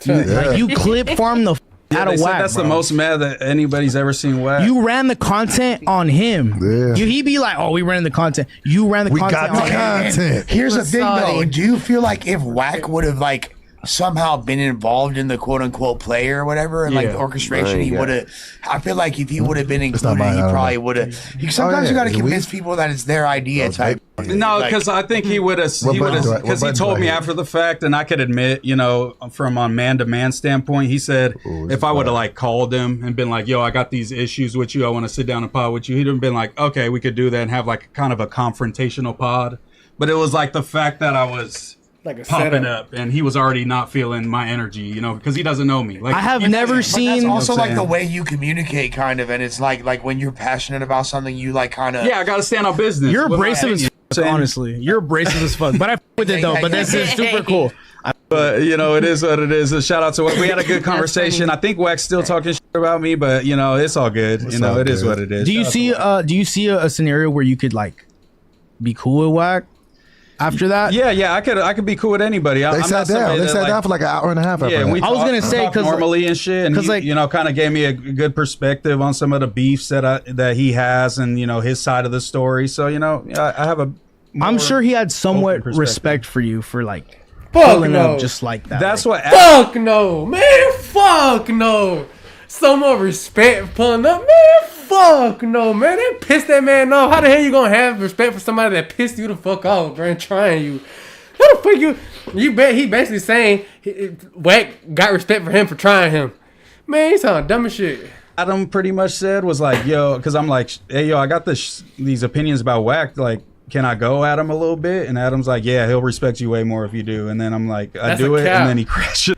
[SPEAKER 22] Like, you clip farm the out of Wack.
[SPEAKER 10] That's the most mad that anybody's ever seen Wack.
[SPEAKER 22] You ran the content on him.
[SPEAKER 7] Yeah.
[SPEAKER 22] He be like, oh, we ran the content. You ran the content
[SPEAKER 7] got the
[SPEAKER 22] on him.
[SPEAKER 7] content.
[SPEAKER 21] Here's the thing, though. Do you feel like if Wack would have, like, somehow been involved in the quote-unquote play or whatever, and like the orchestration, he would have, I feel like if he would have been included, he probably would have. Sometimes you got to convince people that it's their idea type.
[SPEAKER 10] No, because I think he would have, because he told me after the fact, and I could admit, from a man-to-man standpoint, he said, if I would have like called him and been like, yo, I got these issues with you, I want to sit down and pod with you, he'd have been like, okay, we could do that and have like kind of a confrontational pod. But it was like the fact that I was like popping up, and he was already not feeling my energy, because he doesn't know me. Like
[SPEAKER 22] I have never seen.
[SPEAKER 21] That's also like the way you communicate, kind of, and it's like when you're passionate about something, you like kind of.
[SPEAKER 10] Yeah, I gotta stand on business.
[SPEAKER 22] You're abrasive as fuck, honestly. You're abrasive as fuck, but I with it though. But this is super cool.
[SPEAKER 10] But it is what it is. A shout out to Wack. We had a good conversation. I think Wack's still talking shit about me, but it's all good. It is what it is.
[SPEAKER 22] Do you see a scenario where you could like be cool with Wack? After that,
[SPEAKER 10] yeah, I could be cool with anybody.
[SPEAKER 7] They sat down for like an hour and a half.
[SPEAKER 10] Yeah,
[SPEAKER 7] I
[SPEAKER 10] was gonna say because normally and shit, and he, kind of gave me a good perspective on some of the beefs that he has, and his side of the story. So I have a.
[SPEAKER 22] I'm sure he had somewhat respect for you for like
[SPEAKER 1] pulling up
[SPEAKER 22] just like that.
[SPEAKER 10] That's what.
[SPEAKER 1] Fuck no, man. Fuck no. Some more respect pulling up, man. Fuck no, man. They pissed that man off. How the hell you gonna have respect for somebody that pissed you the fuck off, bro, and trying you? How the fuck you bet he basically saying Wack got respect for him for trying him. Man, he sound dumb as shit.
[SPEAKER 10] Adam pretty much said was like, yo, because I'm like, hey, yo, I got these opinions about Wack, like, can I go at him a little bit? And Adam's like, yeah, he'll respect you way more if you do. And then I'm like, I do it, and then he crashes.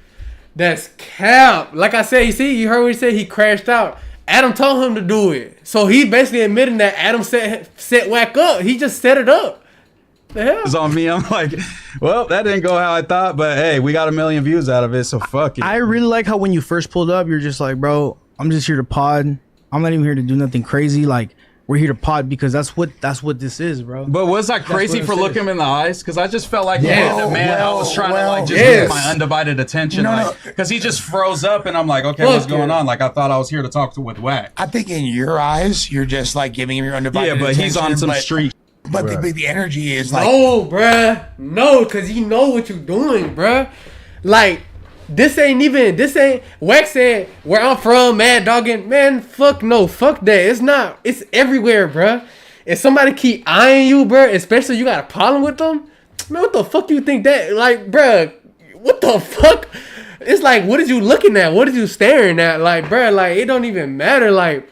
[SPEAKER 1] That's cap. Like I said, you heard what he said, he crashed out. Adam told him to do it. So he basically admitting that Adam set Wack up. He just set it up. The hell?
[SPEAKER 10] It's on me. I'm like, well, that didn't go how I thought, but hey, we got 1 million views out of it, so fuck it.
[SPEAKER 22] I really like how when you first pulled up, you're just like, bro, I'm just here to pod. I'm not even here to do nothing crazy. Like, we're here to pod because that's what this is, bro.
[SPEAKER 10] But was I crazy for looking him in the eyes? Because I just felt like, I was trying to like just get my undivided attention, because he just froze up, and I'm like, okay, what's going on? Like I thought I was here to talk with Wack.
[SPEAKER 21] I think in your eyes, you're just like giving him your undivided attention.
[SPEAKER 10] Yeah, but he's on some street.
[SPEAKER 21] But the energy is like...
[SPEAKER 1] No, bruh. No, because you know what you're doing, bruh. Like, this ain't... Wack said, where I'm from, mad dogging. Man, fuck no. Fuck that. It's not. It's everywhere, bruh. If somebody keep eyeing you, bruh, especially you got a problem with them, man, what the fuck do you think that... Like, bruh, what the fuck? It's like, what is you looking at? What is you staring at? Like, bruh, like, it don't even matter. Like,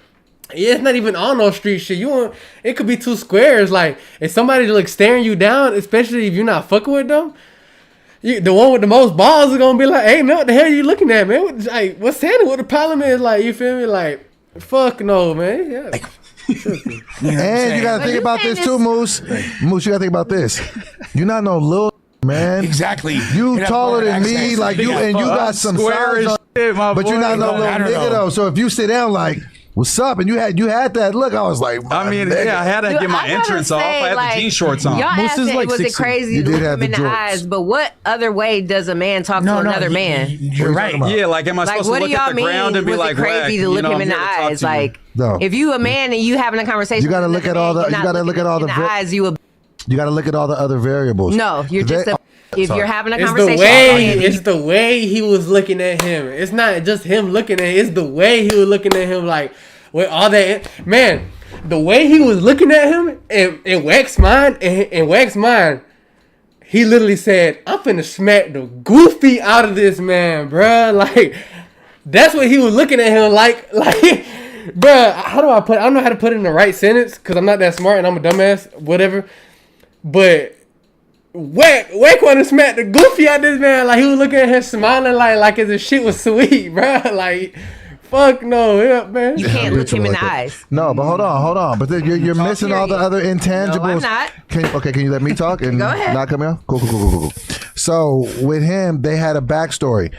[SPEAKER 1] yeah, it's not even on no street shit. It could be two squares. Like, if somebody like staring you down, especially if you're not fucking with them, the one with the most balls is gonna be like, hey, man, what the hell are you looking at, man? What's happening? What the problem is? Like, you feel me? Like, fuck no, man. Yeah.
[SPEAKER 7] And you gotta think about this too, Moose. Moose, you gotta think about this. You're not no little man.
[SPEAKER 21] Exactly.
[SPEAKER 7] You taller than me, like you, and you got some size on, but you're not no little nigga though. So if you sit down like, what's up? And you had that look. I was like,
[SPEAKER 10] I mean, yeah, I had to get my entrance off. I had the jean shorts on.
[SPEAKER 6] Y'all asked
[SPEAKER 7] like
[SPEAKER 6] was it crazy to look him in the eyes, but what other way does a man talk to another man?
[SPEAKER 21] You're right.
[SPEAKER 10] Yeah, like, am I supposed to look at the ground and be like,
[SPEAKER 6] crazy to look him in the eyes? Like, if you a man and you having a conversation,
[SPEAKER 7] you gotta look at all the. You gotta look at all the
[SPEAKER 6] eyes.
[SPEAKER 7] You gotta look at all the other variables.
[SPEAKER 6] No, you're just a. If you're having a conversation,
[SPEAKER 1] it's the way he was looking at him. It's not just him looking at him. It's the way he was looking at him. Like, with all that, man, the way he was looking at him in Wack's mind, he literally said, I'm finna smack the goofy out of this man, bruh. Like, that's what he was looking at him like, bruh, I don't know how to put it in the right sentence, because I'm not that smart and I'm a dumbass, whatever. But Wack wanted to smack the goofy out of this man. Like, he was looking at him smiling like as if shit was sweet, bruh. Like, fuck no, yeah, man.
[SPEAKER 6] You can't look him in the eyes.
[SPEAKER 7] No, but hold on. But then you're missing all the other intangibles.
[SPEAKER 6] No, I'm not.
[SPEAKER 7] Can you let me talk and
[SPEAKER 6] Go ahead.
[SPEAKER 7] not cut me off? Cool. So with him, they had a backstory.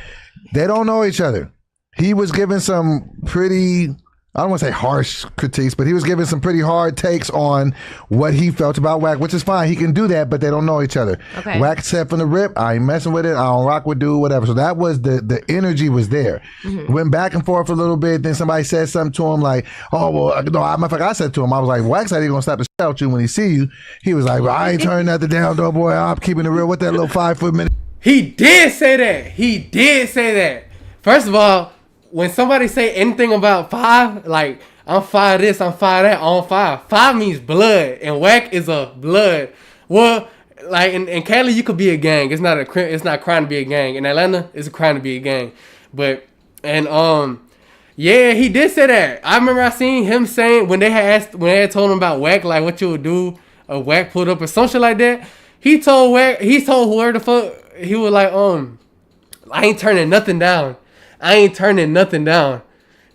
[SPEAKER 7] They don't know each other. He was given some pretty, I don't want to say harsh critiques, but he was giving some pretty hard takes on what he felt about Wack, which is fine. He can do that, but they don't know each other. Okay. Wack said from the rip, I ain't messing with it. I don't rock with dude, whatever. So that was the energy was there. Mm-hmm. Went back and forth a little bit. Then somebody said something to him like, oh, well, no, I said to him, I was like, Wack said he's going to slap the shit out you when he see you. He was like, well, I ain't turning nothing down, though, boy. I'm keeping it real with that little 5 foot minute.
[SPEAKER 1] He did say that. First of all, when somebody say anything about 5, like, I'm 5 this, I'm 5 that, on 5. 5 means blood, and Wack is a blood. Well, like in Cali, you could be a gang. It's not a crime to be a gang. In Atlanta, it's a crime to be a gang. But yeah, he did say that. I remember I seen him saying when they had told him about Wack, like what you would do, a Wack pulled up or some shit like that. He told whoever the fuck, he was like, I ain't turning nothing down.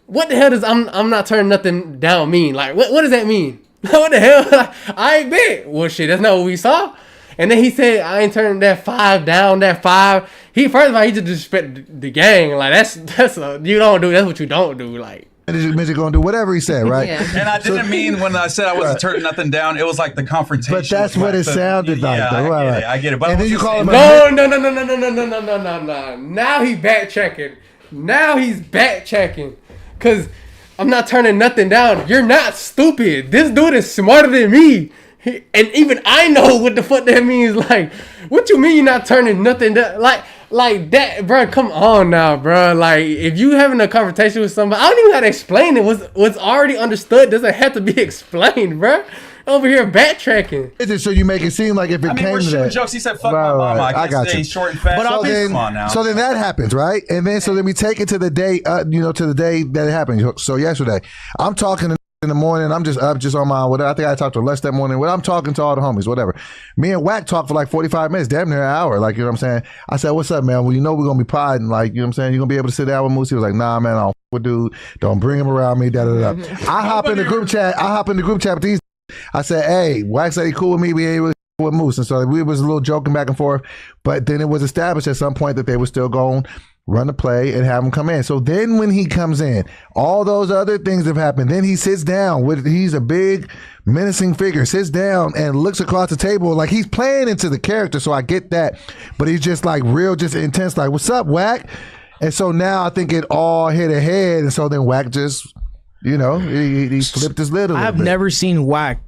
[SPEAKER 1] What the hell does I'm not turning nothing down mean? Like, what does that mean? What the hell? Like, I ain't bet. Well, shit, that's not what we saw. And then he said, I ain't turning that 5 down, that 5. First of all, he just disrespect the gang. Like, that's you don't do, that's what you don't do. Like,
[SPEAKER 7] and he's gonna do whatever he said, right?
[SPEAKER 10] Yeah. And I didn't mean when I said I wasn't turning nothing down. It was like the confrontation.
[SPEAKER 7] But that's what it sounded like.
[SPEAKER 10] Yeah, I get it. But
[SPEAKER 7] and then you call him
[SPEAKER 1] no. Now he's backtracking. Cause I'm not turning nothing down. You're not stupid. This dude is smarter than me. And even I know what the fuck that means. Like, what you mean you're not turning nothing down? Like that, bro. Come on now, bro. Like, if you having a conversation with somebody, I don't even gotta explain it. What's already understood doesn't have to be explained, bro. Over here backtracking.
[SPEAKER 7] So you make it seem like if it came to that.
[SPEAKER 10] Jokes. He said, "Fuck my mama." I got stay short and fat.
[SPEAKER 7] But so then that happens, right? And then so then we take it to the day, to the day that it happened. So yesterday, I'm talking in the morning. I'm just up, just on my whatever. I think I talked to Les that morning. I'm talking to all the homies, whatever. Me and Wack talked for like 45 minutes, damn near an hour. Like, you know what I'm saying? I said, "What's up, man? Well, you know we're gonna be podding. Like, you know what I'm saying? You're gonna be able to sit down with Moose." He was like, "Nah, man, I don't with dude. Don't bring him around me." Da da da. I hop in the group chat with these. I said, hey, Wack said he cool with me. We ain't really cool with Moose. And so we was a little joking back and forth. But then it was established at some point that they were still going to run the play and have him come in. So then when he comes in, all those other things have happened. Then he sits down. He's a big, menacing figure. Sits down and looks across the table like he's playing into the character. So I get that. But he's just like real, just intense. Like, what's up, Wack? And so now I think it all hit ahead. And so then Wack just... he flipped his lid a little bit.
[SPEAKER 22] I've never seen Wack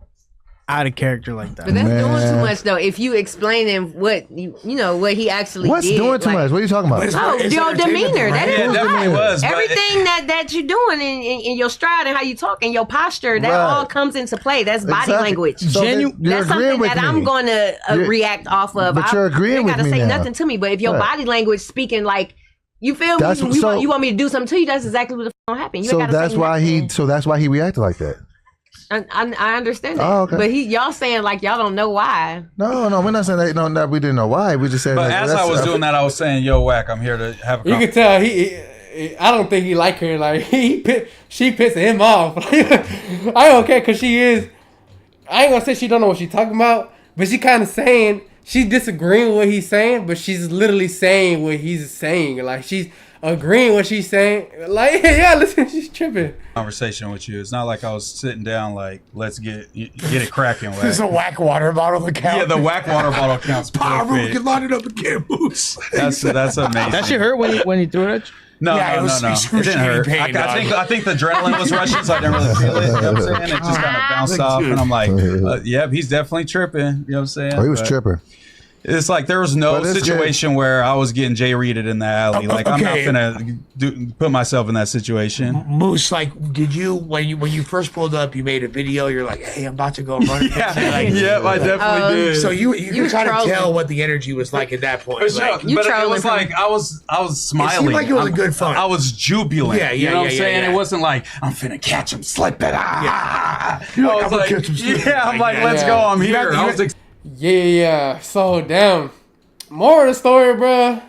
[SPEAKER 22] out of character like that.
[SPEAKER 6] But that's doing too much, though. If you explaining what you know what he actually
[SPEAKER 7] What's
[SPEAKER 6] did.
[SPEAKER 7] doing too much? What are you talking about?
[SPEAKER 6] Oh, your demeanor. That is
[SPEAKER 10] definitely was.
[SPEAKER 6] Everything that you're doing in your stride and how you talk and your posture, that all comes into play. That's body language.
[SPEAKER 7] So
[SPEAKER 6] that's something that I'm going to react off of.
[SPEAKER 7] But you're agreeing with me.
[SPEAKER 6] You gotta say
[SPEAKER 7] now.
[SPEAKER 6] nothing to me. But if your body language speaking like, you feel me? You want me to do something to you? That's exactly what the gonna happen. You
[SPEAKER 7] so
[SPEAKER 6] gotta
[SPEAKER 7] that's
[SPEAKER 6] say
[SPEAKER 7] why
[SPEAKER 6] nothing.
[SPEAKER 7] that's why he reacted like that.
[SPEAKER 6] I understand that.
[SPEAKER 7] Oh, okay.
[SPEAKER 6] But y'all saying like y'all don't know why.
[SPEAKER 7] No, we're not saying that. No, that we didn't know why. We just said.
[SPEAKER 10] But
[SPEAKER 7] like,
[SPEAKER 10] as I was doing that, I was saying, "Yo, Wack, I'm here to have a."
[SPEAKER 1] You can tell I don't think he like her. Like she pissing him off. I don't care because she is. I ain't gonna say she don't know what she's talking about, but she kind of saying she's disagreeing with what he's saying, but she's literally saying what he's saying. Like she's agreeing what she's saying. Like yeah, listen, she's tripping.
[SPEAKER 10] Conversation with you. It's not like I was sitting down like, let's get it cracking.
[SPEAKER 21] There's a Wack water bottle that counts.
[SPEAKER 10] Yeah, the Wack water bottle counts.
[SPEAKER 21] Power we can line it up again, Moose.
[SPEAKER 10] That's amazing.
[SPEAKER 22] That shit hurt when he threw it at you?
[SPEAKER 10] No,
[SPEAKER 21] Yeah,
[SPEAKER 10] no. It didn't hurt. I think the adrenaline was rushing, so I didn't really feel it. You know what I'm saying? It just kind of bounced off, and I'm like, yep, he's definitely tripping. You know what I'm saying?
[SPEAKER 7] Oh, he was tripping.
[SPEAKER 10] It's like there was no situation where I was getting J-readed in the alley. Like I'm not gonna put myself in that situation.
[SPEAKER 21] Moose, like, did you when you first pulled up, you made a video. You're like, "Hey, I'm about to go run."
[SPEAKER 10] Yeah, I definitely did.
[SPEAKER 21] So you could try to tell what the energy was like at that point.
[SPEAKER 10] Like, but it was like I was smiling.
[SPEAKER 21] It seemed like it was a good fun.
[SPEAKER 10] I was jubilant.
[SPEAKER 21] Yeah,
[SPEAKER 10] you know what I'm saying? It wasn't like I'm finna catch him slipping.
[SPEAKER 21] Yeah. I'm like,
[SPEAKER 10] I'm like, let's go. I'm here.
[SPEAKER 1] Yeah. So damn. More of the story, bro.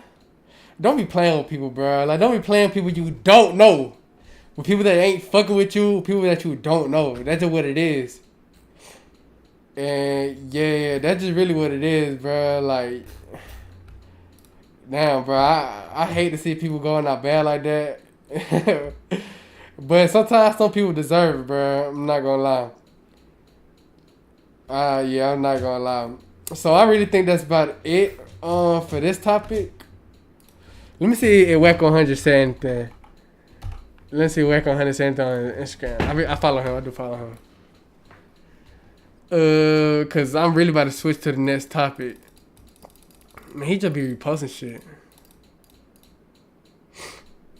[SPEAKER 1] Don't be playing with people, bro. Like don't be playing with people you don't know. With people that ain't fucking with you, people that you don't know. That's just what it is. And yeah, that's just really what it is, bro. Like, damn, bro. I hate to see people going out bad like that. But sometimes some people deserve it, bro. I'm not gonna lie. Yeah, I'm not gonna lie. So I really think that's about it for this topic. Let me see if Wack100 said anything. Let's see if Wack100 said anything on Instagram. I follow him. I do follow him. Cause I'm really about to switch to the next topic. Man, he just be reposting shit.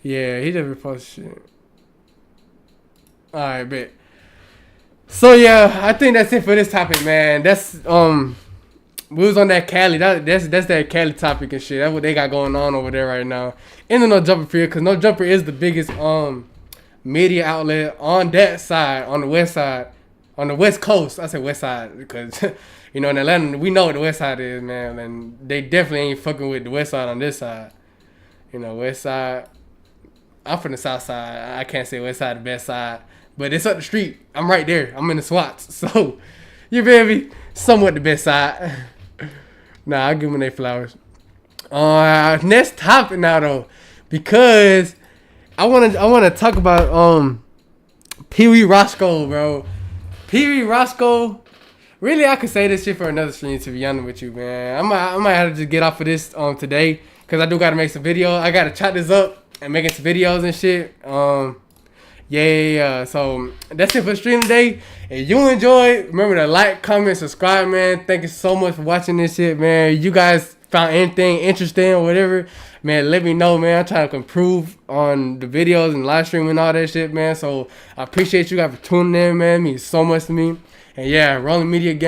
[SPEAKER 1] Yeah, he just reposting shit. Alright, bet. So yeah, I think that's it for this topic, man. That's we was on that Cali. That's that Cali topic and shit. That's what they got going on over there right now. In the No Jumper field, because No Jumper is the biggest media outlet on that side, on the west side, on the west coast. I say west side because you know in Atlanta we know what the west side is, man, and they definitely ain't fucking with the west side on this side. You know, west side. I'm from the south side. I can't say west side the best side, but it's up the street. I'm right there. I'm in the SWATs, so you feel me? Somewhat the best side. Nah, I'll give them their flowers. Next topic now though, because I wanna talk about Pee Wee Roscoe, bro. Pee Wee Roscoe. Really, I could say this shit for another stream, to be honest with you, man. I might have to just get off of this today, cause I do gotta make some video. I gotta chop this up and making some videos and shit. Yeah. So that's it for the stream today. If you enjoyed, remember to like, comment, subscribe, man. Thank you so much for watching this shit, man. You guys found anything interesting or whatever, man, let me know, man. I'm trying to improve on the videos and live stream and all that shit, man. So I appreciate you guys for tuning in, man. It means so much to me. And yeah, Rolling Media Gang.